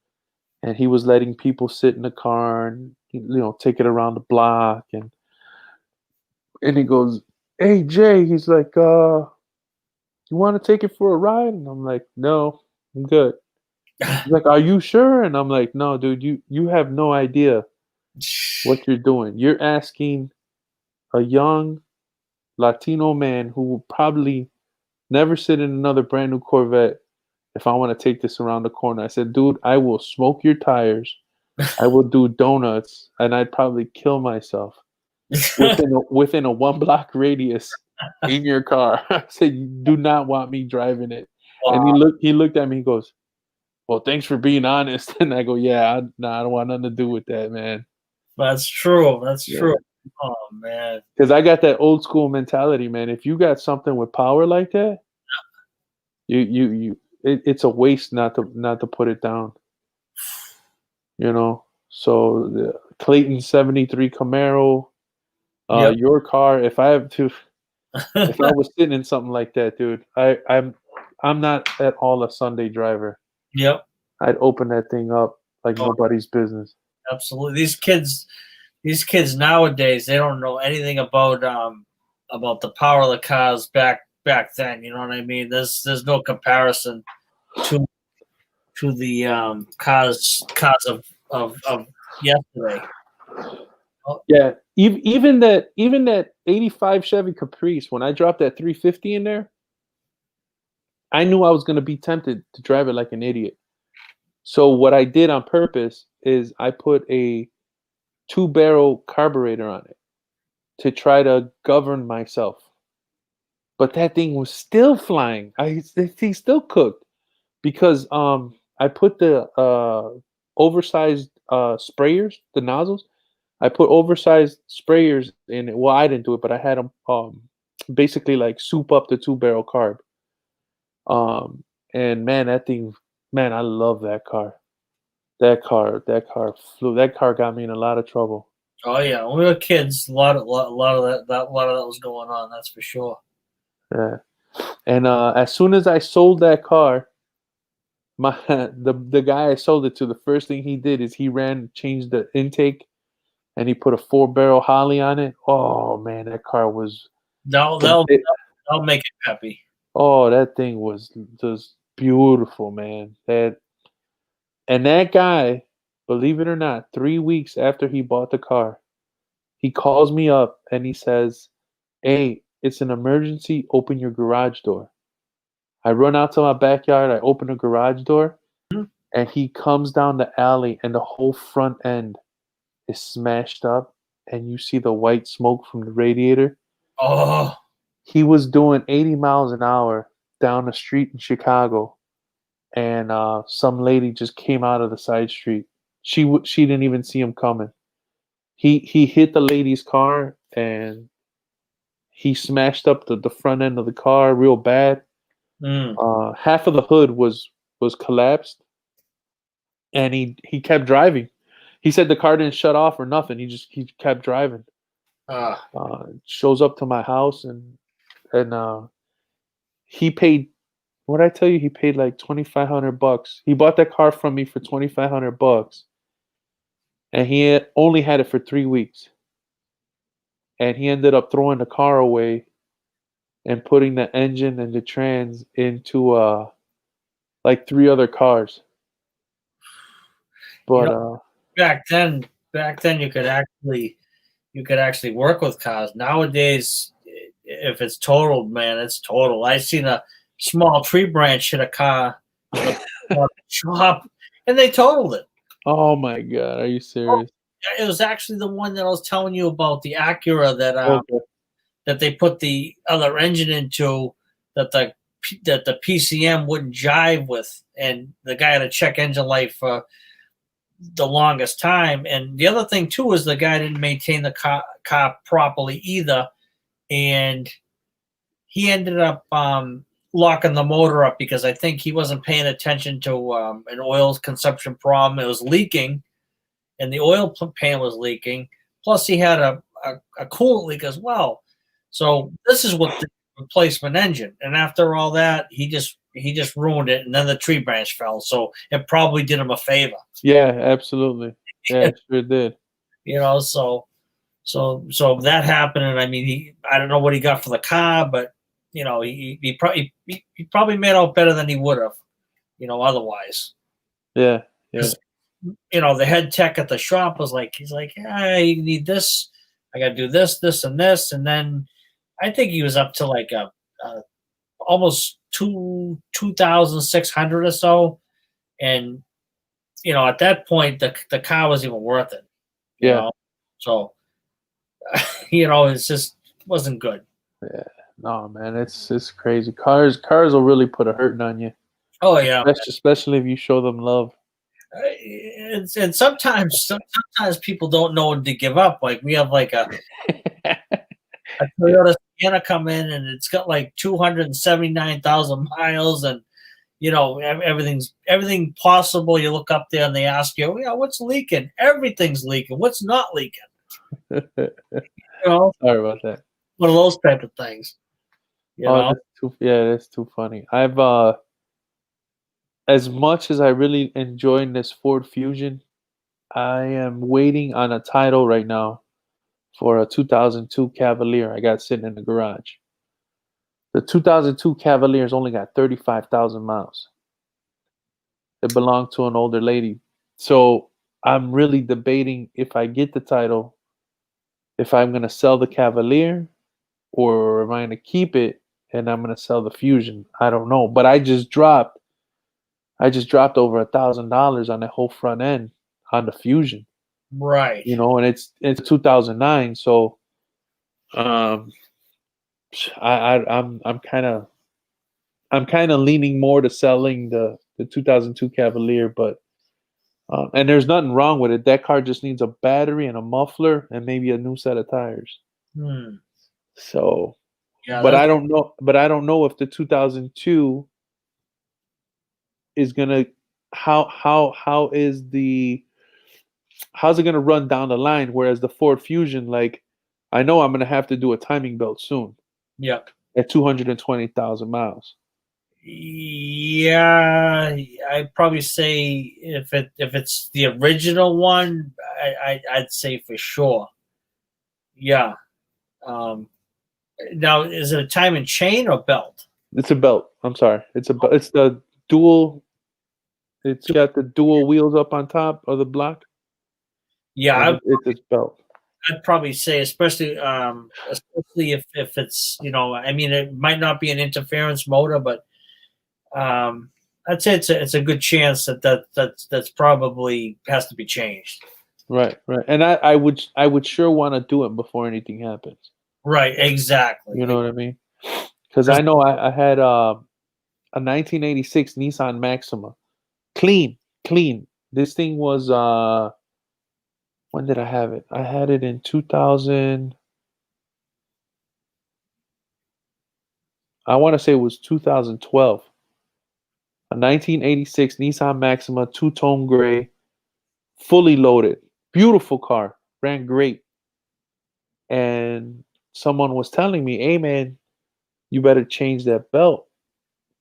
and he was letting people sit in the car and take it around the block, and he goes, "Hey Jay," he's like, "You want to take it for a ride?" And I'm like, "No, I'm good." He's like, "Are you sure?" And I'm like, "No, dude, you have no idea what you're doing. You're asking a young Latino man who will probably never sit in another brand new Corvette if I want to take this around the corner." I said, "Dude, I will smoke your tires. I will do donuts, and I'd probably kill myself within a 1 block radius in your car." I said, "You do not want me driving it." And Wow, he looked at me. He goes, "Well, thanks for being honest." And I go, "Yeah, I don't want nothing to do with that, man." that's true. That's Yeah, true. Oh man. because I got that old school mentality, man. If you got something with power like that, it's a waste not to put it down. So the Clayton '73 Camaro, Yep. your car. If I was sitting in something like that, dude, I'm not at all a Sunday driver. Yep. I'd open that thing up like Oh, nobody's business. absolutely. These kids nowadays, they don't know anything about the power of the cars back then. You know what I mean? There's no comparison to the cars of yesterday. Oh, Yeah, even that '85 Chevy Caprice. When I dropped that 350 in there, I knew I was gonna be tempted to drive it like an idiot. So what I did on purpose is I put a 2 barrel carburetor on it to try to govern myself. But that thing was still flying. The thing still cooked because I put the oversized sprayers, the nozzles. I put oversized sprayers in it. Well, I didn't do it, but I had them basically like soup up the 2-barrel carb. And man, that thing, man, I love that car. That car flew. That car got me in a lot of trouble. Oh yeah, when we were kids, a lot of that was going on. That's for sure. Yeah. And as soon as I sold that car, my the guy I sold it to, the first thing he did is he changed the intake, and he put a 4-barrel Holly on it. Oh man, that car was They'll the they'll it, they'll make it happy. oh, that thing was just beautiful, man. That guy, believe it or not, 3 weeks after he bought the car, he calls me up and he says, "Hey, it's an emergency. Open your garage door." I run out to my backyard. I open the garage door, and he comes down the alley, and the whole front end is smashed up, and you see the white smoke from the radiator. Oh, He was doing 80 miles an hour down the street in Chicago, and some lady just came out of the side street. She didn't even see him coming. He hit the lady's car, and he smashed up the front end of the car real bad. mm, Half of the hood was collapsed, and he kept driving. He said the car didn't shut off or nothing. He kept driving. uh, Shows up to my house, and he paid. What did I tell you? He paid like $2,500. He bought that car from me for $2,500, and only had it for 3 weeks. And he ended up throwing the car away and putting the engine and the trans into like 3 other cars. you But know, back then you could actually work with cars. Nowadays, if it's totaled, man, it's total. I seen a small tree branch hit a car in a shop, and they totaled it. oh my god, are you Oh, serious? it was actually the one that I was telling you about, the Acura Okay. that they put the other engine into, that the PCM wouldn't jive with, and the guy had a check engine light for the longest time. And the other thing too is the guy didn't maintain the car properly either, and he ended up locking the motor up because I think he wasn't paying attention to an oil consumption problem. It was leaking, and the oil pan was leaking. Plus, he had a coolant leak as well. So this is what the replacement engine. And after all that, he just ruined it. And then the tree branch fell. So it probably did him a favor. Yeah, absolutely. Yeah, it sure did. So that happened. And I mean, I don't know what he got for the car, but he probably made out better than he would have, otherwise. Yeah, yeah. The head tech at the shop was like, he's like, yeah, you need this. I got to do this, this, and this. And then I think he was up to like a almost 2,600 or so. And, at that point, the car was even worth it. Yeah. So, it just wasn't good. Yeah. No, man, it's crazy. Cars will really put a hurting on you. Oh, yeah. Especially if you show them love. And sometimes people don't know when to give up. Like we have like a Toyota Sienna come in, and it's got like 279,000 miles, and everything possible. You look up there and they ask you, yeah, what's leaking? Everything's leaking. What's not leaking? Sorry about that. One of those type of things. That's too funny. I've as much as I really enjoy this Ford Fusion, I am waiting on a title right now for a 2002 Cavalier I got sitting in the garage. The 2002 Cavalier's only got 35,000 miles. It belonged to an older lady. So I'm really debating, if I get the title, if I'm going to sell the Cavalier or am I going to keep it and I'm going to sell the Fusion. I don't know. But I just dropped over $1,000 on that whole front end on the Fusion. Right. And it's 2009, so I'm kind of leaning more to selling the 2002 Cavalier, but and there's nothing wrong with it. That car just needs a battery and a muffler and maybe a new set of tires. So Yeah, But I don't know. But I don't know if the 2002 is gonna how is the how's it gonna run down the line? Whereas the Ford Fusion, like, I know I'm gonna have to do a timing belt soon yeah. at 220,000 miles. Yeah, I'd probably say if it's the original one, I'd say for sure. Yeah. Um, Now, is it a time and chain or belt? It's a belt. I'm sorry. It's a belt. It's the dual. It's got the dual wheels up on top of the block, Yeah, and it's its belt. I'd probably say, especially if it's I mean, it might not be an interference motor, but um, I'd say it's a good chance that's probably has to be changed. Right, right. And I would sure want to do it before anything happens. Right, You exactly. know what I mean? Because I Because know I had a 1986 Nissan Maxima, clean, clean. This thing was when did I have it? I had it in 2000. I want to say it was 2012. A 1986 Nissan Maxima, two-tone gray, fully loaded, beautiful car, ran great. And someone was telling me, "Hey man, you better change that belt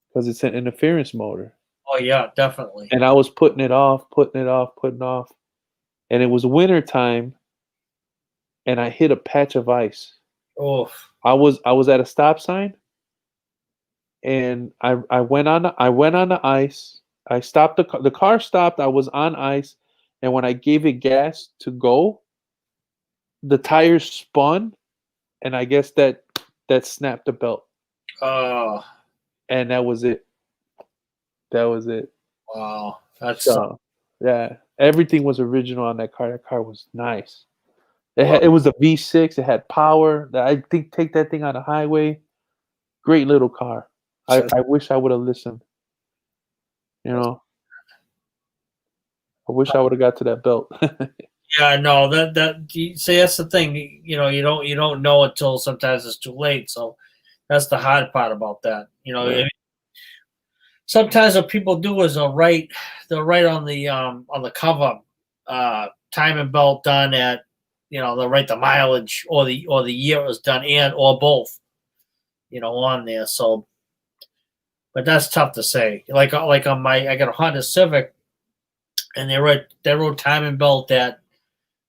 because it's an interference motor." oh yeah, definitely. And I was putting it off, putting it off, putting it off. And it was winter time and I hit a patch of ice. Oh, I was at a stop sign and I went on the ice. I stopped the car stopped. I was on ice, and when I gave it gas to go, the tires spun, and I guess that snapped the belt, oh, and that was it. That was it. wow, that's So yeah, everything was original on that car. That car was nice. well, It was a V6. It had power. I think take that thing on the highway. Great little car. I wish I would have listened. You know, I wish I would have got to that belt. yeah, no, see that's the thing. You don't know until sometimes it's too late. So that's the hard part about that. Yeah. Sometimes what people do is they'll write on the cover, time and belt done at, they'll write the mileage or the year it was done and or both, on there. So, but that's tough to say. Like on I got a Honda Civic, and they wrote time and belt at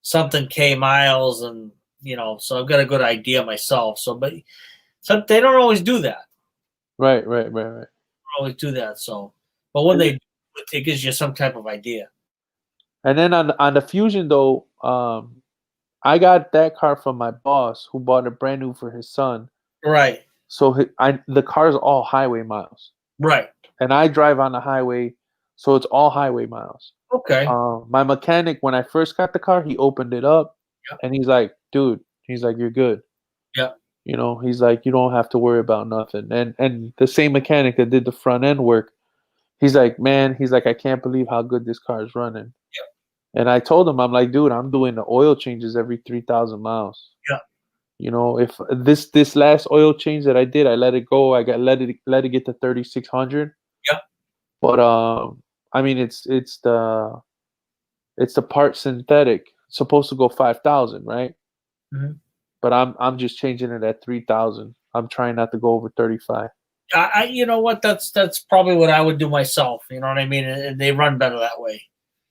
something K miles, and so I've got a good idea myself. So, but they don't always do that. Right, right, right, right. Always do that. So, but when And they do, it gives you some type of idea. and then on the Fusion though, I got that car from my boss who bought it brand new for his son. Right. So the car's all highway miles, Right. and I drive on the highway, so it's all highway miles. Okay. My mechanic, when I first got the car, he opened it up, Yeah. and he's like, "Dude," he's like, "You're good." Yeah. He's like, "You don't have to worry about nothing." And the same mechanic that did the front end work, he's like, "Man," he's like, "I can't believe how good this car is running." And I told him, I'm like, "Dude, I'm doing the oil changes every 3,000 miles. Yeah. If this last oil change that I did, I let it go. I got let it get to 3,600. Yeah. But I mean, it's the part synthetic. It's supposed to go 5,000, right? Mhm. But I'm just changing it at 3,000. I'm trying not to go over 35. You know what? That's probably what I would do myself. You know what I mean? And they run better that way.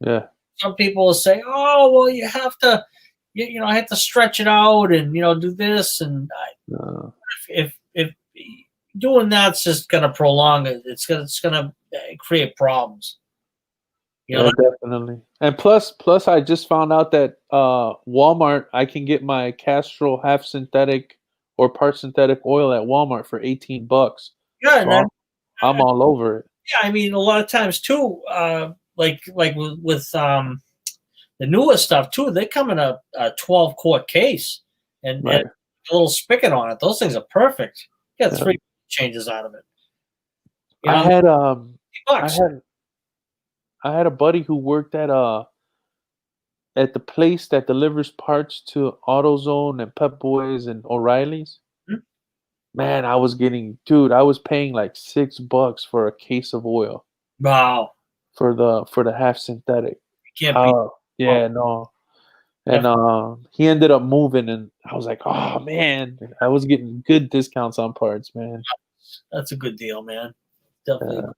Yeah. Some people will say, "Oh, well, you have to, I have to stretch it out and do this." And Uh, if doing that's just going to prolong it, it's gonna create problems. You know, yeah, definitely. And plus, I just found out that Walmart, I can get my Castrol half synthetic or part synthetic oil at Walmart for $18. yeah, and So then I'm all over it. yeah, I mean, a lot of times too, like with the newer stuff too, they come in a 12-quart case and Right. a little spigot on it. Those things are perfect. You get Yeah. 3 changes out of it. You I know, had I bucks. had I had a buddy who worked at the place that delivers parts to AutoZone and Pep Boys and O'Reilly's. Mhm. Man, I was dude, I was paying like $6 for a case of oil Wow. for the half synthetic. You can't beat. Oh, Oh, yeah, no. And definitely. he ended up moving, and I was like, oh man, I was getting good discounts on parts, man. That's a good deal, man. Definitely. Yeah.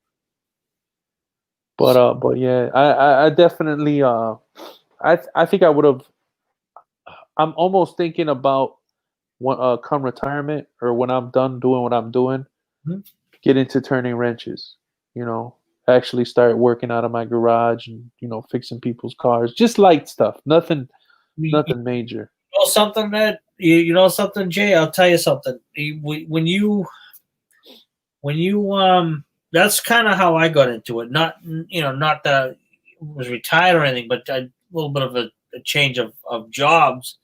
But yeah, I definitely I think I would have. I'm almost thinking about when come retirement or when I'm done doing what I'm doing, Mhm. get into turning wrenches. You know, actually start working out of my garage and fixing people's cars, just light stuff, You nothing major. know something, man? You know something, Jay? I'll tell you something. When you that's kind of how I got into it. Not that I was retired or anything, but a little bit of a change of jobs.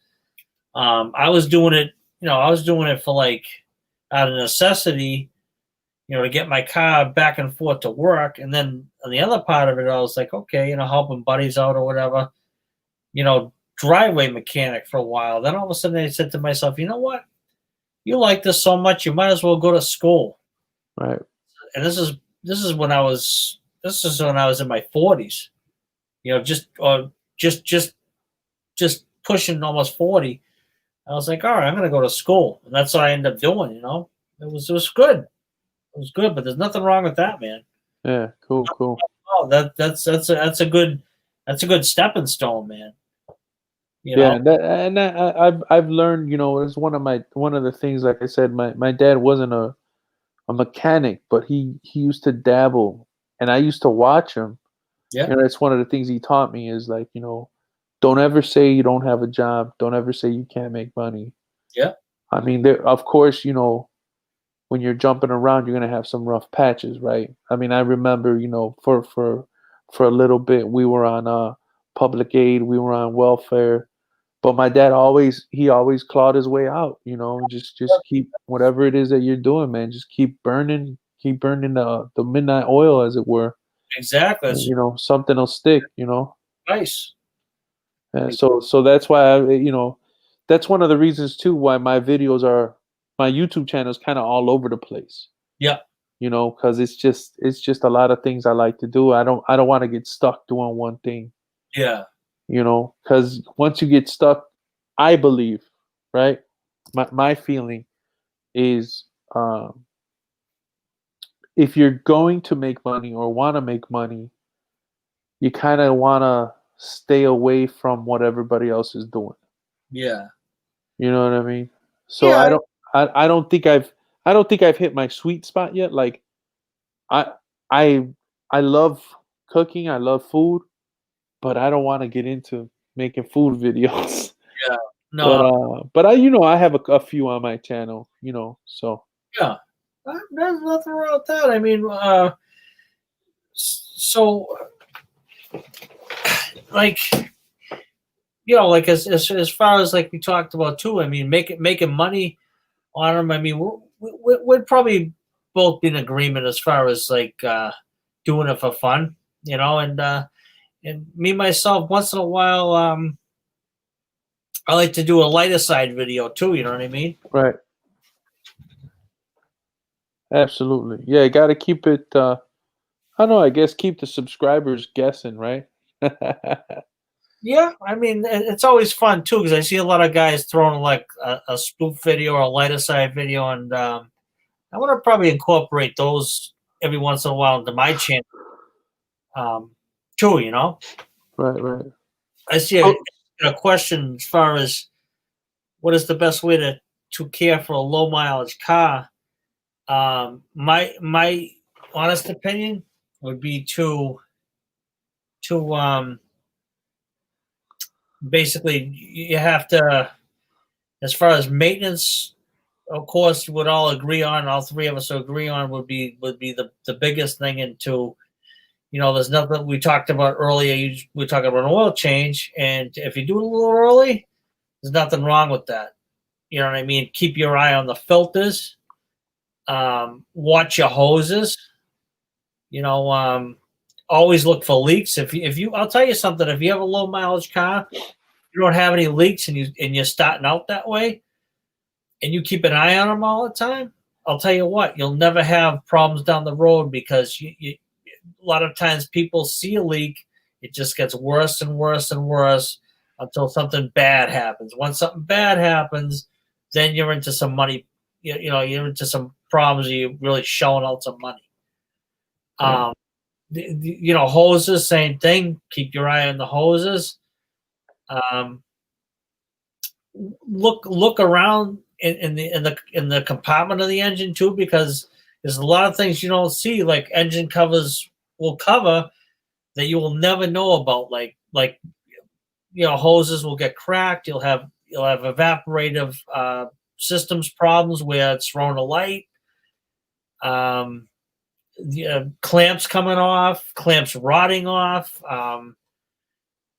I was doing it. I was doing it for like out of necessity. To get my car back and forth to work, and then on the other part of it, I was like, okay, helping buddies out or whatever. Driveway mechanic for a while. Then all of a sudden, I said to myself, you know what? You like this so much, you might as well go to school. Right. And this is when I was in my 40s. Just pushing almost 40. I was like, all right, I'm gonna go to school, and that's what I ended up doing. It was good. It was good, but there's nothing wrong with that, man. Yeah. Cool. Cool. Oh, that's a good stepping stone, man. You Yeah, know, I've learned, it's one of the things. Like I said, my dad wasn't a mechanic, but he used to dabble, and I used to watch him. yeah, It's one of the things he taught me is like, don't ever say you don't have a job. Don't ever say you can't make money. yeah, I mean, there, of course, when you're jumping around, you're gonna have some rough patches, right? I mean, I remember, for a little bit, we were on public aid, we were on welfare, but my dad always clawed his way out. Just keep whatever it is that you're doing, man. Just keep burning the midnight oil, as it were. exactly. And, That's something will stick. nice. And so that's why that's one of the reasons too why my YouTube channel is kind of all over the place. Yeah, Because it's just a lot of things I like to do. I don't want to get stuck doing one thing. yeah, Because once you get stuck, I believe, right? My feeling is, if you're going to make money or want to make money, you kind of want to stay away from what everybody else is doing. yeah, You know what I mean? So yeah. I don't think I've hit my sweet spot yet. Like I I I love cooking, I love food, but I don't want to get into making food videos. Yeah. But No, I have a few on my channel, so yeah. There's nothing wrong with that. I mean, so like like as far as like we talked about too. I mean, making money on them. I mean, we'd probably both be in agreement as far as like doing it for fun, and me myself once in a while. I like to do a lighter side video too. You know what I mean? right. Absolutely. Yeah, you got to keep it I don't know, I guess keep the subscribers guessing, right? Yeah, I mean it's always fun too because I see a lot of guys throwing like a spoof video or a lighter side video, and I want to probably incorporate those every once in a while into my channel um, too. Right, right. I see Oh, a question as far as what is the best way to care for a low mileage car. My honest opinion would be to basically you have to, as far as maintenance, of course, would all agree on, all three of us agree on, would be the biggest thing. Into there's nothing we talked about earlier. We talked about an oil change, and if you do it a little early, there's nothing wrong with that. You know what I mean? Keep your eye on the filters. Watch your hoses. You know, always look for leaks. I'll tell you something. If you have a low mileage car, you don't have any leaks, and you're starting out that way, and you keep an eye on them all the time, I'll tell you what, you'll never have problems down the road because a lot of times people see a leak, it just gets worse and worse and worse until something bad happens. Once something bad happens, then you're into some money. You're into some problems. You're really showing out some money. Right. Hoses, same thing. Keep your eye on the hoses. Um, look around in the compartment of the engine too, because there's a lot of things you don't see, like engine covers will cover that you will never know about, like hoses will get cracked. You'll have evaporative systems problems where it's thrown a light. Clamps coming off, clamps rotting off.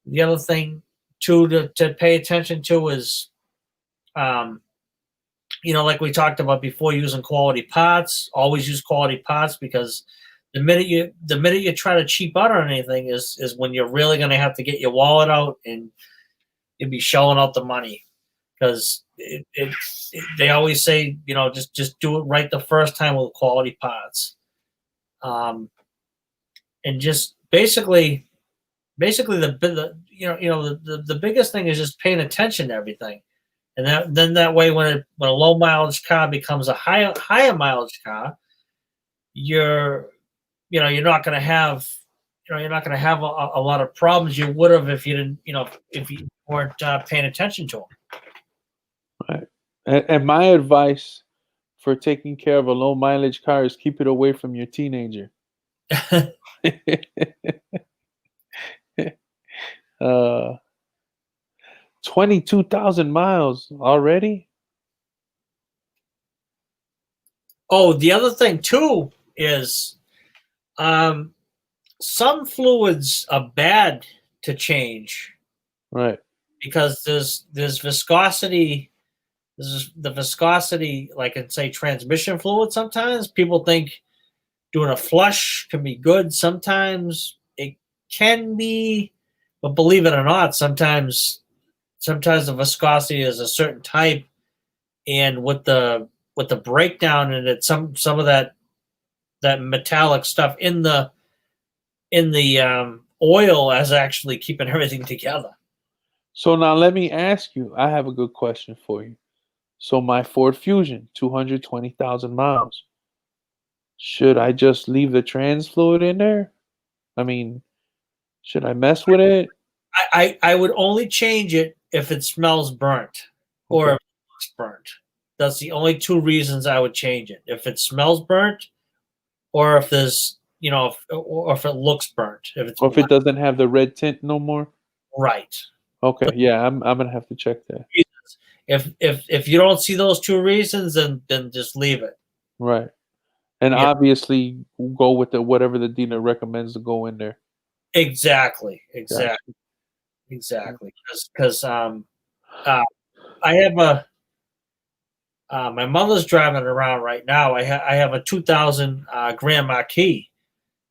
The other thing too to pay attention to is, like we talked about before, using quality parts. Always use quality parts, because the minute you try to cheap out on anything is when you're really going to have to get your wallet out and you'll be shelling out the money, because they always say, just do it right the first time with quality parts. And just basically the biggest thing is just paying attention to everything, and that way when a low mileage car becomes a higher mileage car, you're not going to have a lot of problems you would have if you didn't if you weren't paying attention to them. Right. And my advice for taking care of a low mileage car is keep it away from your teenager. 22,000 miles already. Oh, the other thing too is, some fluids are bad to change, Right. because there's viscosity. This is the viscosity, like in, say, transmission fluid. Sometimes people think doing a flush can be good. Sometimes it can be, but believe it or not, sometimes the viscosity is a certain type, and with the breakdown in it, some of that metallic stuff in the oil is actually keeping everything together. So now let me ask you, I have a good question for you. So my Ford Fusion, 220,000 miles. Should I just leave the trans fluid in there? I mean, should I mess with it? I would only change it if it smells burnt or Okay. if it looks burnt. That's the only two reasons I would change it. If it smells burnt, or if there's or if it looks burnt. If it's Or if it doesn't have the red tint no more? right. Okay, yeah, I'm gonna have to check that. If you don't see those two reasons, then just leave it. Right. And Yeah. obviously go with whatever the dealer recommends to go in there. Exactly. Gotcha. Because I have my mother's driving around right now. I have a 2000 Grand Marquis,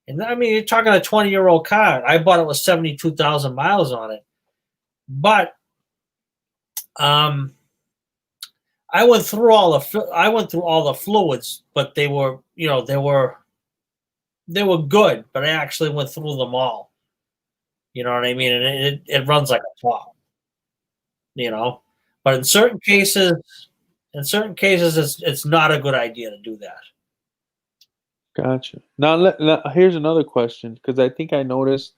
and I mean, you're talking a 20-year-old car. I bought it with 72,000 miles on it, but I went through all the fluids, but they were good, but I actually went through them all. You know what I mean? And it runs like a top. But in certain cases, it's not a good idea to do that. Gotcha. Now here's another question, because I think I noticed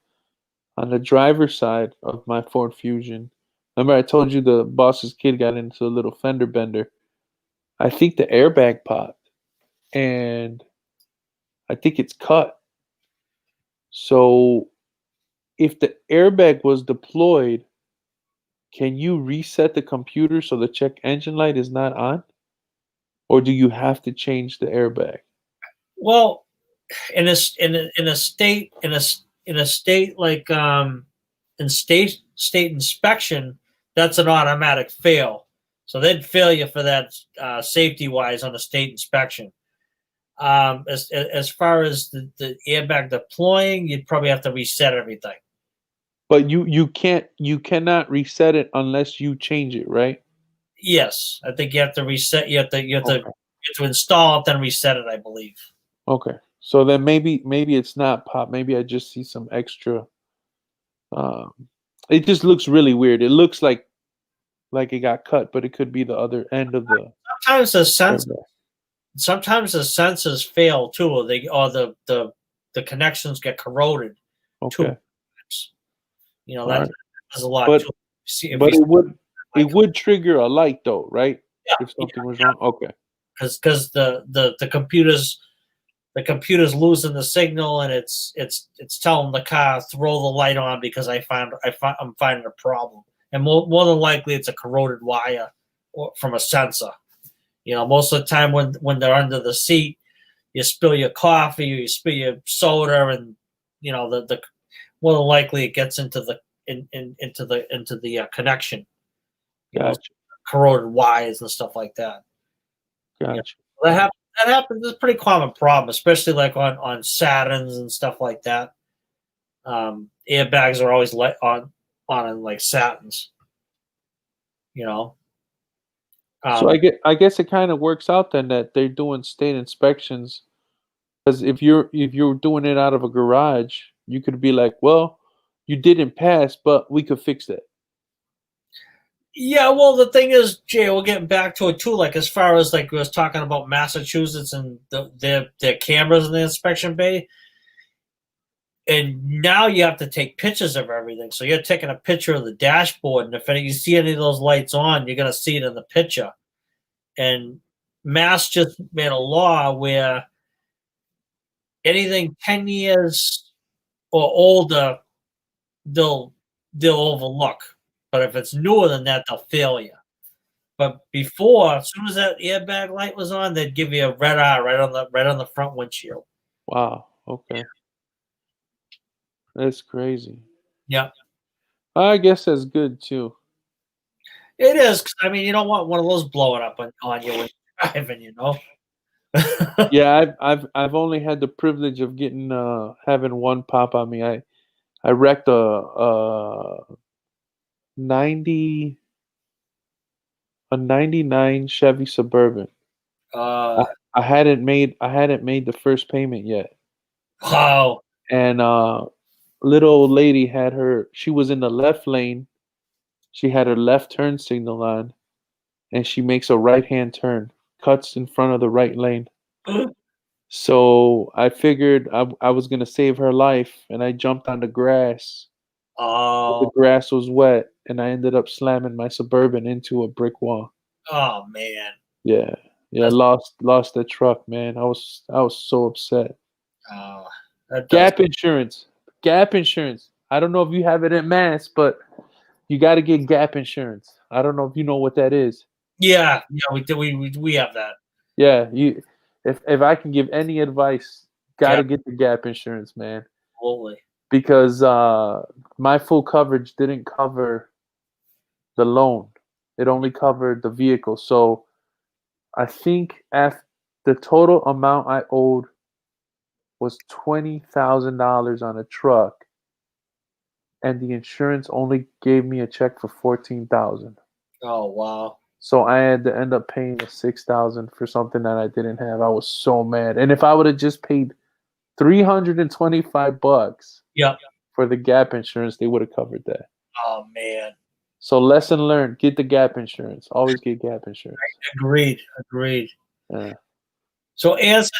on the driver's side of my Ford Fusion. Remember, I told you the boss's kid got into a little fender bender. I think the airbag popped, and I think it's cut. So, if the airbag was deployed, can you reset the computer so the check engine light is not on, or do you have to change the airbag? Well, in a state like in state inspection, that's an automatic fail. So they'd fail you for that, safety wise, on a state inspection. As far as the airbag deploying, you'd probably have to reset everything. But you cannot reset it unless you change it, right? Yes, I think you have to reset. You have to Okay. have to install it, then reset it, I believe. Okay. So then maybe it's not pop. Maybe I just see some extra. Um, it just looks really weird. It looks like it got cut, but it could be the other end of the Sometimes the sensors, airbag. sometimes the sensors fail too, or the connections get corroded too. Okay. You know All that right. does a lot But too. See if but we it would trigger a light though, right? yeah, If something was wrong. Okay. because the computer's losing the signal and it's telling the car throw the light on because I'm finding a problem, and more than likely it's a corroded wire from a sensor. You know, most of the time when they're under the seat, you spill your coffee or you spill your soda, and you know the more than likely it gets into the into the connection. You know, Gotcha. corroded wires and stuff like that. Yeah, Gotcha. that happens. That happens. It's a pretty common problem, especially like on Saturns and stuff like that. Airbags are always on like Saturns. You know. So Um, I guess it kind of works out then that they're doing state inspections, because if you're doing it out of a garage, you could be like, well, you didn't pass, but we could fix that. yeah, well, the thing is, Jay, we're getting back to it too. Like as far as like we was talking about Massachusetts and their cameras in the inspection bay, and now you have to take pictures of everything. So you're taking a picture of the dashboard, and if you see any of those lights on, you're gonna see it in the picture. And Mass just made a law where anything 10 years or older, they'll overlook. But if it's newer than that, they'll fail you. But before, as soon as that airbag light was on, they'd give you a red eye right on the front windshield. Wow. Okay. That's crazy. Yeah, I guess that's good too. it is. 'Cause, I mean, you don't want one of those blowing up on you when you're driving. You know. Yeah, I've only had the privilege of getting having one pop on me. I wrecked a 90 a 99 Chevy Suburban. I, uh, I hadn't made the first payment yet. wow. And little old lady she was in the left lane. She had her left turn signal on, and she makes a right-hand turn, cuts in front of the right lane. So I figured I was gonna save her life, and I jumped on the grass. The Oh, grass was wet, and I ended up slamming my Suburban into a brick wall. oh man. Yeah, yeah, That's, lost the truck, man. I was so upset. oh, that does. Gap insurance, Gap insurance. I don't know if you have it in Mass, but you got to get Gap insurance. I don't know if you know what that is. Yeah, yeah. We have that. Yeah, if I can give any advice, got Yeah, to get the Gap insurance, man, absolutely. because my full coverage didn't cover the loan. It only covered the vehicle. So I think after the total amount I owed was $20,000 on a truck, and the insurance only gave me a check for 14,000. Oh wow. So I had to end up paying the 6,000 for something that I didn't have. I was so mad. And if I would have just paid $325 Yep. for the Gap insurance, they would have covered that. Oh man. So lesson learned: get the Gap insurance. Always get Gap insurance. Agreed. Agreed. Yeah. So answer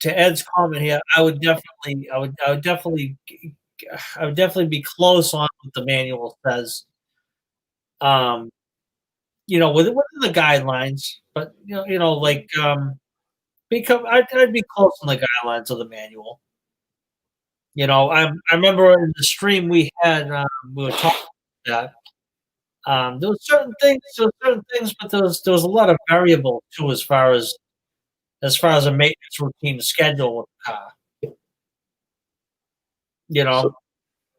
to Ed's comment here, I would definitely be close on what the manual says. Um, you know, within the guidelines, but like because I'd be close on the guidelines of the manual. You know, I remember in the stream we had we were talking about that. There were certain things, but there was a lot of variables too as far as a maintenance routine schedule with the car. You So know,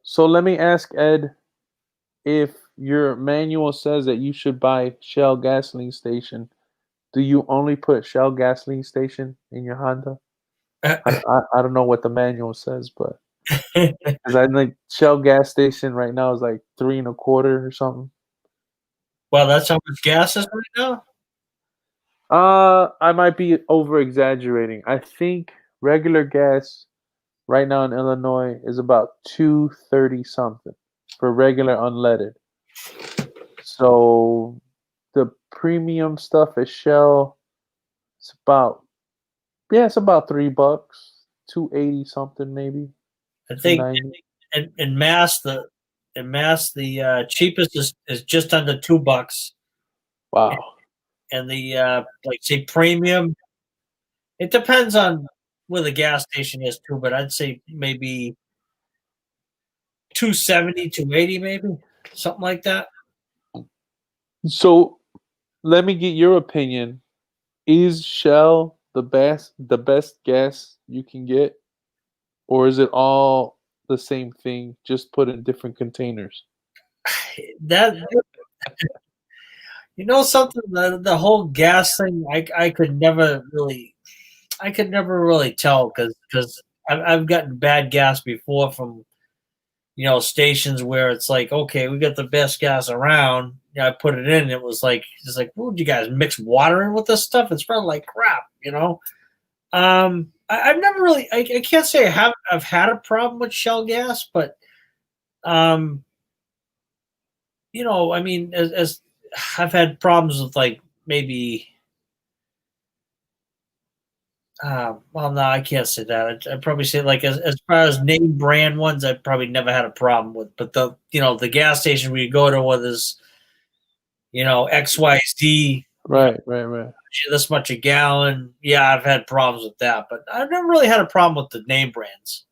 so let me ask Ed, if your manual says that you should buy Shell gasoline station, do you only put Shell gasoline station in your Honda? I don't know what the manual says, but because I think Shell gas station right now is like 3 and a quarter or something. well, that's how much gas is right now. I might be over exaggerating. I think regular gas right now in Illinois is about 230 something for regular unleaded. So the premium stuff at Shell, it's about it's about $3, 280 something maybe, I two think ninety. in mass the cheapest is just under $2, Wow. and the like say premium. It depends on where the gas station is too, but I'd say maybe 270, 280, maybe something like that. So let me get your opinion. Is Shell the best gas you can get, or is it all the same thing, just put in different containers? That something, the whole gas thing, I could never really tell because I've gotten bad gas before from stations where it's like, okay, we got the best gas around. I put it in. It was like, it's like, would you guys mix water in with this stuff? It's probably like crap. I've never really, I can't say I've had a problem with Shell gas, but um, I mean, as I've had problems with like maybe. Well, no, I can't say that. I'd probably say like as far as name brand ones, I've probably never had a problem with. But the gas station where you go to where there's XYZ, Right, right, right. this much a gallon. Yeah, I've had problems with that, but I've never really had a problem with the name brands.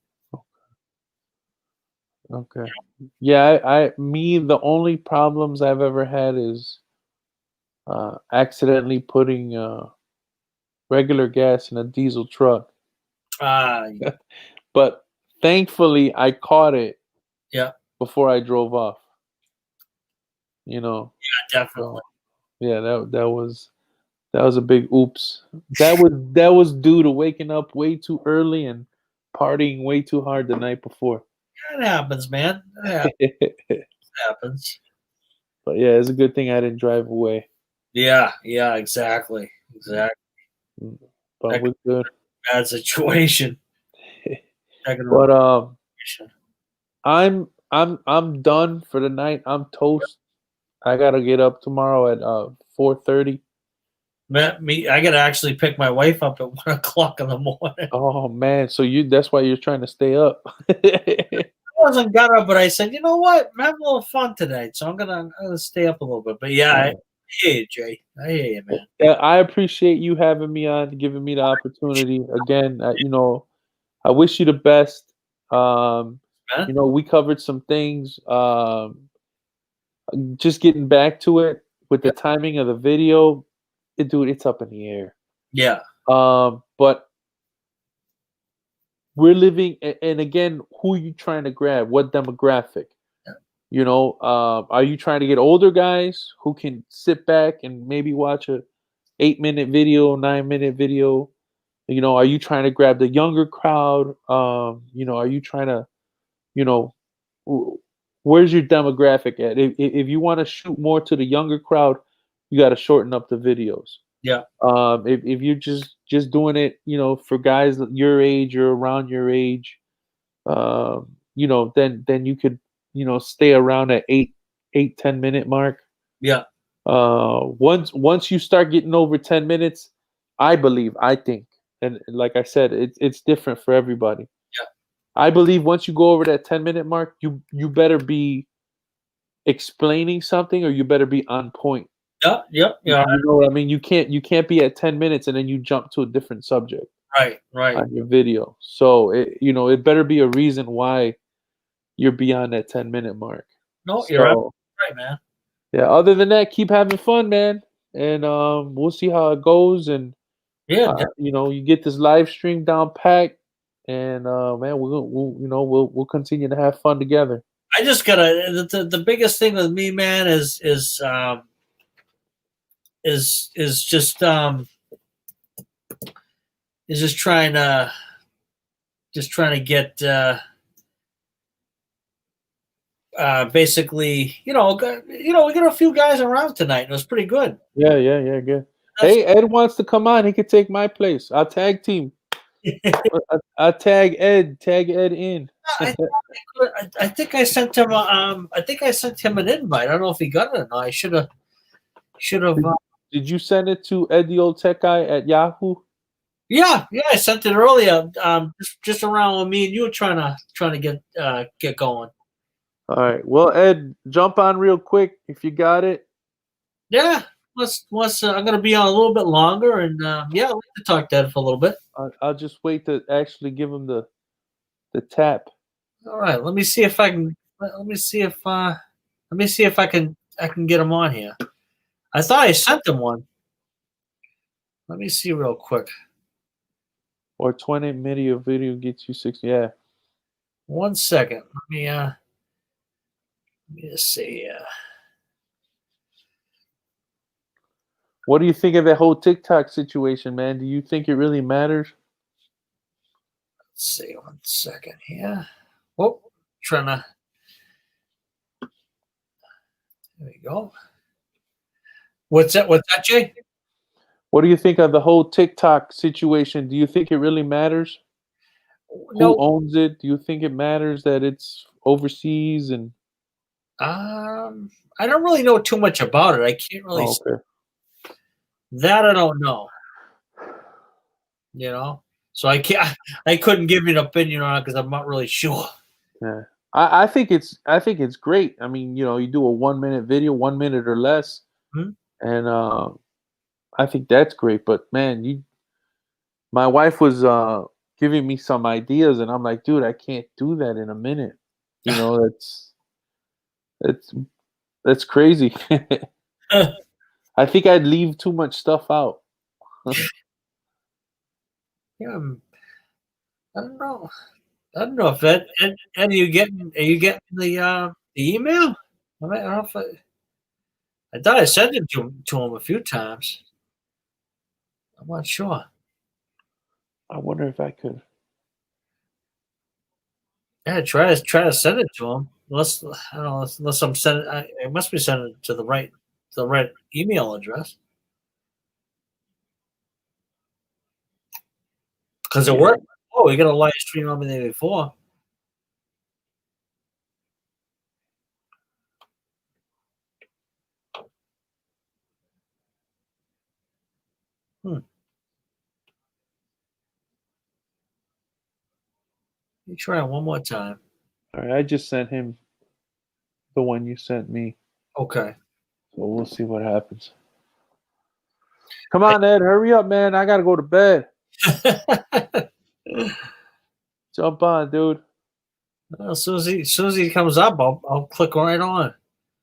Okay. Yeah, the only problems I've ever had is accidentally putting regular gas in a diesel truck. Yeah, But thankfully, I caught it yeah, before I drove off. You know, definitely. so yeah, that was a big oops. That was due to waking up way too early and partying way too hard the night before. It happens, man. Happens. But yeah, it's a good thing I didn't drive away. Yeah, yeah, exactly. Mm, But That could we're good. be a bad situation. That could ruin But a situation. I'm done for the night. I'm toast. I gotta get up tomorrow at 4:30. I gotta actually pick my wife up at 1 o'clock in the morning. Oh man, so that's why you're trying to stay up. I wasn't gonna, but I said, you know what? I'm having a little fun tonight, so I'm gonna stay up a little bit. But yeah, I Uh, hear you, Jay. I hear you, man. yeah, I appreciate you having me on, giving me the opportunity. Again, I wish you the best. Um, Man. we covered some things. Just getting back to it with the Yeah, timing of the video, dude, it's up in the air. yeah, But we're living, and again, who are you trying to grab? What demographic? yeah, Are you trying to get older guys who can sit back and maybe watch a 8-minute video, 9-minute video? Are you trying to grab the younger crowd? Are you trying to, you know, where's your demographic at? If you want to shoot more to the younger crowd, you got to shorten up the videos. yeah, If you're just doing it, for guys your age or around your age, then you could, stay around at 8, 10 minute mark. yeah, Once you start getting over 10 minutes, I think, and like I said, it's different for everybody. yeah, I believe once you go over that 10-minute mark, you better be explaining something, or you better be on point. yeah, yeah, yeah. You know what I mean? You can't be at 10 minutes and then you jump to a different subject Right, right. on your video. So it better be a reason why you're beyond that 10-minute mark. No, you're So right, man. yeah, other than that, keep having fun, man. And we'll see how it goes. And Yeah, you get this live stream down packed, and man, we'll continue to have fun together. I just gotta. The biggest thing with me, man, is just trying to get basically, we got a few guys around tonight. It was pretty good. Yeah, yeah, yeah, good. Hey, Ed wants to come on. He could take my place. I'll tag team. I'll tag Ed. Tag Ed in. I think I sent him. I think I sent him an invite. I don't know if he got it or not. I should have. Should have. Did you send it to Ed the Old Tech Guy at Yahoo? Yeah, I sent it earlier. Just around when me and you were trying to get going. All right. Well, Ed, jump on real quick if you got it. Yeah. Let's. I'm gonna be on a little bit longer, and yeah, I'd like to talk to Ed for a little bit. I'll just wait to actually give him the tap. All right. Let me see if I can. Let me see if I can get him on here. I thought I sent him one. Let me see real quick. Or 20 minute video gets you 60. Yeah. 1 second. Let me just see. What do you think of that whole TikTok situation, man? Do you think it really matters? Let's see. 1 second here. Whoop. Trying to. There we go. What's that, Jay? What do you think of the whole TikTok situation? Do you think it really matters? No. Who owns it? Do you think it matters that it's overseas? And I don't really know too much about it. I can't really. okay. That I don't know. So I can't. I couldn't give you an opinion on it because I'm not really sure. Yeah, I think it's great. I mean, you do a 1 minute video, 1 minute or less, and I think that's great. But man, my wife was giving me some ideas, and I'm like, dude, I can't do that in a minute. That's crazy. I think I'd leave too much stuff out. Yeah, I don't know. I don't know if that. And are you getting the email? I don't know if I thought I sent it to him a few times. I'm not sure. I wonder if I could. Yeah, try to send it to him. Unless I don't know. Unless I'm sending, I must be sending it to the right email address. Because it worked. Oh, we got a live stream on me there before. You try it one more time. All right, I just sent him the one you sent me. Okay. So we'll see what happens. Come on, Ed, hurry up, man. I gotta go to bed. Jump on, dude. As soon as he comes up, I'll click right on.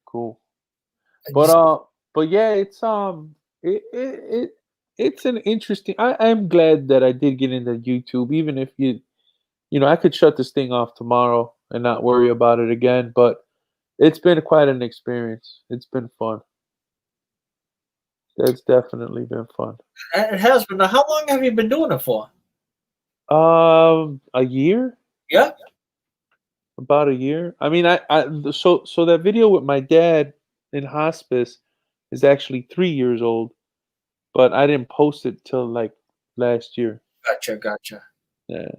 Cool. But yeah, it's it's an interesting. I'm glad that I did get into YouTube, even if I could shut this thing off tomorrow and not worry about it again. But it's been quite an experience. It's been fun. It's definitely been fun. It has been. Now, how long have you been doing it for? A year. Yeah. About a year. I mean, so that video with my dad in hospice is actually 3 years old, but I didn't post it till like last year. Gotcha. Yeah.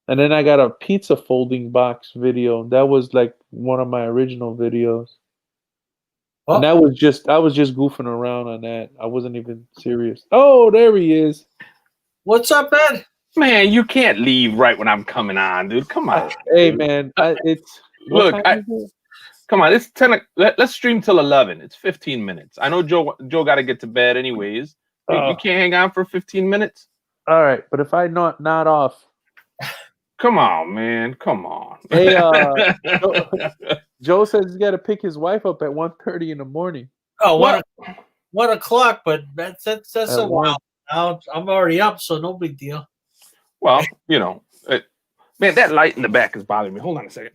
And then I got a pizza folding box video. That was like one of my original videos. Oh. And I was just goofing around on that. I wasn't even serious. Oh, there he is. What's up, Ed? Man, you can't leave right when I'm coming on, dude. Come on. Hey, man. Come on. It's 10. Let's stream till 11. It's 15 minutes. I know Joe got to get to bed anyways. You can't hang on for 15 minutes. All right, but if I not off. Come on, man. Come on. Hey, Joe says he's got to pick his wife up at 1:30 in the morning. Oh, 1 o'clock, but that's a while. Now I'm already up, so no big deal. Well, man, that light in the back is bothering me. Hold on a second.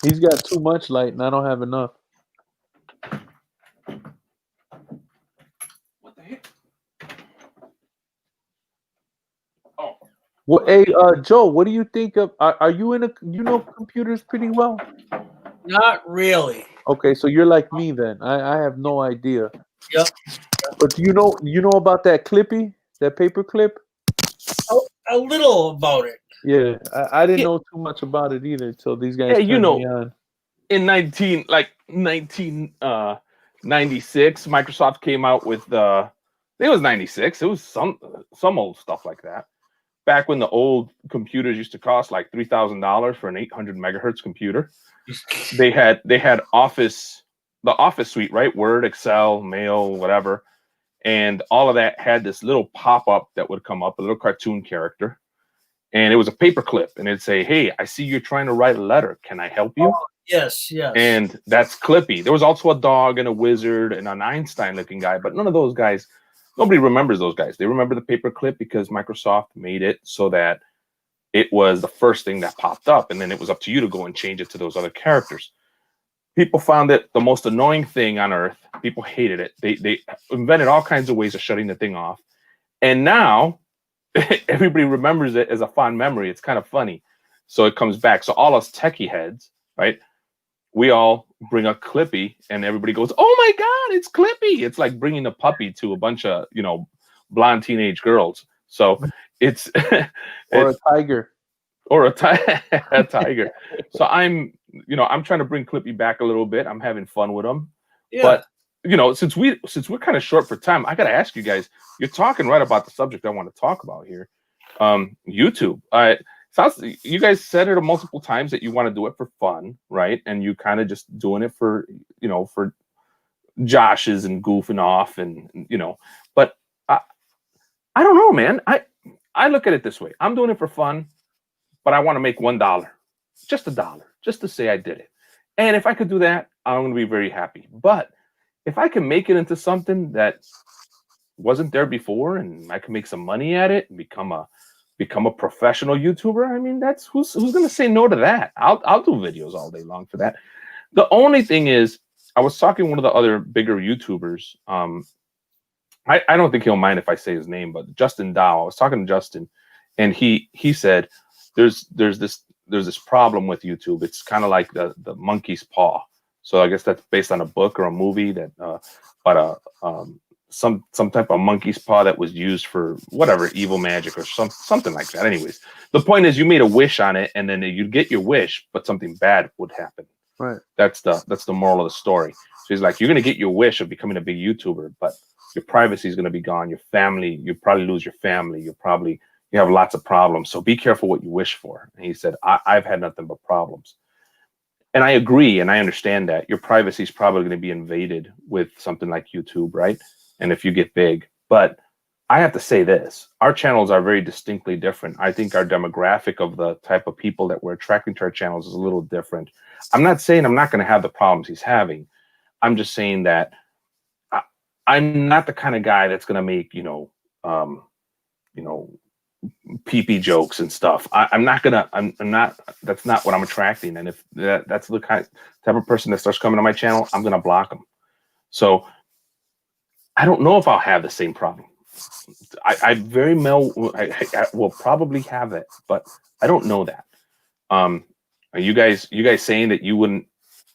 He's got too much light, and I don't have enough. What the heck? Oh. Well, hey, Joe, what do you think of? Are you computers pretty well? Not really. Okay, so you're like me then. I have no idea. Yep. But do you know about that Clippy, that paper clip? A little about it. Yeah, I didn't Yeah, know too much about it either until these yeah, guys turned me on. in 1996, Microsoft came out with I think it was 96. It was some old stuff like that. Back when the old computers used to cost like $3,000 for an 800 megahertz computer. They had the Office suite, right? Word, Excel, Mail, whatever. And all of that had this little pop-up that would come up, a little cartoon character. And it was a paper clip, and it'd say, "Hey, I see you're trying to write a letter. Can I help you?" Oh, yes. And that's Clippy. There was also a dog and a wizard and an Einstein-looking guy, but none of those guys, nobody remembers those guys. They remember the paper clip because Microsoft made it so that it was the first thing that popped up, and then it was up to you to go and change it to those other characters. People found it the most annoying thing on earth. People hated it. They invented all kinds of ways of shutting the thing off. And now everybody remembers it as a fond memory. It's kind of funny. So it comes back. So all us techie heads, right? We all bring a Clippy and everybody goes, "Oh my God, it's Clippy." It's like bringing a puppy to a bunch of, blonde teenage girls. So it's Or a tiger. Or a tiger. So I'm trying to bring Clippy back a little bit. I'm having fun with him. Yeah. But since we're kind of short for time, I got to ask you guys. You're talking right about the subject I want to talk about here. YouTube. Sounds you guys said it multiple times that you want to do it for fun, right? And you kind of just doing it for for Josh's and goofing off, and But I don't know, man. I look at it this way. I'm doing it for fun, but I want to make $1, just $1, just to say I did it. And if I could do that, I'm going to be very happy. But if I can make it into something that wasn't there before, and I can make some money at it and become a professional YouTuber, I mean, that's who's going to say no to that? I'll do videos all day long for that. The only thing is, I was talking to one of the other bigger YouTubers. I don't think he'll mind if I say his name, but Justin Dow. I was talking to Justin, and he said there's this problem with YouTube. It's kind of like the monkey's paw. So I guess that's based on a book or a movie that, some type of monkey's paw that was used for whatever evil magic or something like that. Anyways, the point is you made a wish on it, and then you'd get your wish, but something bad would happen. Right. That's the moral of the story. So he's like, you're gonna get your wish of becoming a big YouTuber, but your privacy is gonna be gone. Your family, you probably lose your family. You have lots of problems. So be careful what you wish for. And he said, I've had nothing but problems. And I agree, and I understand that your privacy is probably going to be invaded with something like YouTube, right? And if you get big, but I have to say this, our channels are very distinctly different. I think our demographic of the type of people that we're attracting to our channels is a little different. I'm not saying I'm not going to have the problems he's having. I'm just saying that I'm not the kind of guy that's going to make, pee-pee jokes and stuff. I'm not, that's not what I'm attracting. And if that's the type of person that starts coming to my channel, I'm going to block them. So I don't know if I'll have the same problem. I very well I will probably have it, but I don't know that. Are you guys saying that you wouldn't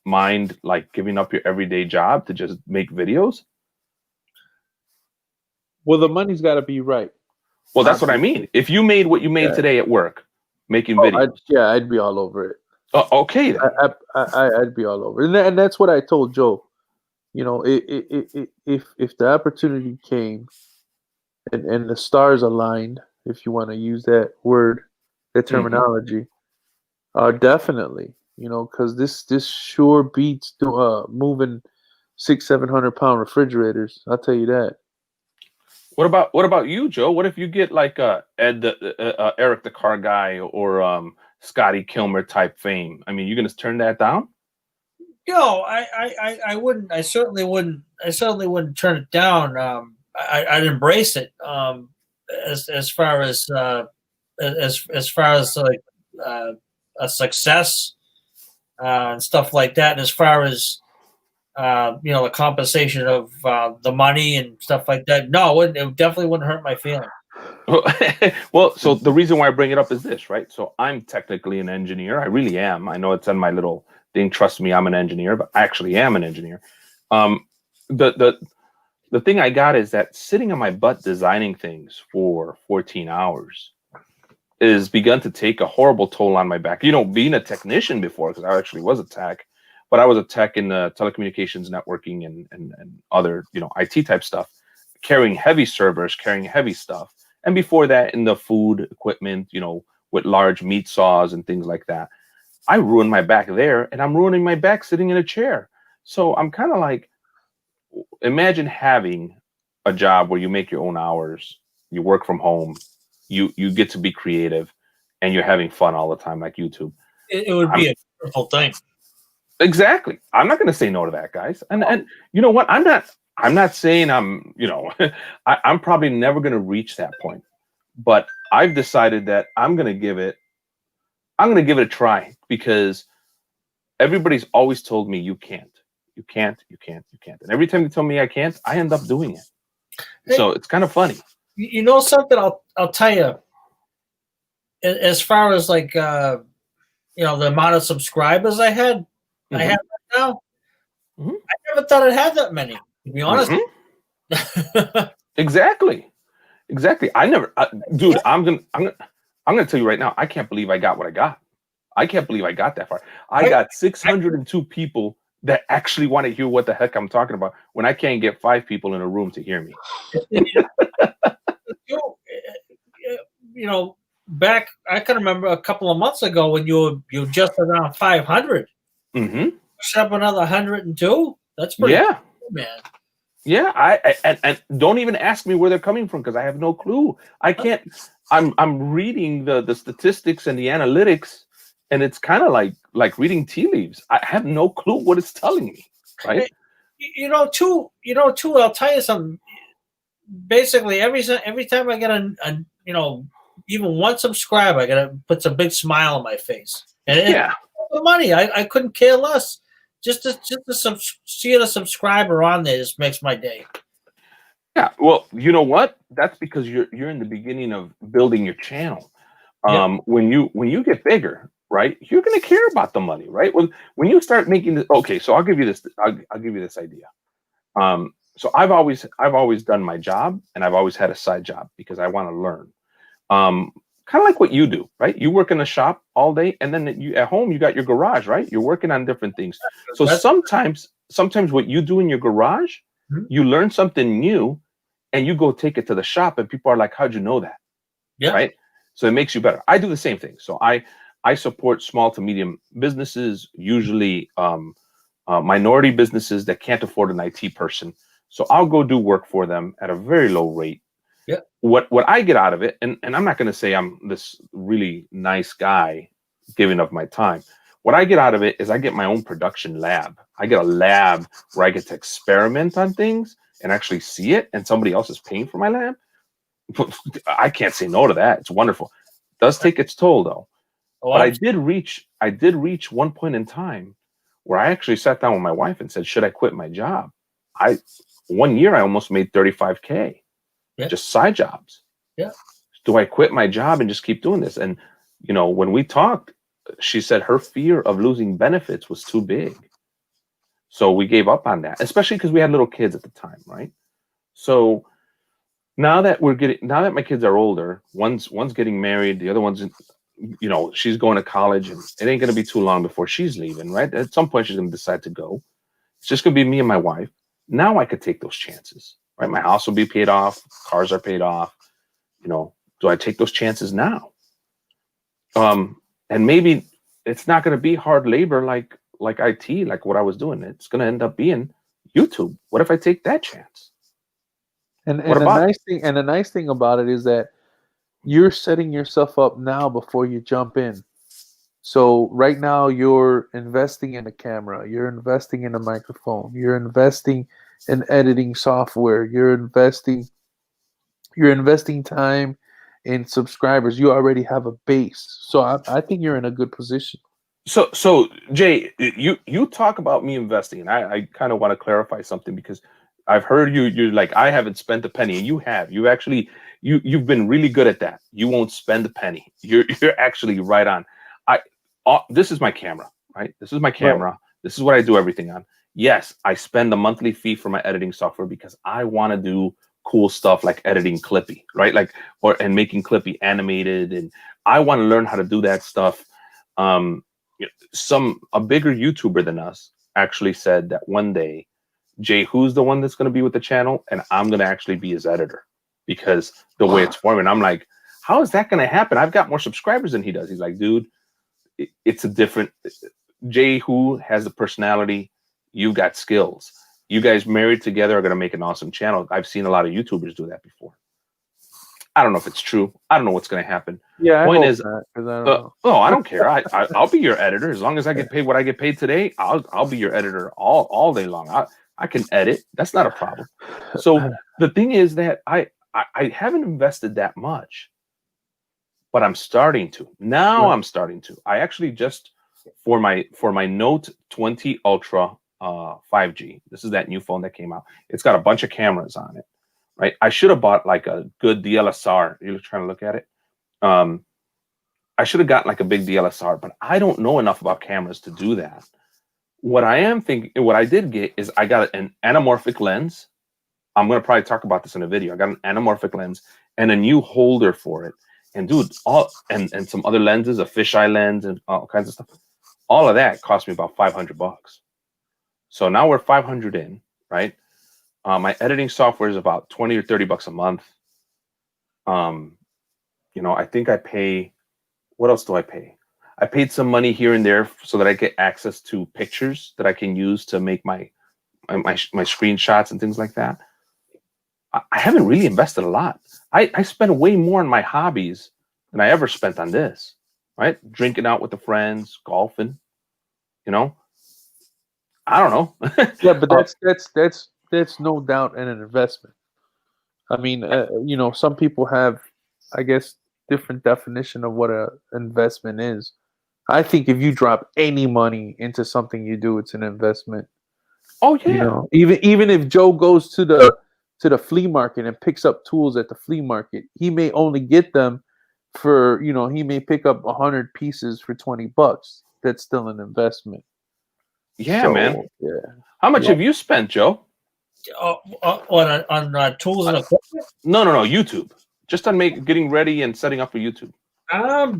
mind like giving up your everyday job to just make videos? Well, the money's got to be right. Well, that's what I mean. If you made what you made today at work, making videos, I'd be all over it. Okay, then. I'd be all over it, and that's what I told Joe. If the opportunity came, and the stars aligned, if you want to use that word, that terminology, definitely. Because this sure beats moving 600-700 pound refrigerators. I'll tell you that. What about you, Joe? What if you get like Eric the Car Guy or Scotty Kilmer type fame? I mean, you gonna turn that down? No, I wouldn't. I certainly wouldn't. I certainly wouldn't turn it down. I'd embrace it. As far as like a success and stuff like that, and as far as the compensation of the money and stuff like that. No, it definitely wouldn't hurt my feelings. Well, so the reason why I bring it up is this, right? So I'm technically an engineer. I really am. I know it's on my little didn't trust me. I'm an engineer, but I actually am an engineer. The thing I got is that sitting on my butt designing things for 14 hours is begun to take a horrible toll on my back. You know, being a technician before, because I actually was a tech, but I was a tech in the telecommunications, networking, and other, you know, IT type stuff, carrying heavy servers, carrying heavy stuff. And before that, in the food equipment, you know, with large meat saws and things like that. I ruined my back there, and I'm ruining my back sitting in a chair. So I'm kind of like, imagine having a job where you make your own hours, you work from home, you get to be creative, and you're having fun all the time, like YouTube. It would be a beautiful thing. Exactly. I'm not going to say no to that, guys. And you know what? I'm not saying I'm, you know, I'm probably never going to reach that point, but I've decided that I'm going to give it a try, because everybody's always told me you can't. And every time they tell me I can't, I end up doing it. Hey, so it's kind of funny. You know something? I'll tell you. As far as like you know, the amount of subscribers I have right now, I never thought I'd have that many. To be honest. Exactly. I never, dude. I'm gonna tell you right now. I can't believe I got what I got. I can't believe I got that far. I got 602 people that actually want to hear what the heck I'm talking about when I can't get 5 people in a room to hear me. You know, back, I can remember a couple of months ago when you were just around 500. Push up another 102. That's pretty cool, man. Yeah, and don't even ask me where they're coming from, because I have no clue. I can't. I'm reading the statistics and the analytics, and it's kind of like reading tea leaves. I have no clue what it's telling me. Right? You know, too. I'll tell you something. Basically, every time I get a you know, even one subscriber, I gotta put a big smile on my face. And the money, I couldn't care less. Just to see the subscriber on there just makes my day. Yeah, well, you know what? That's because you're in the beginning of building your channel. When you get bigger, right, you're gonna care about the money, right? When you start making this, okay, so I'll give you this. I'll give you this idea. So I've always done my job, and I've always had a side job because I want to learn. Kind of like what you do, right? You work in a shop all day, and then you at home you got your garage, right? You're working on different things. So sometimes what you do in your garage, you learn something new, and you go take it to the shop, and people are like, "How'd you know that?" Yeah. Right? So it makes you better. I do the same thing. So I support small to medium businesses, usually minority businesses that can't afford an IT person. So I'll go do work for them at a very low rate. Yeah. What I get out of it, and I'm not going to say I'm this really nice guy giving up my time. What I get out of it is I get my own production lab. I get a lab where I get to experiment on things and actually see it, and somebody else is paying for my lab. I can't say no to that. It's wonderful. It does take its toll though. But I did reach one point in time where I actually sat down with my wife and said, should I quit my job? 1 year I almost made $35K. Just side jobs. Yeah. Do I quit my job and just keep doing this? And you know, when we talked, she said her fear of losing benefits was too big. So we gave up on that, especially because we had little kids at the time, right? So now that my kids are older, one's getting married, the other one's, you know, she's going to college, and it ain't going to be too long before she's leaving, right? At some point she's going to decide to go. It's just going to be me and my wife. Now I could take those chances, right? My house will be paid off, cars are paid off. You know, do I take those chances now? And maybe it's not going to be hard labor like IT, like what I was doing. It's going to end up being YouTube. What if I take that chance? And the nice thing about it is that you're setting yourself up now before you jump in. So right now you're investing in a camera, you're investing in a microphone, you're investing in editing software, you're investing time in subscribers. You already have a base. So I think you're in a good position. So Jay, you talk about me investing, and I kind of want to clarify something, because I've heard you're like, I haven't spent a penny, and you have. You've been really good at that. You won't spend a penny. You're actually right on. This is my camera, right? This is my camera. Right. This is what I do everything on. Yes, I spend a monthly fee for my editing software because I want to do cool stuff like editing Clippy, right? Like, and making Clippy animated, and I want to learn how to do that stuff. A bigger YouTuber than us actually said that one day, Jay, who's the one that's going to be with the channel, and I'm going to actually be his editor because the way it's forming. I'm like, how is that going to happen? I've got more subscribers than he does. He's like, dude, it's a different. Jay, who has the personality, you've got skills. You guys married together are going to make an awesome channel. I've seen a lot of YouTubers do that before. I don't know if it's true. I don't know what's going to happen. Yeah, point is, I don't know. I don't care. I'll be your editor as long as I get paid what I get paid today. I'll be your editor all day long. I can edit. That's not a problem. So the thing is that I haven't invested that much, but I'm starting to. Now I'm starting to. I actually just for my Note 20 Ultra 5G. This is that new phone that came out. It's got a bunch of cameras on it, right? I should have bought like a good DSLR. You're trying to look at it. I should have gotten like a big DSLR, but I don't know enough about cameras to do that. What I am thinking, what I did get is I got an anamorphic lens. I'm going to probably talk about this in a video. I got an anamorphic lens and a new holder for it. And dude, and some other lenses, a fisheye lens and all kinds of stuff. All of that cost me about $500. So now we're 500 in, right? My editing software is about 20 or 30 bucks a month. I think I pay, what else do I pay? I paid some money here and there so that I get access to pictures that I can use to make my screenshots and things like that. I haven't really invested a lot. I spend way more on my hobbies than I ever spent on this, right? Drinking out with the friends, golfing, I don't know. Yeah, but that's no doubt an investment. I mean, some people have, I guess, different definition of what an investment is. I think if you drop any money into something you do, it's an investment. Oh yeah. Even if Joe goes to the flea market and picks up tools at the flea market, he may only get them for, he may pick up 100 pieces for $20. That's still an investment. Yeah, man. Yeah. How much have you spent, Joe? On tools and equipment? No, YouTube. Just on getting ready and setting up for YouTube.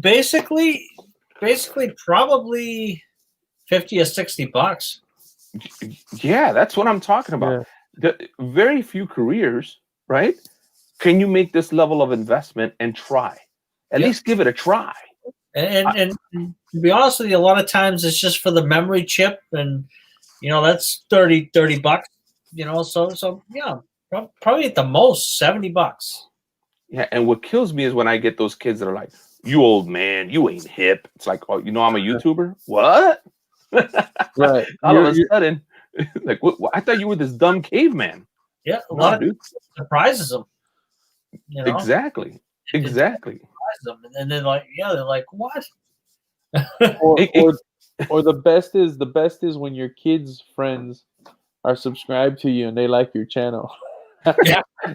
Basically probably $50 or $60. Yeah, that's what I'm talking about. Yeah. Very few careers, right? Can you make this level of investment and try? At least give it a try. And to be honest with you, a lot of times it's just for the memory chip, and that's $30. So yeah, probably at the most $70. Yeah, and what kills me is when I get those kids that are like, "You old man, you ain't hip." It's like, oh, I'm a YouTuber. What? Right. All of a sudden, like, I thought you were this dumb caveman. Yeah, a lot of surprises them. Exactly. Them, and they're like, what? or the best is when your kids' friends are subscribed to you and they like your channel.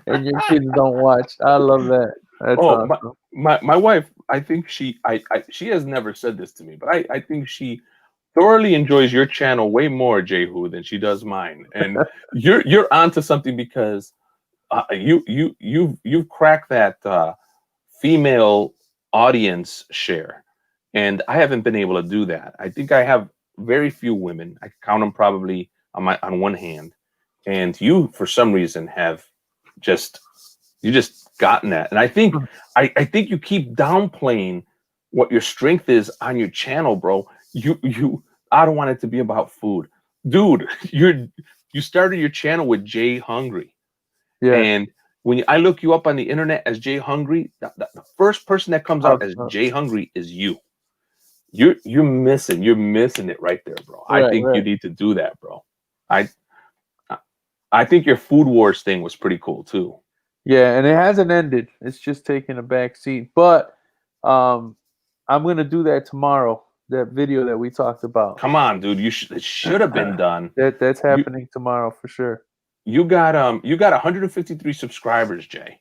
And your kids don't watch. I love that. That's awesome. My wife, I think she has never said this to me, but I think she thoroughly enjoys your channel way more, Jehu, than she does mine. And you're onto something because you've cracked that female audience share, and I haven't been able to do that. I think I have very few women. I count them probably on one hand, and you for some reason have just gotten that. And I think you keep downplaying what your strength is on your channel, bro. I don't want it to be about food, dude. You started your channel with Jay Hungry, and when I look you up on the internet as Jay Hungry, the first person that comes out as Jay Hungry is you. You're missing it right there, bro. I think you need to do that, bro. I think your Food Wars thing was pretty cool too. Yeah, and it hasn't ended. It's just taking a back seat. But I'm gonna do that tomorrow. That video that we talked about. Come on, dude. It should have been done. That's happening tomorrow for sure. You got 153 subscribers, Jay.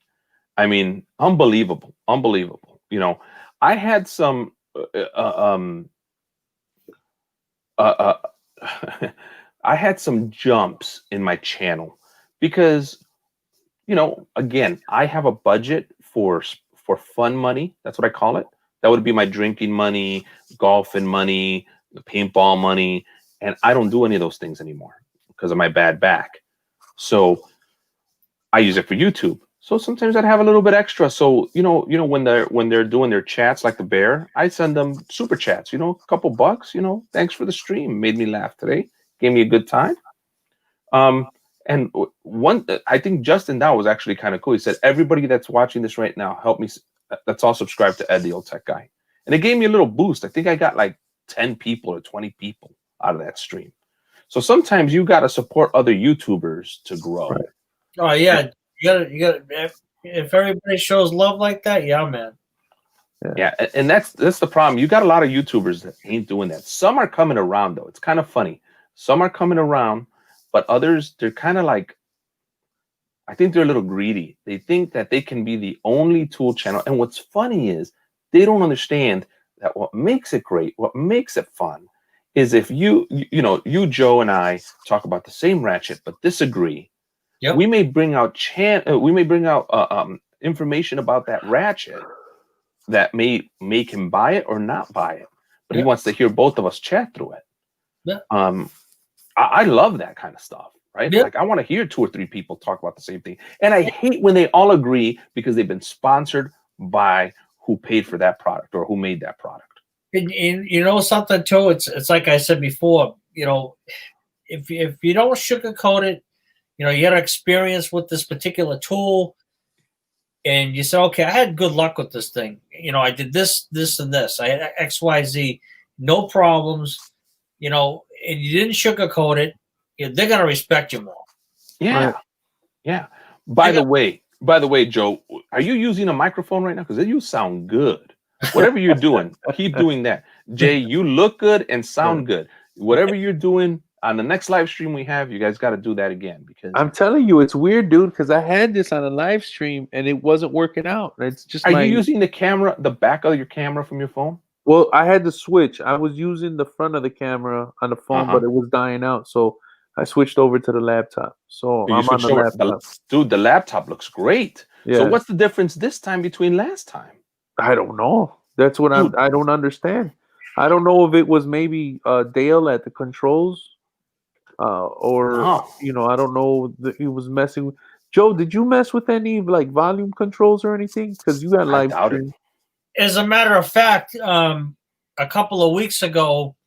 I mean, unbelievable. I had some I had some jumps in my channel because, again, I have a budget for fun money. That's what I call it. That would be my drinking money, golfing money, the paintball money, and I don't do any of those things anymore because of my bad back. So I use it for YouTube. So sometimes I'd have a little bit extra. So when they're doing their chats like the bear, I send them super chats. A couple bucks. Thanks for the stream, made me laugh today, gave me a good time. And I think Justin Dow was actually kind of cool. He said, everybody that's watching this right now, help me. Let's all subscribe to Ed, the Old Tech Guy. And it gave me a little boost. I think I got like 10 people or 20 people out of that stream. So sometimes you got to support other YouTubers to grow. Right. Oh yeah. You got if everybody shows love like that, yeah, man. Yeah, and that's the problem. You got a lot of YouTubers that ain't doing that. Some are coming around though. It's kind of funny. Some are coming around, but others, they're kind of like, I think they're a little greedy. They think that they can be the only tool channel. And what's funny is they don't understand that what makes it great, what makes it fun, is if you, Joe and I talk about the same ratchet but disagree. Yep. We may bring out information about that ratchet that may make him buy it or not buy it, but he wants to hear both of us chat through it. Yeah. I love that kind of stuff, right? Like I want to hear 2 or 3 people talk about the same thing, and I hate when they all agree because they've been sponsored by who paid for that product or who made that product. And something too. It's like I said before. If you don't sugarcoat it. You had experience with this particular tool, and you say, okay, I had good luck with this thing. I did this, and this. I had X, Y, Z, no problems. And you didn't sugarcoat it. They're gonna respect you more. Yeah, right. Yeah. By the way, Joe, are you using a microphone right now? Because you sound good. Whatever you're doing, keep doing that. Jay, you look good and sound good. Whatever you're doing. On the next live stream we have, you guys got to do that again because I'm telling you, it's weird, dude. Because I had this on a live stream and it wasn't working out. It's just. Are you using the back of your camera from your phone? Well, I had to switch. I was using the front of the camera on the phone, but it was dying out, so I switched over to the laptop. So I'm on the laptop. Dude, the laptop looks great. Yeah. So what's the difference this time between last time? I don't know. That's what I don't understand. I don't know if it was maybe Dale at the controls. I don't know that he was messing with. Joe, did you mess with any like volume controls or anything? Because you got live stream. As a matter of fact, a couple of weeks ago,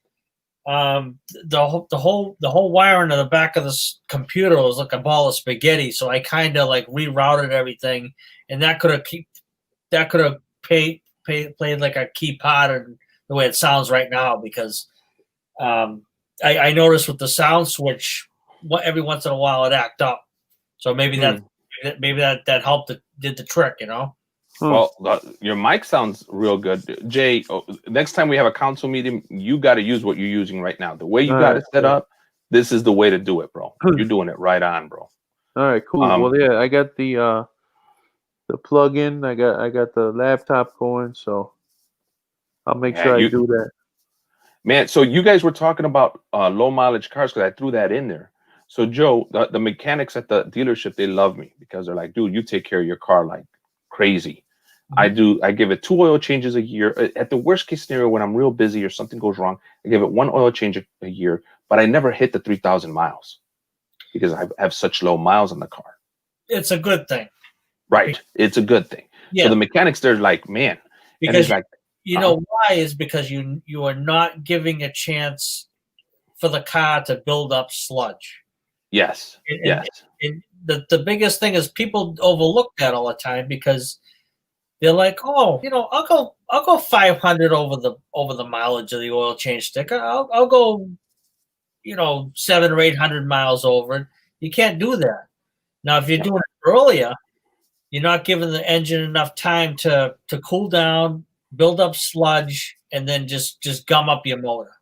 the whole wiring in the back of the computer was like a ball of spaghetti. So I kind of like rerouted everything, and that could have played like a key part in the way it sounds right now because. I noticed with the sound switch, every once in a while it act up. So maybe that helped. Did the trick, Well, your mic sounds real good, Jay. Next time we have a council meeting, you got to use what you're using right now. The way you got it set up, this is the way to do it, bro. You're doing it right on, bro. All right, cool. Well, yeah, I got the plug-in. I got the laptop going, so I'll make sure I do that. Man, so you guys were talking about low mileage cars because I threw that in there. So Joe, the mechanics at the dealership, they love me because they're like, dude, you take care of your car like crazy. Mm-hmm. I give it 2 oil changes a year. At the worst case scenario, when I'm real busy or something goes wrong, I give it 1 oil change a year, but I never hit the 3,000 miles because I have such low miles on the car. It's a good thing. Right. It's a good thing. Yeah. So the mechanics, they're like, man. Because and it's like, why is because you are not giving a chance for the car to build up sludge. Yes. Yes. And the biggest thing is people overlook that all the time because they're like, oh, I'll go 500 over the mileage of the oil change sticker. I'll go, 700 or 800 miles over it. You can't do that. Now, if you're doing it earlier, you're not giving the engine enough time to cool down, build up sludge, and then just gum up your motor.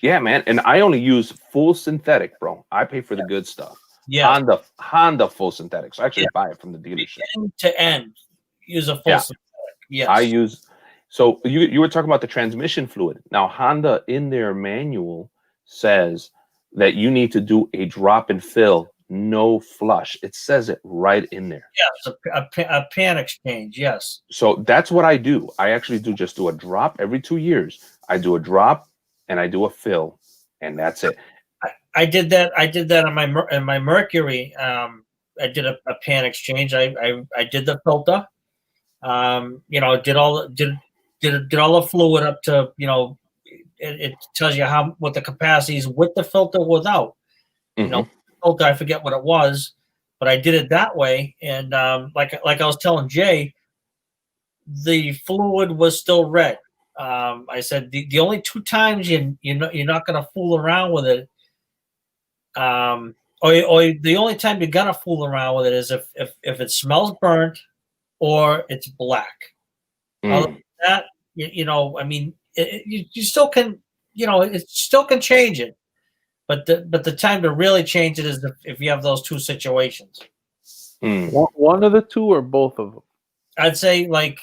Yeah, man. And I only use full synthetic, bro. I pay for the good stuff. Yeah. Honda full synthetic. So I actually buy it from the dealership. End to end, use a full synthetic. Yes. I use. So you were talking about the transmission fluid. Now Honda in their manual says that you need to do a drop and fill, no flush. It says it right in there. Yes, a pan exchange. Yes. So that's what I do. I actually just do a drop every 2 years. I do a drop and I do a fill, and that's it. I did that. I did that on my Mercury. I did a pan exchange. I did the filter. You know, did all the fluid up to, you know, it tells you what the capacity is with the filter, without. You know, filter, I forget what it was, but I did it that way. And like I was telling Jay, the fluid was still red. I said the only 2 times you're not going to fool around with it. Or the only time you're gonna fool around with it is if it smells burnt or it's black. Other than that, you know, I mean, you still can, you know, it still can change it, but the time to really change it is if you have those 2 situations. One of the 2 or both of them? I'd say, like,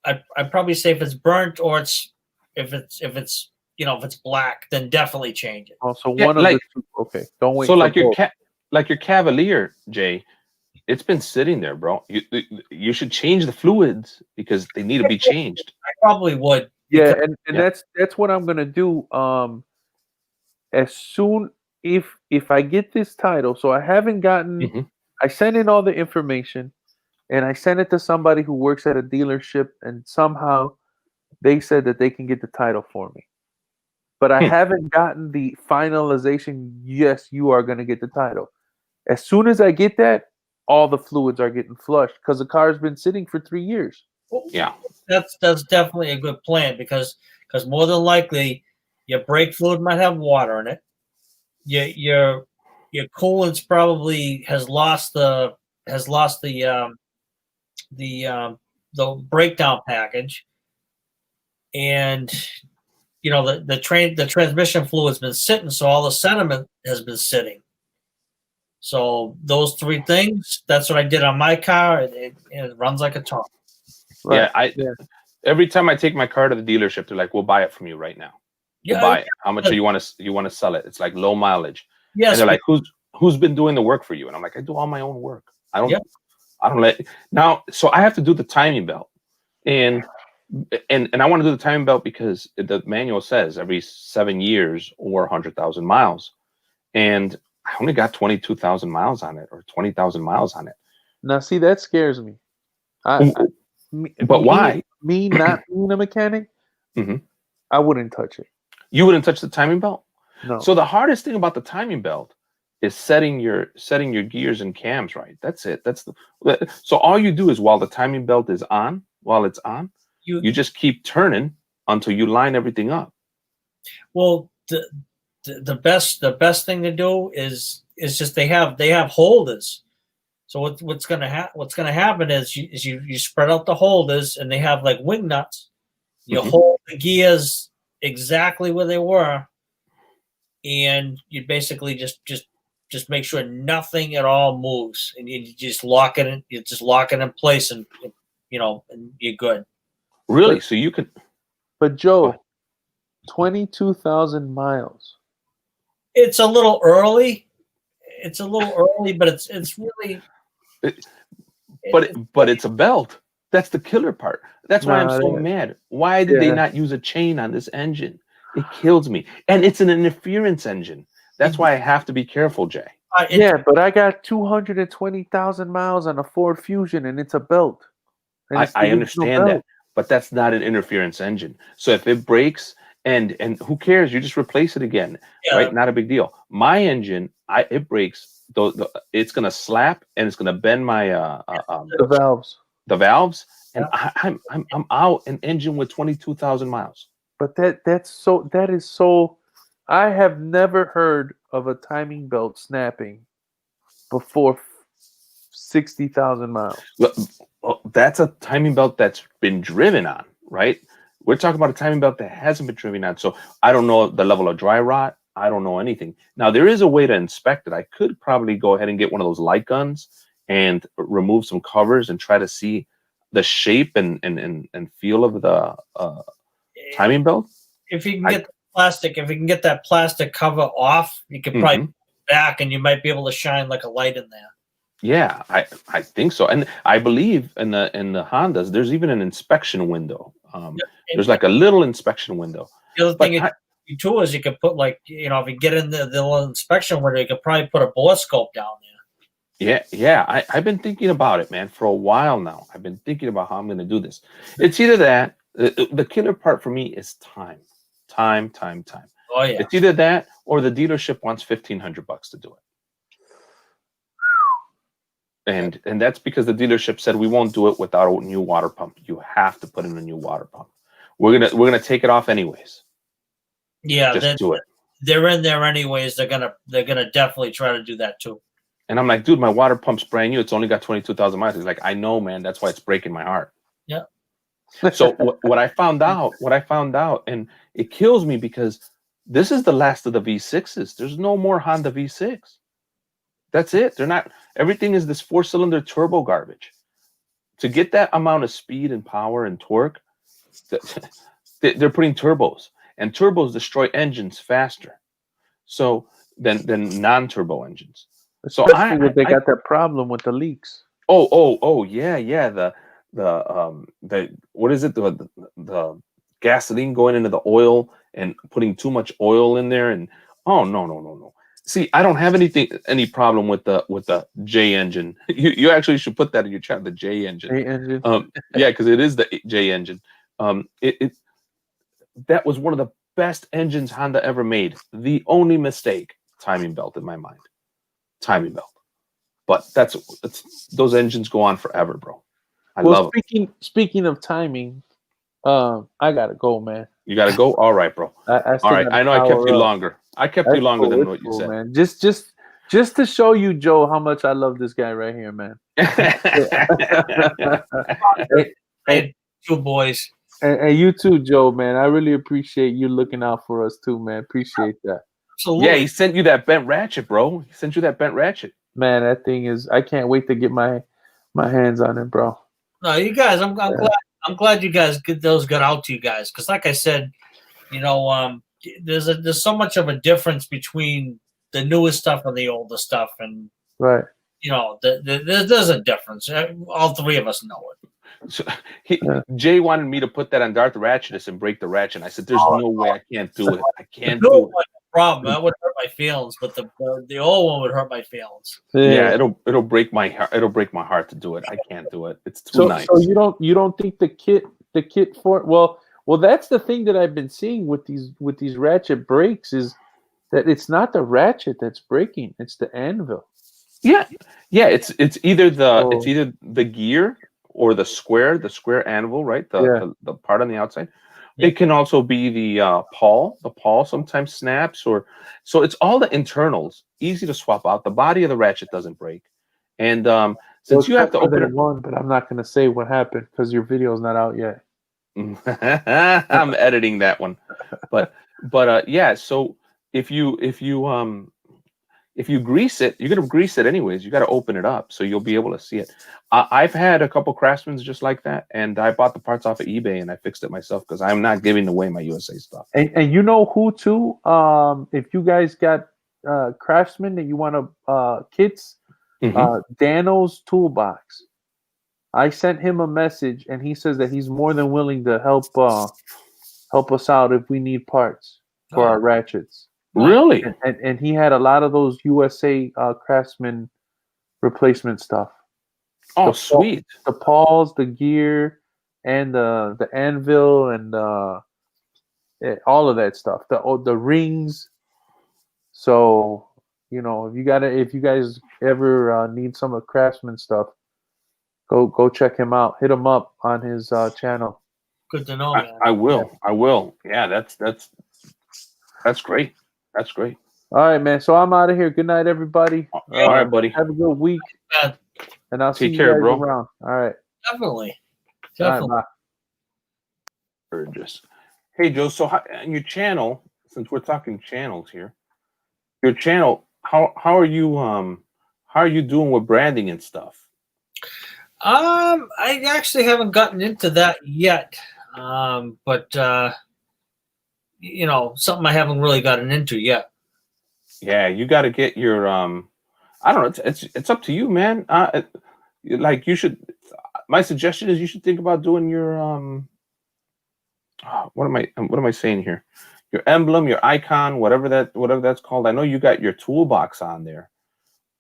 I'd probably say if it's burnt or if it's you know, if it's black, then definitely change it. Oh, so one of the 2. Okay, don't wait. So like your Cavalier, Jay, it's been sitting there, bro. You should change the fluids because they need to be changed. I probably would. Yeah, and that's what I'm gonna do. As soon if I get this title, so I haven't gotten. I sent in all the information, and I sent it to somebody who works at a dealership, and somehow they said that they can get the title for me. But I haven't gotten the finalization. Yes, you are going to get the title. As soon as I get that, all the fluids are getting flushed because the car's been sitting for 3 years. Yeah, that's definitely a good plan because more than likely your brake fluid might have water in it. Your coolant's probably has lost the breakdown package, and you know, the transmission fluid's been sitting, so all the sediment has been sitting. So those 3 things, that's what I did on my car. It runs like a top. Right. Yeah, every time I take my car to the dealership, they're like, "We'll buy it from you right now. We'll buy it. How much do you want to sell it?" It's like low mileage. Yes. And they're like, "Who's been doing the work for you?" And I'm like, "I do all my own work. I don't let now." So I have to do the timing belt, and I want to do the timing belt because the manual says every 7 years or 100,000 miles, and I only got 22,000 miles on it or 20,000 miles on it. Now, see, that scares me. But why? Me not being a mechanic, I wouldn't touch it. You wouldn't touch the timing belt? No. So the hardest thing about the timing belt is setting your gears and cams right. That's it. So all you do is while the timing belt is on, you just keep turning until you line everything up. Well, the best thing to do is just they have holders. So what's gonna happen is you spread out the holders, and they have like wing nuts. You hold the gears exactly where they were, and you basically just make sure nothing at all moves, and you just lock it in. You just lock it in place, and you know, and you're good. Really? So you could. But Joe, 22,000 miles. It's a little early. But it's really. But it's a belt. That's the killer part. That's why I'm so mad. Why did they not use a chain on this engine? It kills me. And it's an interference engine. That's why I have to be careful, Jay. But I got 220,000 miles on a Ford Fusion, and it's a belt. I understand that, but that's not an interference engine. So if it breaks, and who cares? You just replace it again, right? Not a big deal. My engine, it breaks. It's gonna slap and it's gonna bend my the valves. The valves, and I'm out an engine with 22,000 miles. But that is so. I have never heard of a timing belt snapping before 60,000 miles. Well, that's a timing belt that's been driven on, right? We're talking about a timing belt that hasn't been driven on. So I don't know the level of dry rot. I don't know anything. Now, there is a way to inspect it. I could probably go ahead and get one of those light guns and remove some covers and try to see the shape and feel of the timing belt. If you can get the plastic, if you can get that plastic cover off, you can probably Mhm. back, and you might be able to shine like a light in there. Yeah, I think so, and I believe in the Hondas, there's even an inspection window. And There's like a little inspection window. the other But thing too is you could put, like, you know, if you get in the little inspection window, you could probably put a bore scope down there. yeah, I've been thinking about it, man, for a while now. I've been thinking about how I'm going to do this. It's either that the killer part for me is time. Oh yeah. It's either that or the dealership wants $1,500 to do it. And that's because the dealership said we won't do it without a new water pump. You have to put in a new water pump. We're gonna take it off anyways. Yeah, Just do it. They're in there anyways. They're gonna definitely try to do that too. And I'm like, dude, my water pump's brand new. It's only got 22,000 miles. He's like, I know, man. That's why it's breaking my heart. Yeah. So what I found out, and it kills me because this is the last of the V6s. There's no more Honda V6. That's it. They're not. Everything is this 4-cylinder turbo garbage. To get that amount of speed and power and torque, they're putting turbos, and turbos destroy engines faster. So than non-turbo engines. So Especially if they got that problem with the leaks. Oh yeah. The what is it? The gasoline going into the oil and putting too much oil in there, and no. See, I don't have any problem with the J engine. You actually should put that in your chat, the J engine. J engine. Yeah, because it is the J engine. That was one of the best engines Honda ever made. The only mistake, timing belt in my mind. Timing belt. But those engines go on forever, bro. I love them. Speaking of timing, I gotta go, man. You gotta go? All right, bro. All right. I know I kept you longer. I kept you longer than what you said. Man. Just to show you, Joe, how much I love this guy right here, man. Hey, two boys. And you too, Joe, man. I really appreciate you looking out for us too, man. Appreciate that. Absolutely. Yeah, he sent you that bent ratchet, bro. He sent you that bent ratchet. Man, that thing is, I can't wait to get my hands on it, bro. No, you guys, I'm glad you guys got out to you guys, because like I said, you know, there's so much of a difference between the newest stuff and the older stuff, and right, you know, there's a difference. All three of us know it. So Jay wanted me to put that on Darth Ratchetus and break the ratchet. I said, "There's no way I can't do it. I can't do it." Problem that would hurt my feelings, but the old one would hurt my feelings. Yeah, it'll break my heart. It'll break my heart to do it. I can't do it. It's too nice. So you don't think the kit for well that's the thing that I've been seeing with these ratchet brakes is that it's not the ratchet that's breaking, it's the anvil. Yeah. It's either the gear or the square anvil, right? The part on the outside. Yeah. It can also be the pawl. The pawl sometimes snaps, so it's all the internals. Easy to swap out. The body of the ratchet doesn't break, and since you have to open one, but I'm not going to say what happened because your video is not out yet. I'm editing that one, but yeah. So if you grease it, you're gonna grease it anyways. You got to open it up so you'll be able to see it. I've had a couple Craftsmans just like that, and I bought the parts off of eBay and I fixed it myself because I'm not giving away my USA stuff. And you know who too? If you guys got Craftsman that you want kits, Dano's Toolbox. I sent him a message and he says that he's more than willing to help us out if we need parts for our ratchets. Really? And he had a lot of those USA Craftsman replacement stuff. Oh, sweet. The pawls, the gear, and the anvil, and all of that stuff. The rings. So, you know, if you guys ever need some of Craftsman stuff, go check him out. Hit him up on his channel. Good to know, man. I will. Yeah, that's great. That's great. All right, man. So I'm out of here. Good night, everybody. All right, buddy. Have a good week. And I'll see you guys around. All right. Definitely. All right, Burgess. Hey, Joe. So on your channel, since we're talking channels here, your channel, how are you doing with branding and stuff? I actually haven't gotten into that yet. But you know, something I haven't really gotten into yet. Yeah, you got to get your I don't know. It's up to you, man. Like you should. My suggestion is you should think about doing your what am I saying here? Your emblem, your icon, whatever that's called. I know you got your toolbox on there,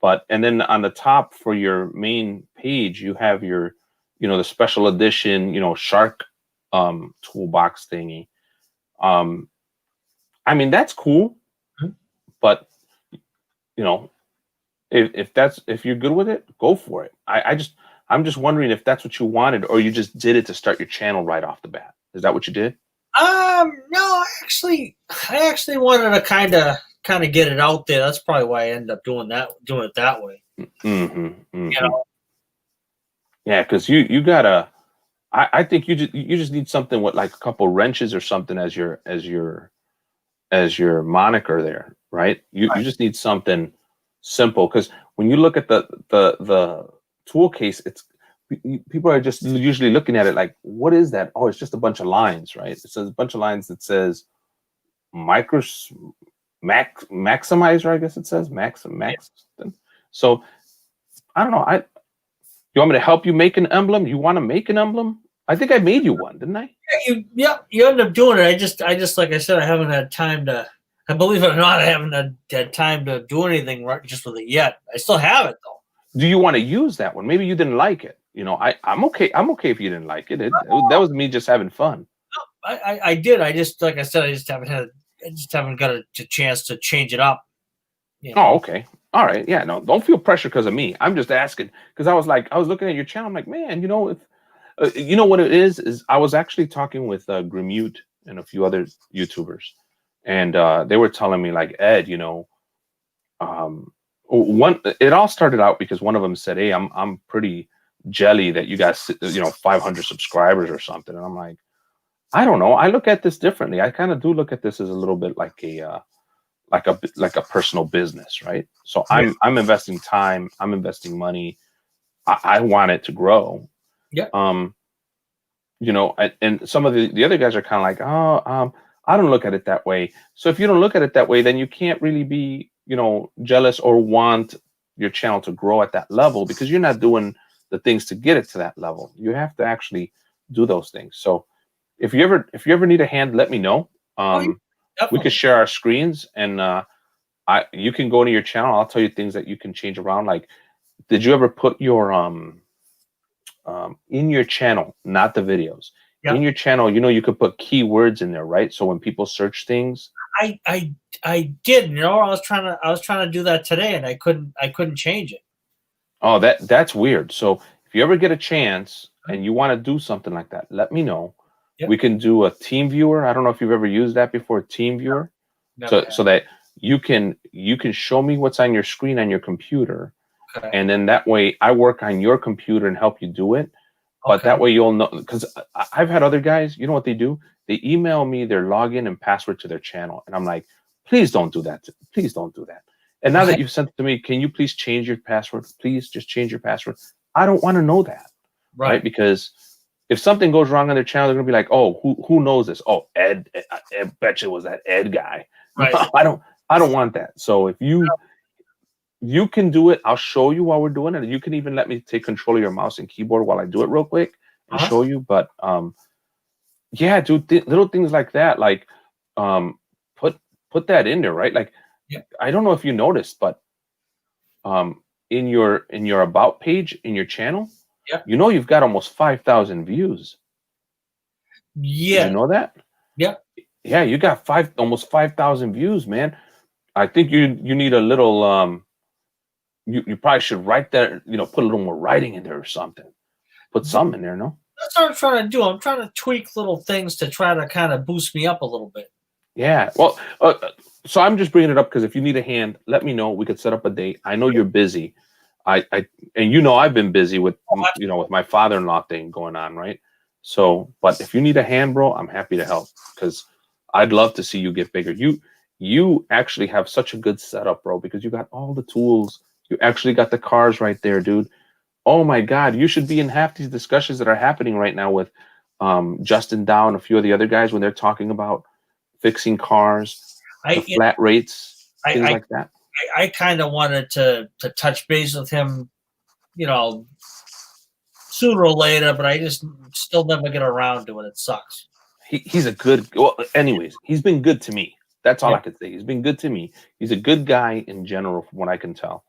but and then on the top for your main page, you have your, you know, the special edition, you know, shark toolbox thingy. I mean, that's cool, but you know, if you're good with it, go for it. I'm just wondering if that's what you wanted, or you just did it to start your channel right off the bat. Is that what you did? No, I actually wanted to kind of get it out there. That's probably why I ended up doing it that way. Mm-hmm. You know, Yeah, because you gotta. I think you just need something with like a couple wrenches or something as your moniker there, right? You just need something simple, because when you look at the tool case, people are just usually looking at it like, what is that? Oh, it's just a bunch of lines, right? It says a bunch of lines that says maximizer, I guess it says max. So I don't know. You want me to help you make an emblem? You want to make an emblem? I think I made you one, didn't I? You end up doing it. I just like I said, I haven't had time to. I believe it or not, I haven't had time to do anything right just with it yet. I still have it though. Do you want to use that one? Maybe you didn't like it. You know, I'm okay. I'm okay if you didn't like it. That was me just having fun. No, I did. I just, like I said, I just haven't got a chance to change it up. You know? Oh, okay. All right. Yeah. No, don't feel pressure because of me. I'm just asking because I was looking at your channel. I'm like, man, you know, if you know what it is I was actually talking with Grimute and a few other YouTubers, and they were telling me like, Ed, you know, it all started out because one of them said, hey, I'm pretty jelly that you guys, you know, 500 subscribers or something. And I'm like, I don't know. I look at this differently. I kind of do look at this as a little bit like a personal business, right? So I'm investing time, I'm investing money. I want it to grow. Yeah. You know, and some of the other guys are kind of like, oh, I don't look at it that way. So if you don't look at it that way, then you can't really be, you know, jealous or want your channel to grow at that level, because you're not doing the things to get it to that level. You have to actually do those things. So if you ever need a hand, let me know. We could share our screens, and you can go to your channel. I'll tell you things that you can change around. Like, did you ever put your in your channel, not the videos, in your channel, you know, you could put keywords in there, right? So when people search things, I did. You know, I was trying to do that today, and I couldn't change it. Oh, that's weird. So if you ever get a chance and you want to do something like that, let me know. Yep. We can do a team viewer. I don't know if you've ever used that before, team viewer. So that you can show me what's on your screen on your computer. Okay. And then that way I work on your computer and help you do it. But that way you'll know, because I've had other guys, you know what they do? They email me their login and password to their channel. And I'm like, please don't do that. Please don't do that. And now that you've sent it to me, can you please change your password? Please just change your password. I don't want to know that. Right? Because if something goes wrong on their channel, they're going to be like, oh, who knows this? Oh, Ed, I bet you it was that Ed guy. Right. I don't want that. So if you can do it, I'll show you while we're doing it. And you can even let me take control of your mouse and keyboard while I do it real quick and show you. But yeah, dude, little things like that, like put that in there, right? Like, I don't know if you noticed, but in your about page in your channel, you know, you've got almost 5,000 views. Yeah. Did you know that? Yeah. Yeah, you got almost 5,000 views, man. I think you need a little you probably should write that, you know, put a little more writing in there or something. Put some in there, no? That's what I'm trying to do. I'm trying to tweak little things to try to kind of boost me up a little bit. Yeah. Well, so I'm just bringing it up because if you need a hand, let me know. We could set up a date. I know you're busy. And you know I've been busy with you know, with my father-in-law thing going on, right? So, but if you need a hand, bro, I'm happy to help, because I'd love to see you get bigger. You actually have such a good setup, bro, because you got all the tools. You actually got the cars right there, dude. Oh my God, you should be in half these discussions that are happening right now with Justin Dow and a few of the other guys when they're talking about fixing cars, the I flat rates, things I like that? I kind of wanted to touch base with him, you know, sooner or later, but I just still never get around to it. It sucks. He's a good. Well, anyways, he's been good to me. That's all Yeah. I can say. He's been good to me. He's a good guy in general, from what I can tell.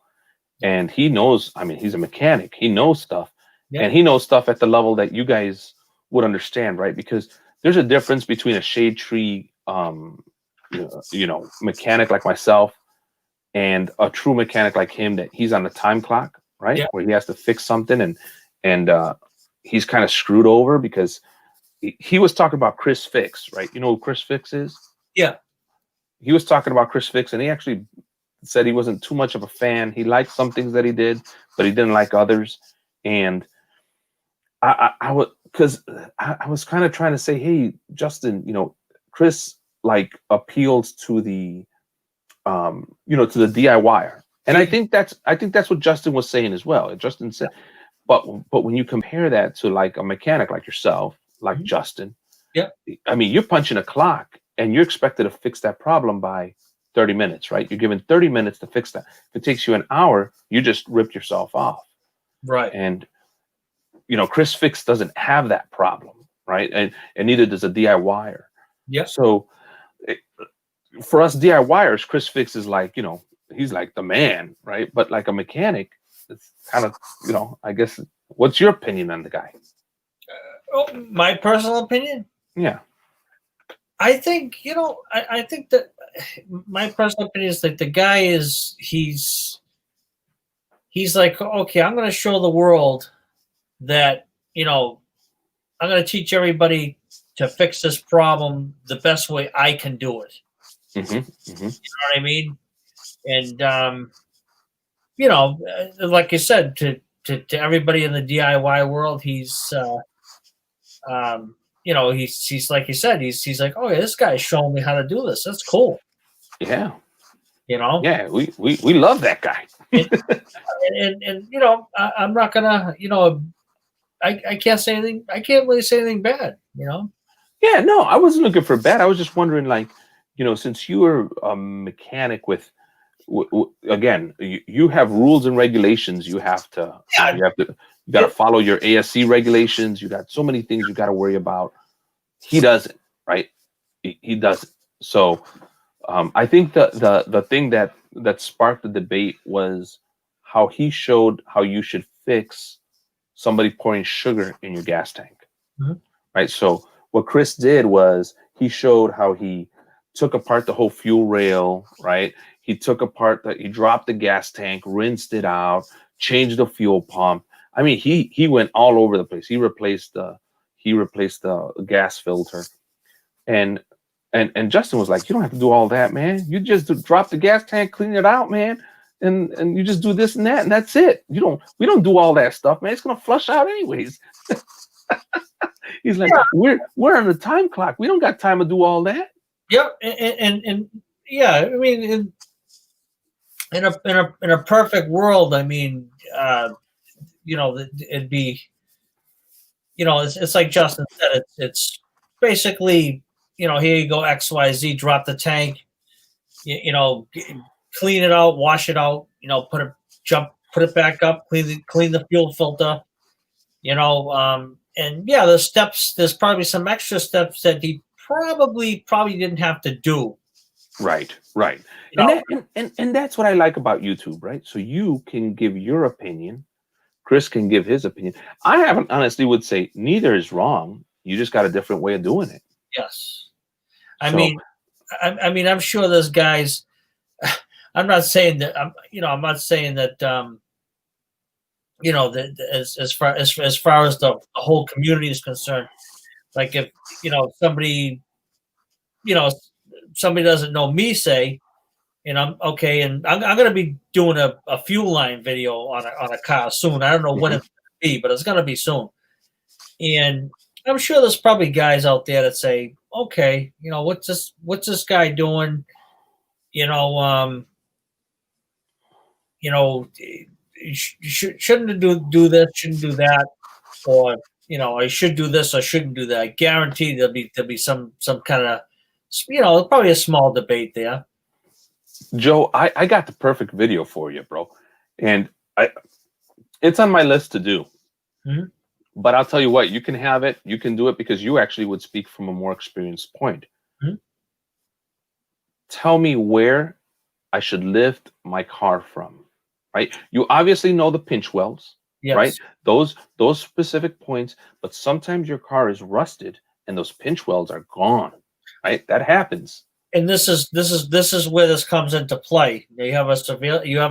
And he knows. I mean, he's a mechanic. He knows stuff, Yeah. and he knows stuff at the level that you guys would understand, right? Because there's a difference between a shade tree, mechanic like myself, and a true mechanic like him. That he's on the time clock, right? Yeah. Where he has to fix something, and he's kind of screwed over because he was talking about Chris Fix, right? You know who Chris Fix is? Yeah. He was talking about Chris Fix, and he actually said he wasn't too much of a fan. He liked some things that he did, but he didn't like others. And I was kind of trying to say, hey, Justin, Chris like appeals to the to the DIYer. And I think that's what Justin was saying as well. Justin said, but when you compare that to like a mechanic like yourself, like Justin, yeah, I mean, you're punching a clock and you're expected to fix that problem by 30 minutes, right? You're given 30 minutes to fix that. If it takes you an hour, you just ripped yourself off. Right. And Chris Fix doesn't have that problem, right? And neither does a DIYer. Yeah. So for us DIYers, Chris Fix is like, he's like the man, right? But like a mechanic, it's kind of, I guess, what's your opinion on the guy? My personal opinion? Yeah. I think, I think that my personal opinion is that the guy he's like, okay, I'm going to show the world that, I'm going to teach everybody to fix this problem the best way I can do it. Mm-hmm. You know what I mean? And, like I said, to everybody in the DIY world, he's like you said, he's like, oh yeah, this guy's showing me how to do this. That's cool. Yeah. Yeah, we love that guy. and I'm not gonna, I can't say anything. I can't really say anything bad. Yeah, no, I wasn't looking for bad. I was just wondering, like, since you are a mechanic with, again, you have rules and regulations. You have to, you got to follow your ASC regulations. You got so many things you got to worry about. He doesn't, right? He doesn't. So, I think the thing that sparked the debate was how he showed how you should fix somebody pouring sugar in your gas tank, right? So what Chris did was he showed how he took apart the whole fuel rail, right? He dropped the gas tank, rinsed it out, changed the fuel pump. I mean, he went all over the place. He replaced the gas filter, and Justin was like, you don't have to do all that, man. You just drop the gas tank, clean it out, man, and you just do this and that, and that's it. We don't do all that stuff, man. It's gonna flush out anyways. He's like, we're on the time clock. We don't got time to do all that. Yeah, and yeah, I mean, in a perfect world, I mean, it'd be, it's like Justin said, it's basically, here you go, XYZ, drop the tank, clean it out, wash it out, put it back up, clean the fuel filter, and yeah, there's probably some extra steps that he probably didn't have to do. Right. And that's what I like about YouTube, right? So you can give your opinion. Chris can give his opinion. I haven't honestly would say neither is wrong. You just got a different way of doing it. Yes. I mean, I'm sure there's guys. I'm not saying that. I'm not saying that. That as far as the whole community is concerned, like if somebody, somebody doesn't know me, say, and I'm okay, and I'm going to be doing a fuel line video on a car soon. I don't know when it's going to be, but it's going to be soon. And I'm sure there's probably guys out there that say, okay, what's this guy doing? Shouldn't do this, shouldn't do that, or I should do this, I shouldn't do that. I guarantee there'll be some kind of You know, probably a small debate there. Joe, I got the perfect video for you, bro. And it's on my list to do. Mhm. But I'll tell you what, you can have it, you can do it because you actually would speak from a more experienced point. Mhm. Tell me where I should lift my car from, right? You obviously know the pinch welds, right? Yes. Those specific points, but sometimes your car is rusted and those pinch welds are gone, right? That happens. And this is where this comes into play. You have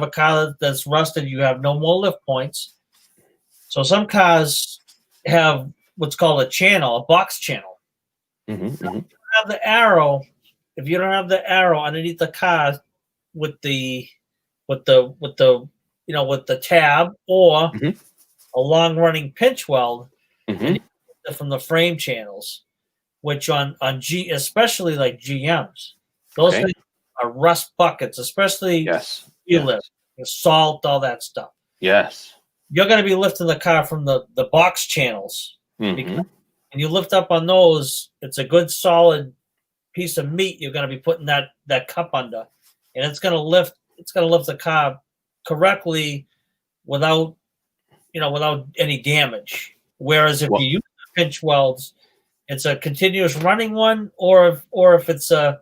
a car that's rusted. You have no more lift points. So some cars have what's called a channel, a box channel. Mm-hmm. Have the arrow. If you don't have the arrow underneath the car with the with the tab or Mhm. a long running pinch weld, Mm-hmm. from the frame channels, which on especially like GMs, those Okay. things are rust buckets, especially Yes. lift, salt, all that stuff. Yes. You're going to be lifting the car from the box channels, because Mm-hmm. when you lift up on those, it's a good solid piece of meat you're going to be putting that cup under, and it's going to lift the car correctly without any damage. Whereas if Well, you use pinch welds, it's a continuous running one, or if it's a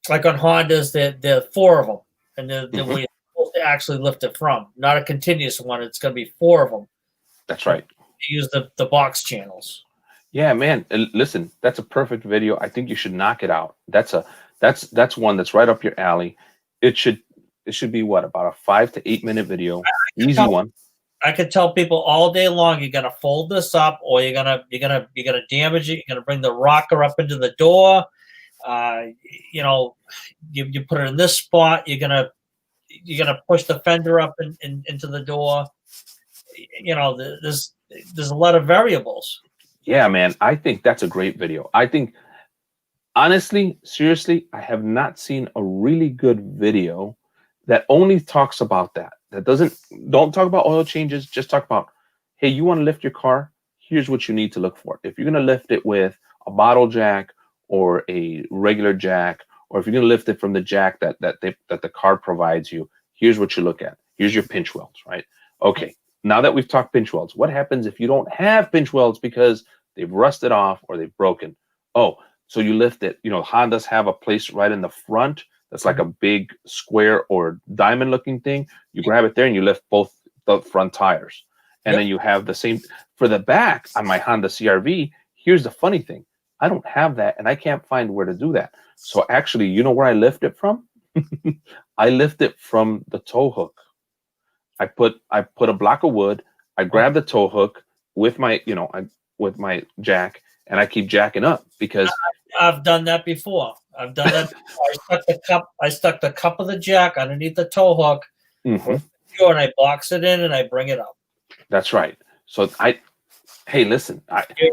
like on Hondas, there are four of them, and the mhm. way you're supposed to actually lift it from, not a continuous one. It's going to be four of them. That's right. You use the box channels. Yeah, man. Listen, that's a perfect video. I think you should knock it out. That's one that's right up your alley. It should be what, about a 5 to 8 minute video. Easy one. I could tell people all day long, you're gonna fold this up, or you're gonna damage it. You're gonna bring the rocker up into the door. Uh, you put it in this spot. You're gonna push the fender up into the door. There's a lot of variables. Yeah, man. I think that's a great video. I think honestly, seriously, I have not seen a really good video that only talks about that. That don't talk about oil changes, just talk about, hey, you want to lift your car? Here's what you need to look for. If you're going to lift it with a bottle jack or a regular jack, or if you're going to lift it from the jack that the car provides you, here's what you look at. Here's your pinch welds, right? Okay. Now that we've talked pinch welds, what happens if you don't have pinch welds because they've rusted off or they've broken? Oh, so you lift it. Hondas have a place right in the front that's like a big square or diamond looking thing. You grab it there and you lift both the front tires. And then you have the same for the back on my Honda CRV. Here's the funny thing. I don't have that and I can't find where to do that. So actually, you know where I lift it from? I lift it from the tow hook. I put a block of wood. I grab the tow hook with my jack, and I keep jacking up because I've done that before. I've done that before. I stuck the cup of the jack underneath the tow hook, Mhm. and I box it in and I bring it up. That's right. So hey, listen,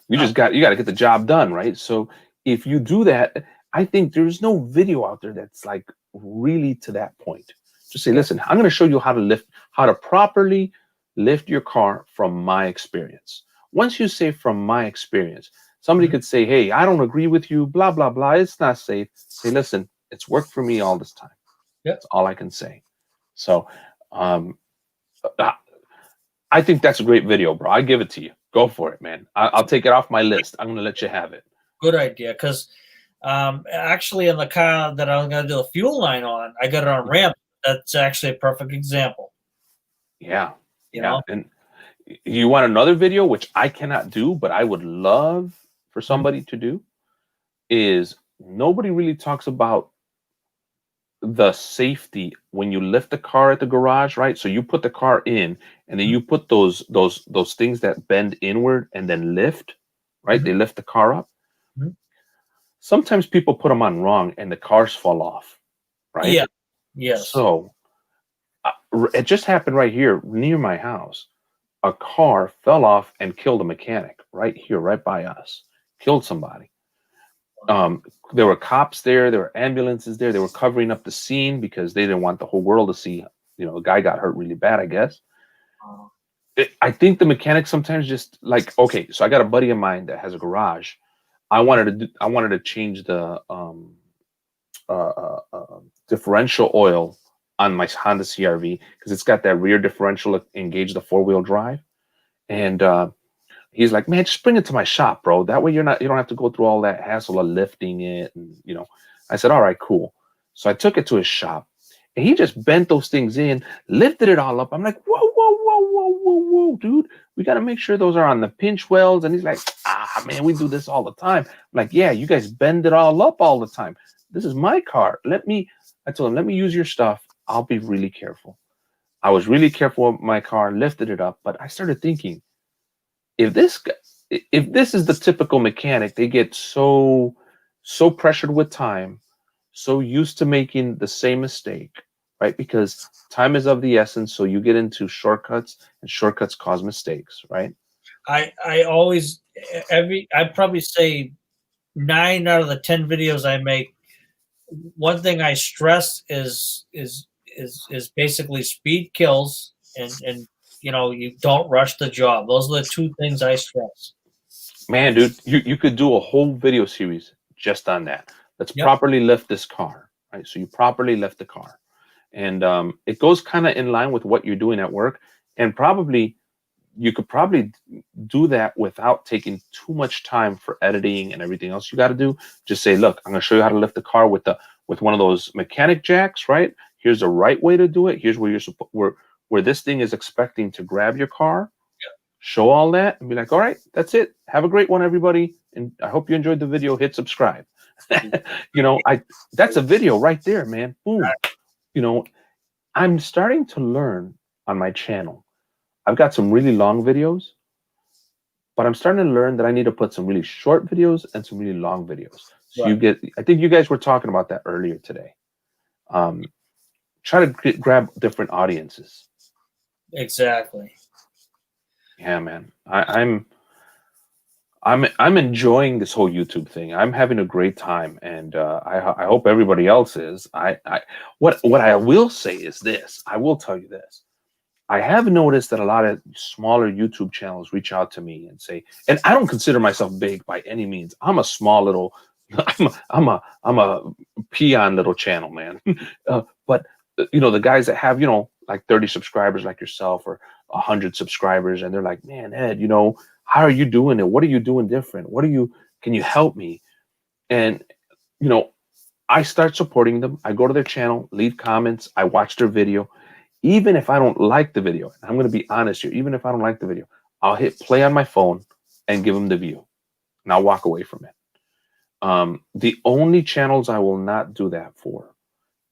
you got to get the job done, right? So if you do that, I think there's no video out there that's like really to that point. Just say, listen, I'm going to show you how to properly lift your car from my experience. Once you say from my experience, somebody could say, hey, I don't agree with you, blah, blah, blah. It's not safe. Say, listen, it's worked for me all this time. That's all I can say. So I think that's a great video, bro. I give it to you. Go for it, man. I'll take it off my list. I'm going to let you have it. Good idea. Because actually in the car that I'm going to do the fuel line on, I got it on ramp. That's actually a perfect example. Yeah. You know? And you want another video, which I cannot do, but I would love for somebody to do, is nobody really talks about the safety when you lift the car at the garage, right? So you put the car in and then you put those things that bend inward and then lift, right? They lift the car up. Sometimes people put them on wrong and the cars fall off, right? Yeah. Yes. So it just happened right here near my house. A car fell off and killed a mechanic right here, right by us. Killed somebody. There were cops there. There were ambulances there. They were covering up the scene because they didn't want the whole world to see. A guy got hurt really bad, I guess. I think the mechanics sometimes just like, okay, so I got a buddy of mine that has a garage. I wanted to change the differential oil on my Honda CRV because it's got that rear differential engage the 4-wheel drive, and he's like, man, just bring it to my shop, bro. That way you don't have to go through all that hassle of lifting it, and I said, all right, cool. So I took it to his shop, and he just bent those things in, lifted it all up. I'm like, whoa, whoa, whoa, whoa, whoa, whoa, dude. We got to make sure those are on the pinch welds. And he's like, man, we do this all the time. I'm like, yeah, you guys bend it all up all the time. This is my car. I told him, let me use your stuff. I'll be really careful. I was really careful with my car, lifted it up. But I started thinking, if this is the typical mechanic, they get so pressured with time, so used to making the same mistake, right? Because time is of the essence, so you get into shortcuts, and shortcuts cause mistakes, right? I always I'd probably say 9 out of the 10 videos I make, one thing I stress is basically speed kills, and you don't rush the job. Those are the 2 things I stress. Man, dude, you could do a whole video series just on that. Let's properly lift this car, right? So you properly lift the car. And it goes kind of in line with what you're doing at work. And you could probably do that without taking too much time for editing and everything else you got to do. Just say, look, I'm going to show you how to lift the car with one of those mechanic jacks, right? Here's the right way to do it. Here's where where this thing is expecting to grab your car. Show all that and be like, all right, that's it. Have a great one, everybody. And I hope you enjoyed the video. Hit subscribe. That's a video right there, man. Boom. I'm starting to learn on my channel. I've got some really long videos, but I'm starting to learn that I need to put some really short videos and some really long videos. So I think you guys were talking about that earlier today. Try to grab different audiences. Exactly. Yeah, man. I'm enjoying this whole YouTube thing. I'm having a great time, and I hope everybody else is. What I will say is this. I will tell you this. I have noticed that a lot of smaller YouTube channels reach out to me and say, and I don't consider myself big by any means. I'm a small little, I'm a peon little channel, man. But the guys that have like 30 subscribers like yourself, or 100 subscribers, and they're like, man, Ed, how are you doing it? What are you doing different? Can you help me? And I start supporting them. I go to their channel, leave comments, I watch their video. Even if I don't like the video, and I'm going to be honest here, even if I don't like the video, I'll hit play on my phone and give them the view, and I'll walk away from it. The only channels I will not do that for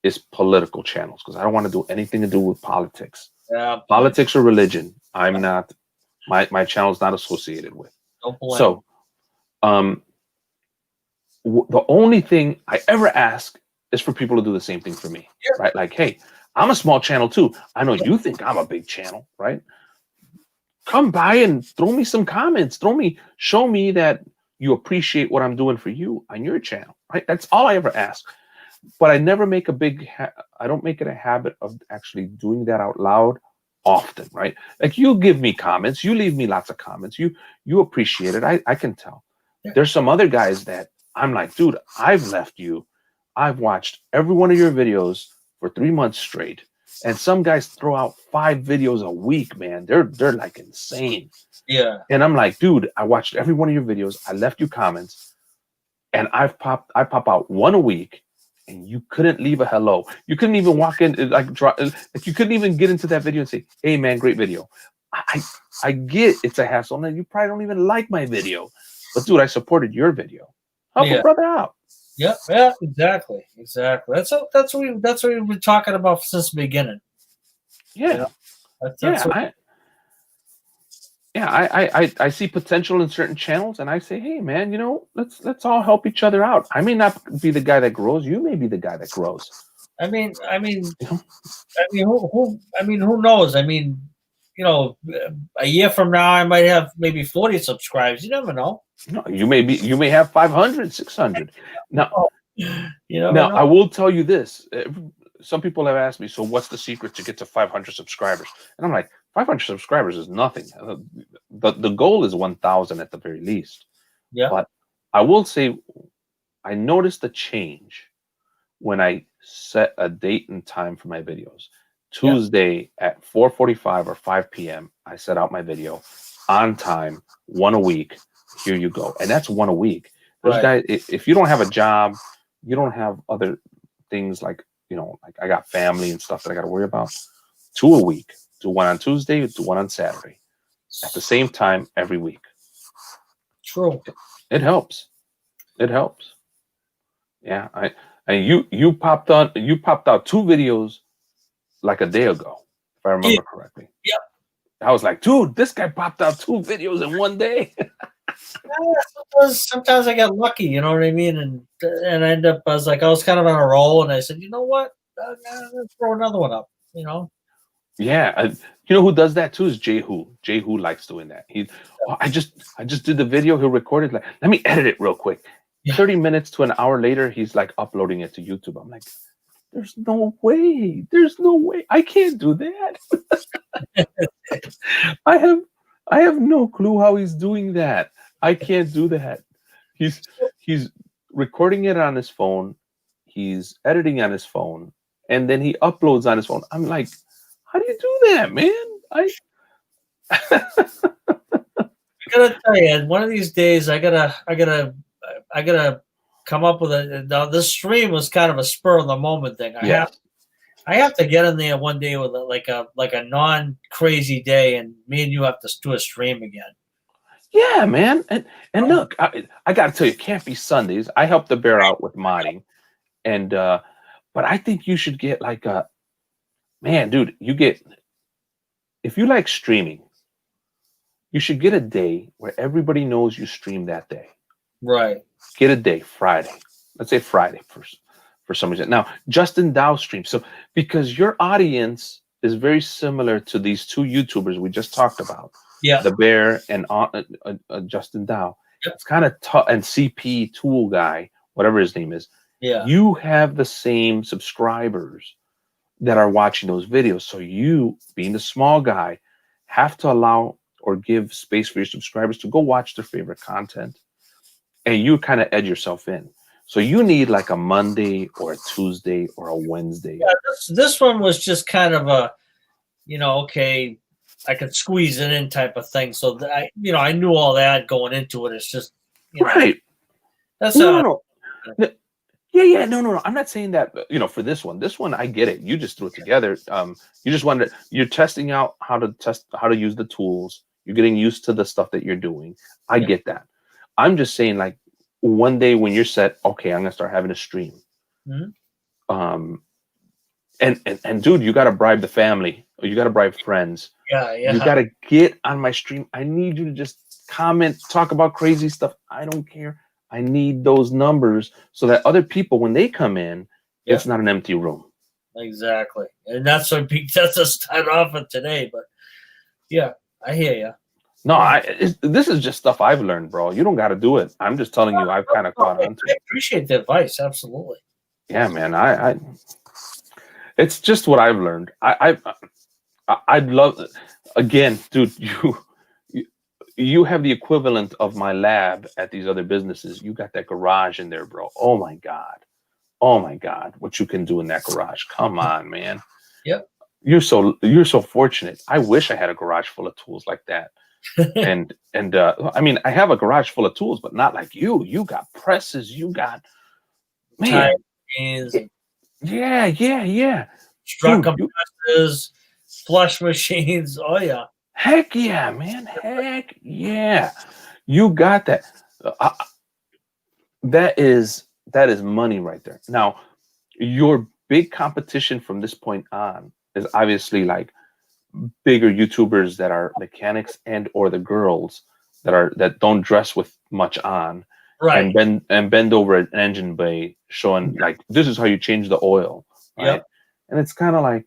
is political channels, because I don't want to do anything to do with politics. Politics or religion, I'm not. My channel's not associated with. So, the only thing I ever ask is for people to do the same thing for me, right? Like, hey, I'm a small channel too. I know you think I'm a big channel, right? Come by and throw me some comments. Show me that you appreciate what I'm doing for you on your channel, right? That's all I ever ask. But I never make I don't make it a habit of actually doing that out loud often, right? Like, you give me comments, you leave me lots of comments, you appreciate it. I can tell. There's some other guys that I'm like, dude, I've left you. I've watched every one of your videos for 3 months straight. And some guys throw out 5 videos a week, man. They're like insane. Yeah. And I'm like, dude, I watched every one of your videos. I left you comments, and I pop out one a week, and you couldn't leave a hello. You couldn't even walk in, like you couldn't even get into that video and say, hey man, great video. I get it's a hassle, and you probably don't even like my video. But dude, I supported your video. Help a brother out. Yeah, exactly. That's what we've been talking about since the beginning. Yeah, I see potential in certain channels, and I say, hey man, let's all help each other out. I may not be the guy that grows. You may be the guy that grows. I mean, who knows? I mean, a year from now, I might have maybe 40 subscribers. You never know. No, you may have 500, 600. Now, know. I will tell you this. Some people have asked me, so what's the secret to get to 500 subscribers? And I'm like, 500 subscribers is nothing. The goal is 1,000 at the very least. Yeah. But I will say, I noticed a change when I set a date and time for my videos. Tuesday at 4:45 or 5 p.m. I set out my video on time, one a week. Here you go, and that's one a week. There's Right. guys. If you don't have a job, you don't have other things like like I got family and stuff that I got to worry about. 2 a week. Do one on Tuesday. Do one on Saturday. At the same time every week. True. It helps. It helps. Yeah, and you popped out 2 videos like a day ago, if I remember correctly. Yep. I was like, dude, this guy popped out 2 videos in one day. Sometimes I get lucky, you know what I mean, and I end up. I was kind of on a roll, and I said, you know what, let's throw another one up. Yeah, you know who does that too is Jehu. Jehu likes doing that. I just did the video. He'll record it. Like, let me edit it real quick. 30 minutes to an hour later, he's like uploading it to YouTube. I'm like, there's no way. There's no way. I can't do that. I have no clue how he's doing that. I can't do that. He's recording it on his phone. He's editing on his phone, and then he uploads on his phone. I'm like, how do you do that, man? I gotta tell you, one of these days, I gotta come up with a. Now, this stream was kind of a spur of the moment thing. I have to get in there one day with like a non crazy day, and me and you have to do a stream again. Yeah, man. And look, I got to tell you, it can't be Sundays. I help the bear out with modding, and but I think you should get like a man, dude. If you like streaming, you should get a day where everybody knows you stream that day. Right. Get a day, Friday. Let's say Friday for some reason. Now, Justin Dow streams. So because your audience is very similar to these 2 YouTubers we just talked about. Yeah. The Bear and Justin Dow. Yep. It's kind of tough. And CP Tool Guy, whatever his name is. Yeah. You have the same subscribers that are watching those videos. So you, being the small guy, have to allow or give space for your subscribers to go watch their favorite content. And you kind of edge yourself in. So you need like a Monday or a Tuesday or a Wednesday. Yeah, this one was just kind of a, okay, I could squeeze it in type of thing. So I knew all that going into it. It's just, right. That's no. Yeah. No. I'm not saying that, for this one, I get it. You just threw it together. You just wanted, you're testing out how to use the tools. You're getting used to the stuff that you're doing. I get that. I'm just saying, like, one day when you're set, okay, I'm gonna start having a stream. Mm-hmm. And dude, you gotta bribe the family, or you gotta bribe friends. Yeah. You gotta get on my stream. I need you to just comment, talk about crazy stuff. I don't care. I need those numbers so that other people, when they come in, it's not an empty room. Exactly, and that's what that's us start off with today. But yeah, I hear you. No, this is just stuff I've learned, bro. You don't got to do it. I'm just telling you, I've kind of caught on to it. I appreciate the advice, absolutely. Yeah, man. I it's just what I've learned. I'd love, again, dude. You have the equivalent of my lab at these other businesses. You got that garage in there, bro. Oh my god, what you can do in that garage. Come on, man. Yep. You're so fortunate. I wish I had a garage full of tools like that. and I mean, I have a garage full of tools, but not like you. You got presses. You got, man. Yeah. Struck compressors, flush machines. Oh yeah. Heck yeah, man. Heck yeah. You got that. That is money right there. Now, your big competition from this point on is obviously like bigger YouTubers that are mechanics and or the girls that don't dress with much on, right? And bend over an engine bay showing like, this is how you change the oil, right? Yep. And it's kind of like,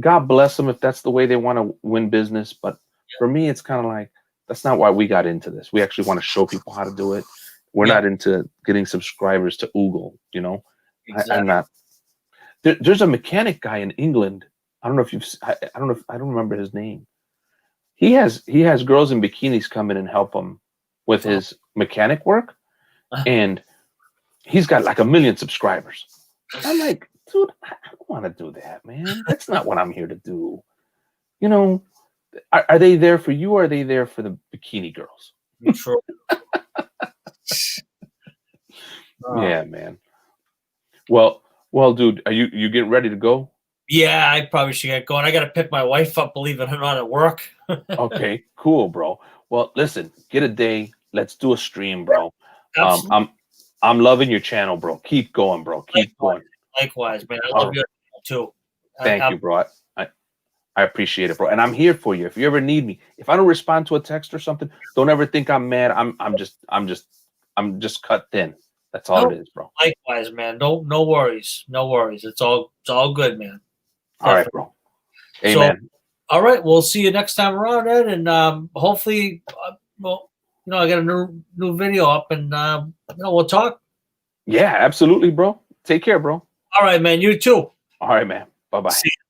God bless them if that's the way they want to win business. But for me, it's kind of like, that's not why we got into this. We actually want to show people how to do it. We're not into getting subscribers to oogle, Exactly. I'm not. There's a mechanic guy in England. I don't know if I don't remember his name. he has girls in bikinis come in and help him with his mechanic work, and he's got like 1 million subscribers. I'm like, dude, I don't want to do that, man. That's not what I'm here to do. You know, are they there for you, or are they there for the bikini girls? True. Yeah, man. Well, dude, are you getting ready to go? Yeah, I probably should get going. I got to pick my wife up, believe it or not, at work. Okay, cool, bro. Well, listen, get a day. Let's do a stream, bro. I'm loving your channel, bro. Keep going, bro. Keep going. Likewise, man. I love you too. Thank you, bro. I appreciate it, bro. And I'm here for you. If you ever need me, if I don't respond to a text or something, don't ever think I'm mad. I'm just cut thin. That's all it is, bro. Likewise, man. No worries. No worries. It's all good, man. All right, bro. Amen. So, all right, we'll see you next time around, Ed, and hopefully, I got a new video up, and we'll talk. Yeah, absolutely, bro. Take care, bro. All right, man. You too. All right, man. Bye-bye. See you.